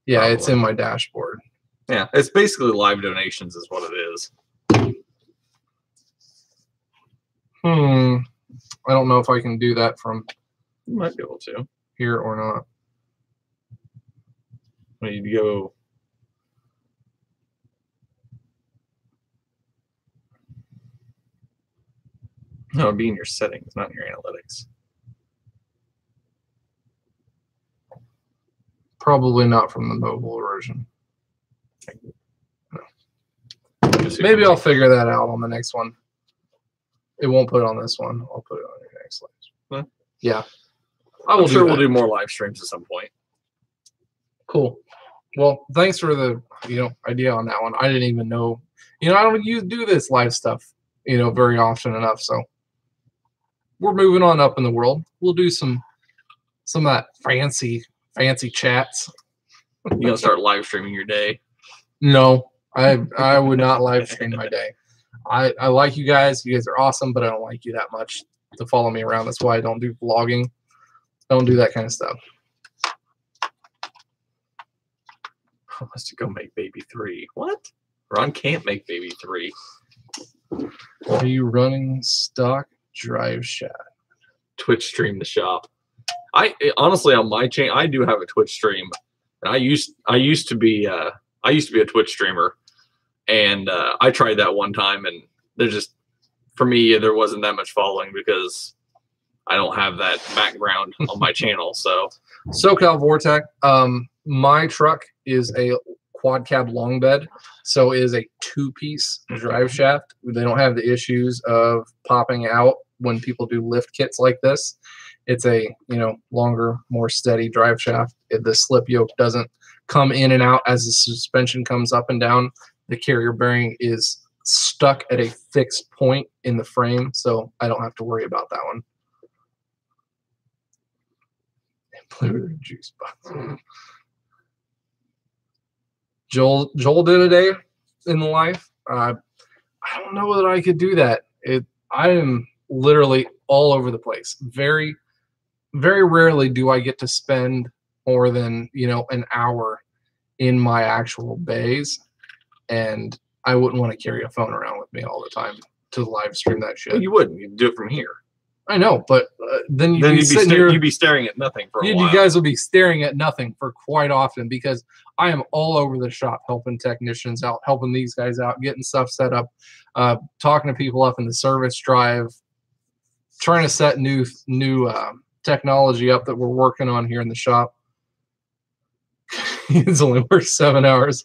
Yeah, Probably. It's in my dashboard. Yeah, it's basically live donations is what it is. I don't know if I can do that from You might be able to. here or not. When you go. No, it'd be in your settings, not in your analytics. Probably not from the mobile version. No. Maybe I'll figure that out on the next one. It won't put it on this one. I'll put it on your next live. Huh? Yeah. I'm sure we'll do more live streams at some point. Cool. Well, thanks for the idea on that one. I didn't even know. I don't do this live stuff very often enough. So we're moving on up in the world. We'll do some of that fancy chats. You gonna start live streaming your day? No, I would not live stream my day. I like you guys. You guys are awesome, but I don't like you that much to follow me around. That's why I don't do vlogging. Don't do that kind of stuff. Wants to go make baby 3. What? Ron can't make baby 3. Are you running stock drive shaft? Twitch stream the shop. Honestly on my channel I do have a Twitch stream. And I used to be a Twitch streamer, and I tried that one time, and for me there wasn't that much following because I don't have that background on my channel. So SoCal Vortec. My truck is a quad cab long bed, so it is a 2-piece drive shaft. They don't have the issues of popping out when people do lift kits like this. It's a longer, more steady drive shaft. The slip yoke doesn't come in and out as the suspension comes up and down. The carrier bearing is stuck at a fixed point in the frame, so I don't have to worry about that one. Blue juice box. Joel did a day in the life. I don't know that I could do that. I am literally all over the place. Very, very rarely do I get to spend more than an hour in my actual bays, and I wouldn't want to carry a phone around with me all the time to live stream that shit. Well, you wouldn't. You'd do it from here. I know, but then you'd be staring at nothing for a while. You guys will be staring at nothing for quite often because I am all over the shop helping technicians out, helping these guys out, getting stuff set up, talking to people up in the service drive, trying to set new technology up that we're working on here in the shop. He's only worked 7 hours.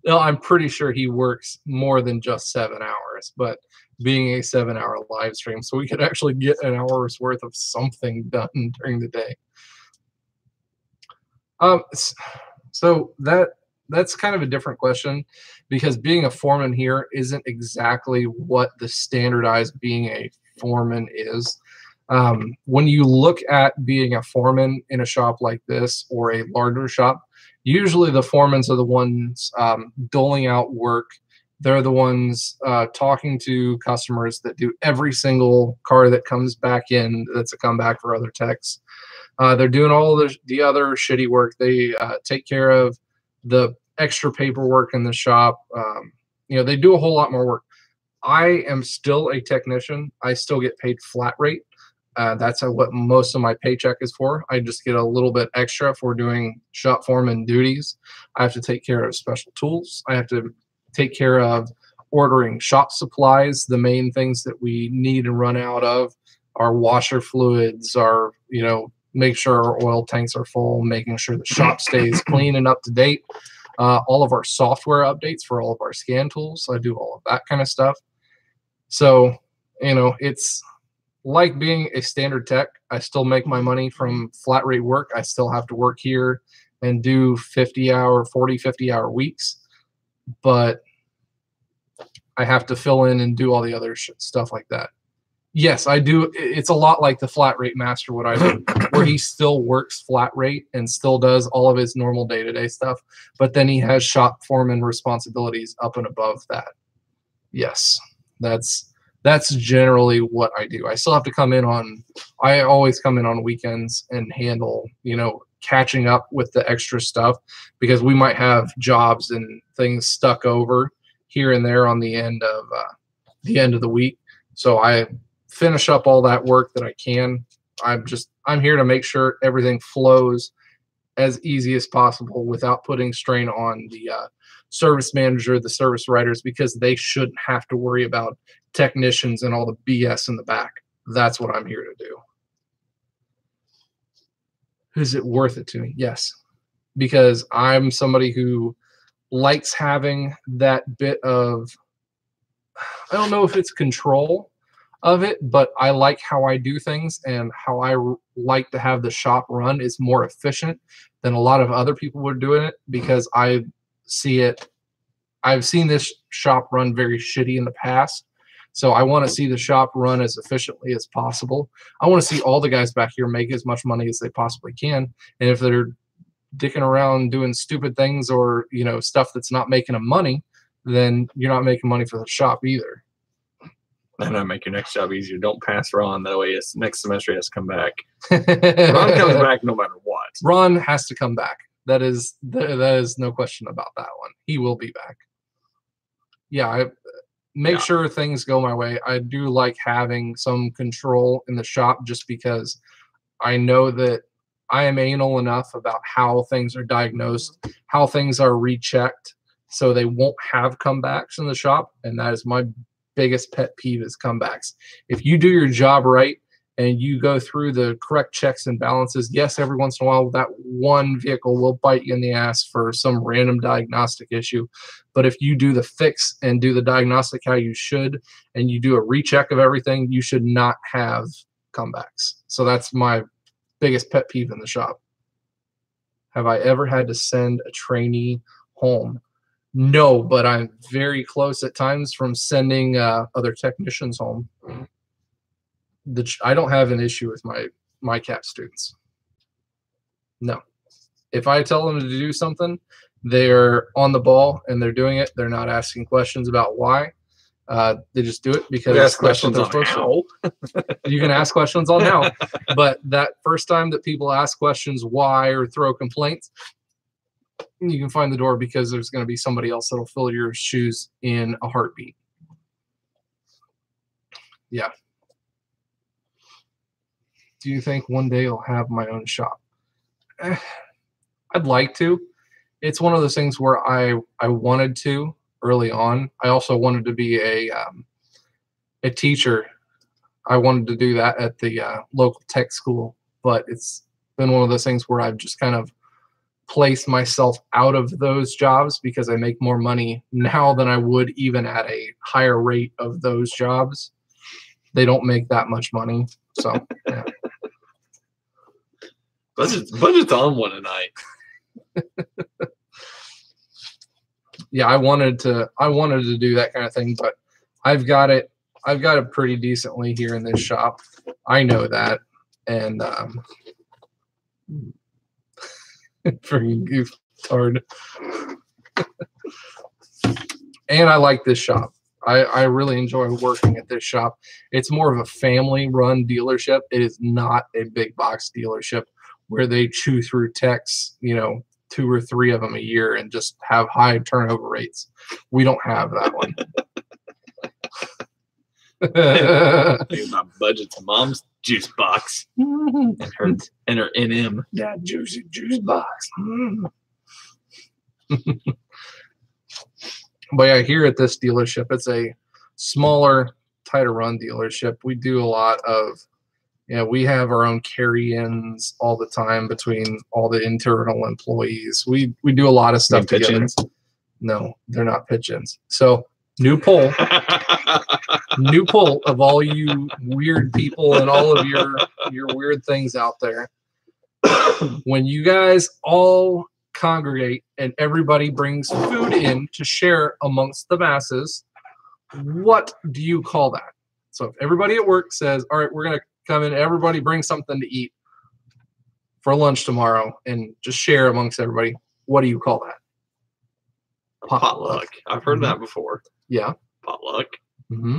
No, I'm pretty sure he works more than just 7 hours, but being a 7-hour live stream, so we could actually get an hour's worth of something done during the day. So that's kind of a different question, because being a foreman here isn't exactly what the standardized being a foreman is. When you look at being a foreman in a shop like this or a larger shop, usually the foremans are the ones doling out work. They're the ones talking to customers that do every single car that comes back in that's a comeback for other techs. They're doing all the other shitty work. They take care of the extra paperwork in the shop. They do a whole lot more work. I am still a technician. I still get paid flat rate. That's what most of my paycheck is for. I just get a little bit extra for doing shop foreman duties. I have to take care of special tools. I have to take care of ordering shop supplies. The main things that we need and run out of are washer fluids, our, make sure our oil tanks are full, making sure the shop stays clean and up to date. All of our software updates for all of our scan tools. I do all of that kind of stuff. So, it's like being a standard tech. I still make my money from flat rate work. I still have to work here and do 50 hour weeks, but I have to fill in and do all the other stuff like that. Yes, I do. It's a lot like the flat rate master, what I do, where he still works flat rate and still does all of his normal day-to-day stuff, but then he has shop foreman responsibilities up and above that. Yes, that's generally what I do. I still have to I always come in on weekends and handle, catching up with the extra stuff, because we might have jobs and things stuck over here and there on the end of the week. So I finish up all that work that I can. I'm here to make sure everything flows as easy as possible without putting strain on the service manager, the service writers, because they shouldn't have to worry about technicians and all the BS in the back. That's what I'm here to do. Is it worth it to me? Yes, because I'm somebody who likes having that bit of, I don't know if it's control of it, but I like how I do things, and how I like to have the shop run is more efficient than a lot of other people were doing it, because I've seen this shop run very shitty in the past. So I want to see the shop run as efficiently as possible. I want to see all the guys back here make as much money as they possibly can. And if they're dicking around doing stupid things or, stuff that's not making them money, then you're not making money for the shop either. And I make your next job easier. Don't pass Ron. That way, next semester he has to come back. Ron comes back no matter what. Ron has to come back. That is no question about that one. He will be back. Yeah, I make sure things go my way. I do like having some control in the shop, just because I know that I am anal enough about how things are diagnosed, how things are rechecked, so they won't have comebacks in the shop. And that is my biggest pet peeve, is comebacks. If you do your job right and you go through the correct checks and balances, yes, every once in a while that one vehicle will bite you in the ass for some random diagnostic issue. But if you do the fix and do the diagnostic how you should, and you do a recheck of everything, you should not have comebacks. So that's my biggest pet peeve in the shop. Have I ever had to send a trainee home? No, but I'm very close at times from sending other technicians home. I don't have an issue with my CAP students. No. If I tell them to do something, they're on the ball and they're doing it. They're not asking questions about why. They just do it because ask questions on how. You can ask questions on how. But that first time that people ask questions why or throw complaints, you can find the door, because there's going to be somebody else that'll fill your shoes in a heartbeat. Yeah. Do you think one day I'll have my own shop? I'd like to. It's one of those things where I wanted to early on. I also wanted to be a teacher. I wanted to do that at the local tech school, but it's been one of those things where I've just kind of placed myself out of those jobs because I make more money now than I would even at a higher rate of those jobs. They don't make that much money. So, yeah. Budget's on one tonight. Yeah, I wanted to do that kind of thing, but I've got it pretty decently here in this shop. I know that. And freaking gooftard. And I like this shop. I really enjoy working at this shop. It's more of a family-run dealership. It is not a big box dealership where they chew through techs, 2 or 3 of them a year and just have high turnover rates. We don't have that one. My budget's mom's juice box and her NM. That juicy juice box. But yeah, here at this dealership, it's a smaller, tighter run dealership. We do a lot of, we have our own carry-ins all the time between all the internal employees. We do a lot of stuff together. No, they're not pitch-ins. So new poll of all you weird people and all of your weird things out there. When you guys all congregate and everybody brings food in to share amongst the masses, what do you call that? So if everybody at work says, all right, we're going to come in, everybody bring something to eat for lunch tomorrow and just share amongst everybody, what do you call that? Potluck. I've heard that before. Yeah. Potluck. Mm-hmm.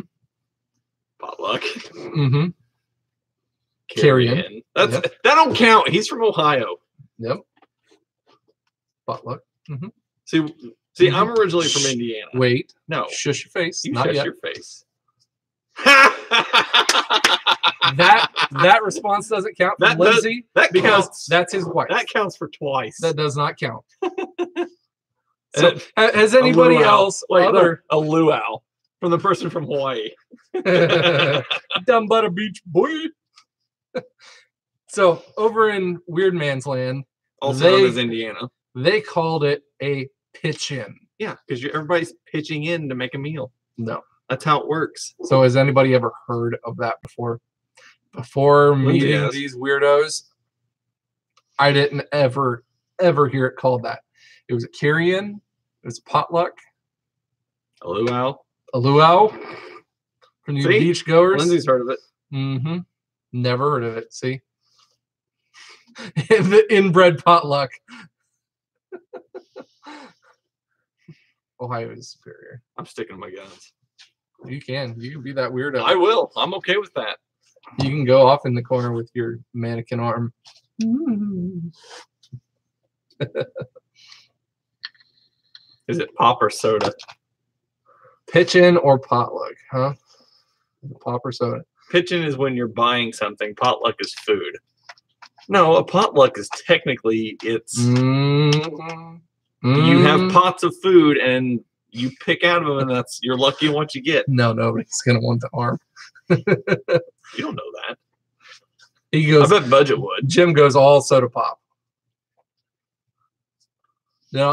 Potluck. Mm-hmm. Carry-in. That don't count. He's from Ohio. Yep. Potluck. Mm-hmm. See, I'm originally from Indiana. Wait. No. Shush your face. You Not shush yet. your face. That response doesn't count from Lindsay because counts. That's his wife. That counts for twice. That does not count. So has anybody else a luau from the person from Hawaii? Down by the beach, boy. So over in Weird Man's Land, also known as Indiana, they called it a pitch-in. Yeah, because everybody's pitching in to make a meal. No. That's how it works. So has anybody ever heard of that before? Before meeting these weirdos, I didn't ever hear it called that. It was a carry-in. It was a potluck. A luau. A luau. From you beach goers. Lindsay's heard of it. Mm-hmm. Never heard of it. See? The inbred potluck. Ohio is superior. I'm sticking to my guns. You can be that weirdo. I will. I'm okay with that. You can go off in the corner with your mannequin arm. Is it pop or soda? Pitch-in or potluck, huh? Pop or soda? Pitch-in is when you're buying something. Potluck is food. No, a potluck is technically you have pots of food and you pick out of them, and you're lucky in what you get. No, nobody's gonna want the arm. You don't know that. He goes. I bet Budget would. Jim goes all soda pop. No,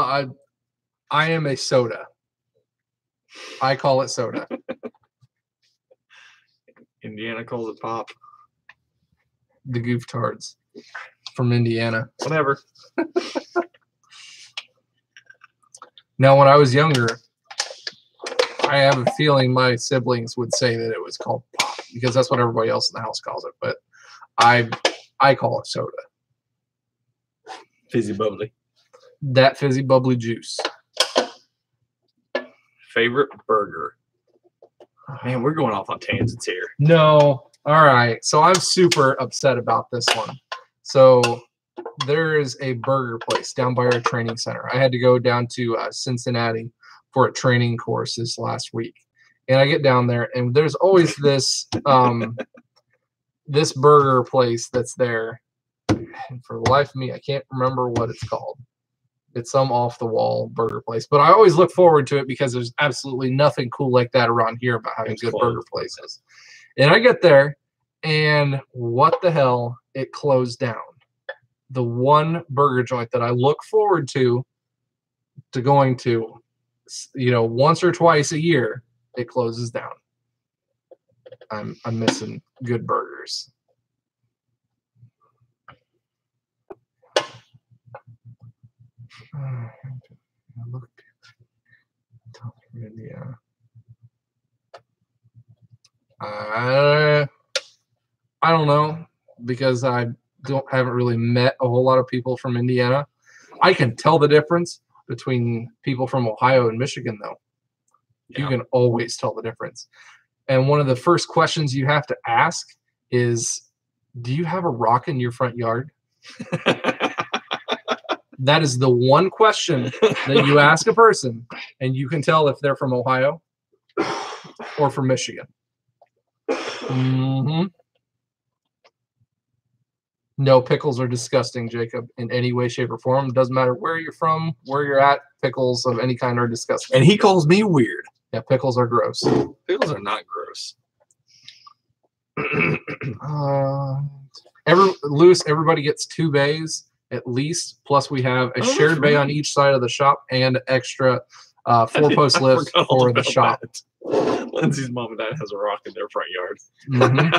I am a soda. I call it soda. Indiana calls it pop. The gooftards from Indiana. Whatever. Now, when I was younger, I have a feeling my siblings would say that it was called pop because that's what everybody else in the house calls it. But I call it soda. Fizzy bubbly. That fizzy bubbly juice. Favorite burger. Man, we're going off on tangents here. No. All right. So I'm super upset about this one. So there is a burger place down by our training center. I had to go down to Cincinnati for a training course this last week. And I get down there, and there's always this this burger place that's there. And for the life of me, I can't remember what it's called. It's some off-the-wall burger place. But I always look forward to it because there's absolutely nothing cool like that around here about having good burger places. And I get there, and what the hell? It closed down. the one burger joint that I look forward to going to, once or twice a year, it closes down. I'm missing good burgers. Look, Indiana. I don't know, because I haven't really met a whole lot of people from Indiana. I can tell the difference between people from Ohio and Michigan, though. Yeah. You can always tell the difference. And one of the first questions you have to ask is, do you have a rock in your front yard? That is the one question that you ask a person, and you can tell if they're from Ohio or from Michigan. Mm-hmm. No, pickles are disgusting, Jacob, in any way, shape, or form. Doesn't matter where you're from, where you're at, pickles of any kind are disgusting. And he calls me weird. Yeah, pickles are gross. Pickles are not gross. Lewis, everybody gets 2 bays at least, plus we have a shared bay on each side of the shop and extra 4-post lift for the shop. Lindsay's mom and dad has a rock in their front yard. Mm-hmm.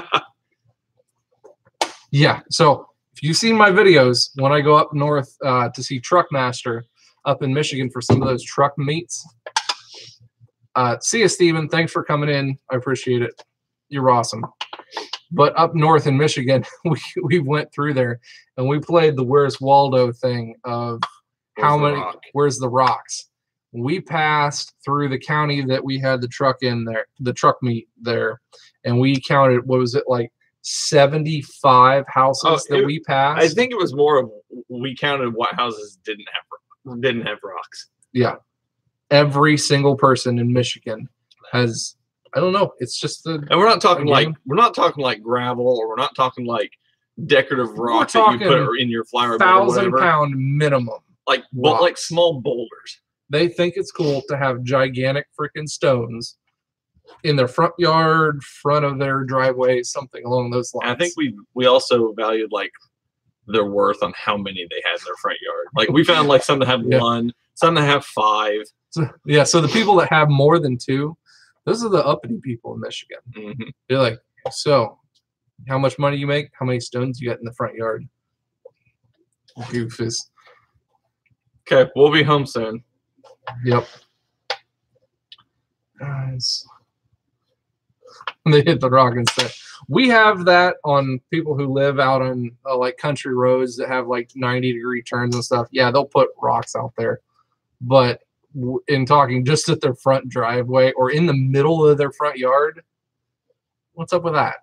Yeah, so if you've seen my videos, when I go up north to see Truckmaster up in Michigan for some of those truck meets, see you, Steven. Thanks for coming in. I appreciate it. You're awesome. But up north in Michigan, we went through there, and we played the Where's Waldo thing of where's the rocks. We passed through the county that we had the truck in there, the truck meet there, and we counted, what was it, like 75 houses we passed? I think it was more of, we counted what houses didn't have rocks. Yeah. Every single person in Michigan has, I don't know, it's just the, and we're not talking like gravel, or we're not talking like decorative rocks that you put in your flower bed or whatever. 1,000-pound minimum. Like small boulders. They think it's cool to have gigantic freaking stones in their front yard, front of their driveway, something along those lines. And I think we also valued like their worth on how many they had in their front yard. Like we found like some that have 1, some that have 5. So the people that have more than 2, those are the uppity people in Michigan. Mm-hmm. They're like, so how much money you make? How many stones you got in the front yard? Goofus. Okay, we'll be home soon. Yep. Guys. They hit the rock instead. We have that on people who live out on like country roads that have like 90-degree turns and stuff. Yeah, they'll put rocks out there. But in talking just at their front driveway or in the middle of their front yard, what's up with that?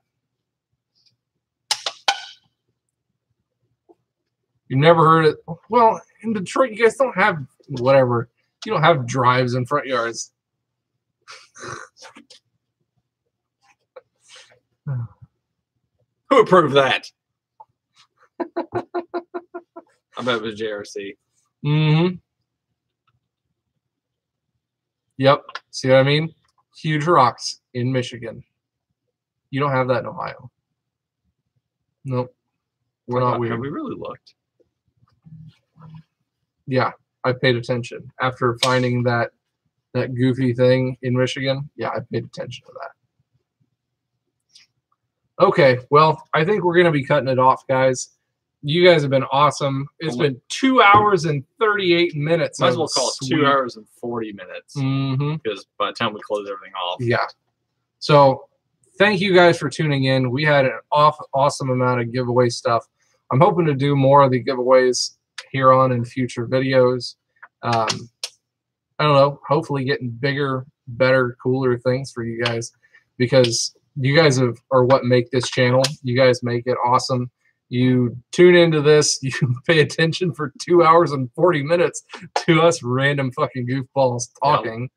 You never heard it? Well, in Detroit, you guys don't have whatever. You don't have drives in front yards. Who approved that? I bet it was JRC. Mm-hmm. Yep. See what I mean? Huge rocks in Michigan. You don't have that in Ohio. Nope. We're not weird. Have we really looked? Yeah, I paid attention. After finding that goofy thing in Michigan, yeah, I paid attention to that. Okay, well, I think we're going to be cutting it off, guys. You guys have been awesome. It's been 2 hours and 38 minutes. Might as well call it 2 hours and 40 minutes. Mm-hmm. Because by the time we close everything off. Yeah. So thank you guys for tuning in. We had an awesome amount of giveaway stuff. I'm hoping to do more of the giveaways here on in future videos. I don't know, hopefully getting bigger, better, cooler things for you guys, because you guys are what make this channel. You guys make it awesome. You tune into this, you pay attention for 2 hours and 40 minutes to us random fucking goofballs talking. Yep.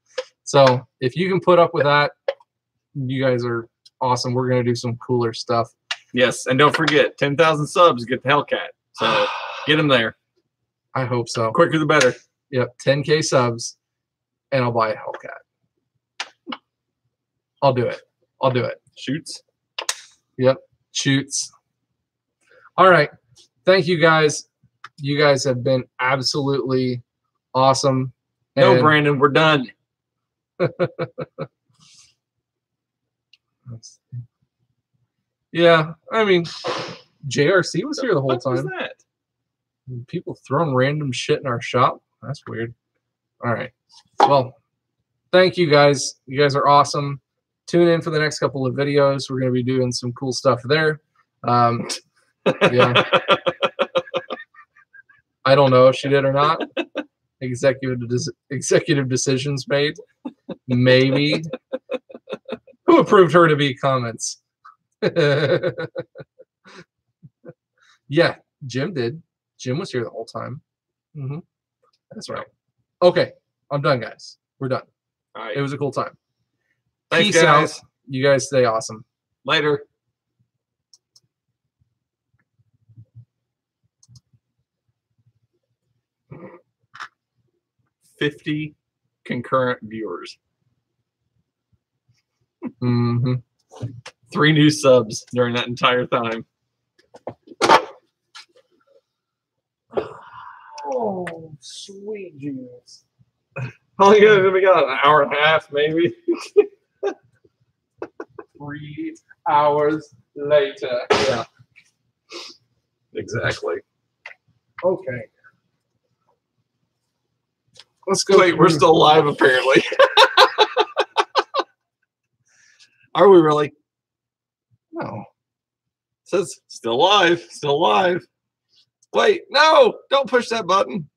So if you can put up with that, you guys are awesome. We're going to do some cooler stuff. Yes, and don't forget, 10,000 subs, get the Hellcat. So get them there. I hope so. Quicker the better. Yep, 10K subs, and I'll buy a Hellcat. I'll do it. I'll do it. Shoots? Yep, shoots. All right. Thank you, guys. You guys have been absolutely awesome. No, And Brandon, we're done. yeah, I mean, JRC was here the whole What was time. that? People throwing random shit in our shop. That's weird. All right. Well, thank you guys. You guys are awesome. Tune in for the next couple of videos. We're going to be doing some cool stuff there. Yeah. I don't know if she did or not. Executive decisions made. Maybe. Who approved her to be comments? Yeah, Jim did. Jim was here the whole time. That's right. Okay, I'm done, guys. We're done. All right. It was a cool time. Thanks, Peace guys. out. You guys stay awesome. Later. 50 concurrent viewers. 3 new subs during that entire time. Oh, sweet Jesus. Oh, yeah, we got an hour and a half, maybe. 3 hours later. Yeah. Exactly. Okay. Let's go. Wait, we're still live, apparently. Are we really? No. It says still live, still live. Wait, no, don't push that button.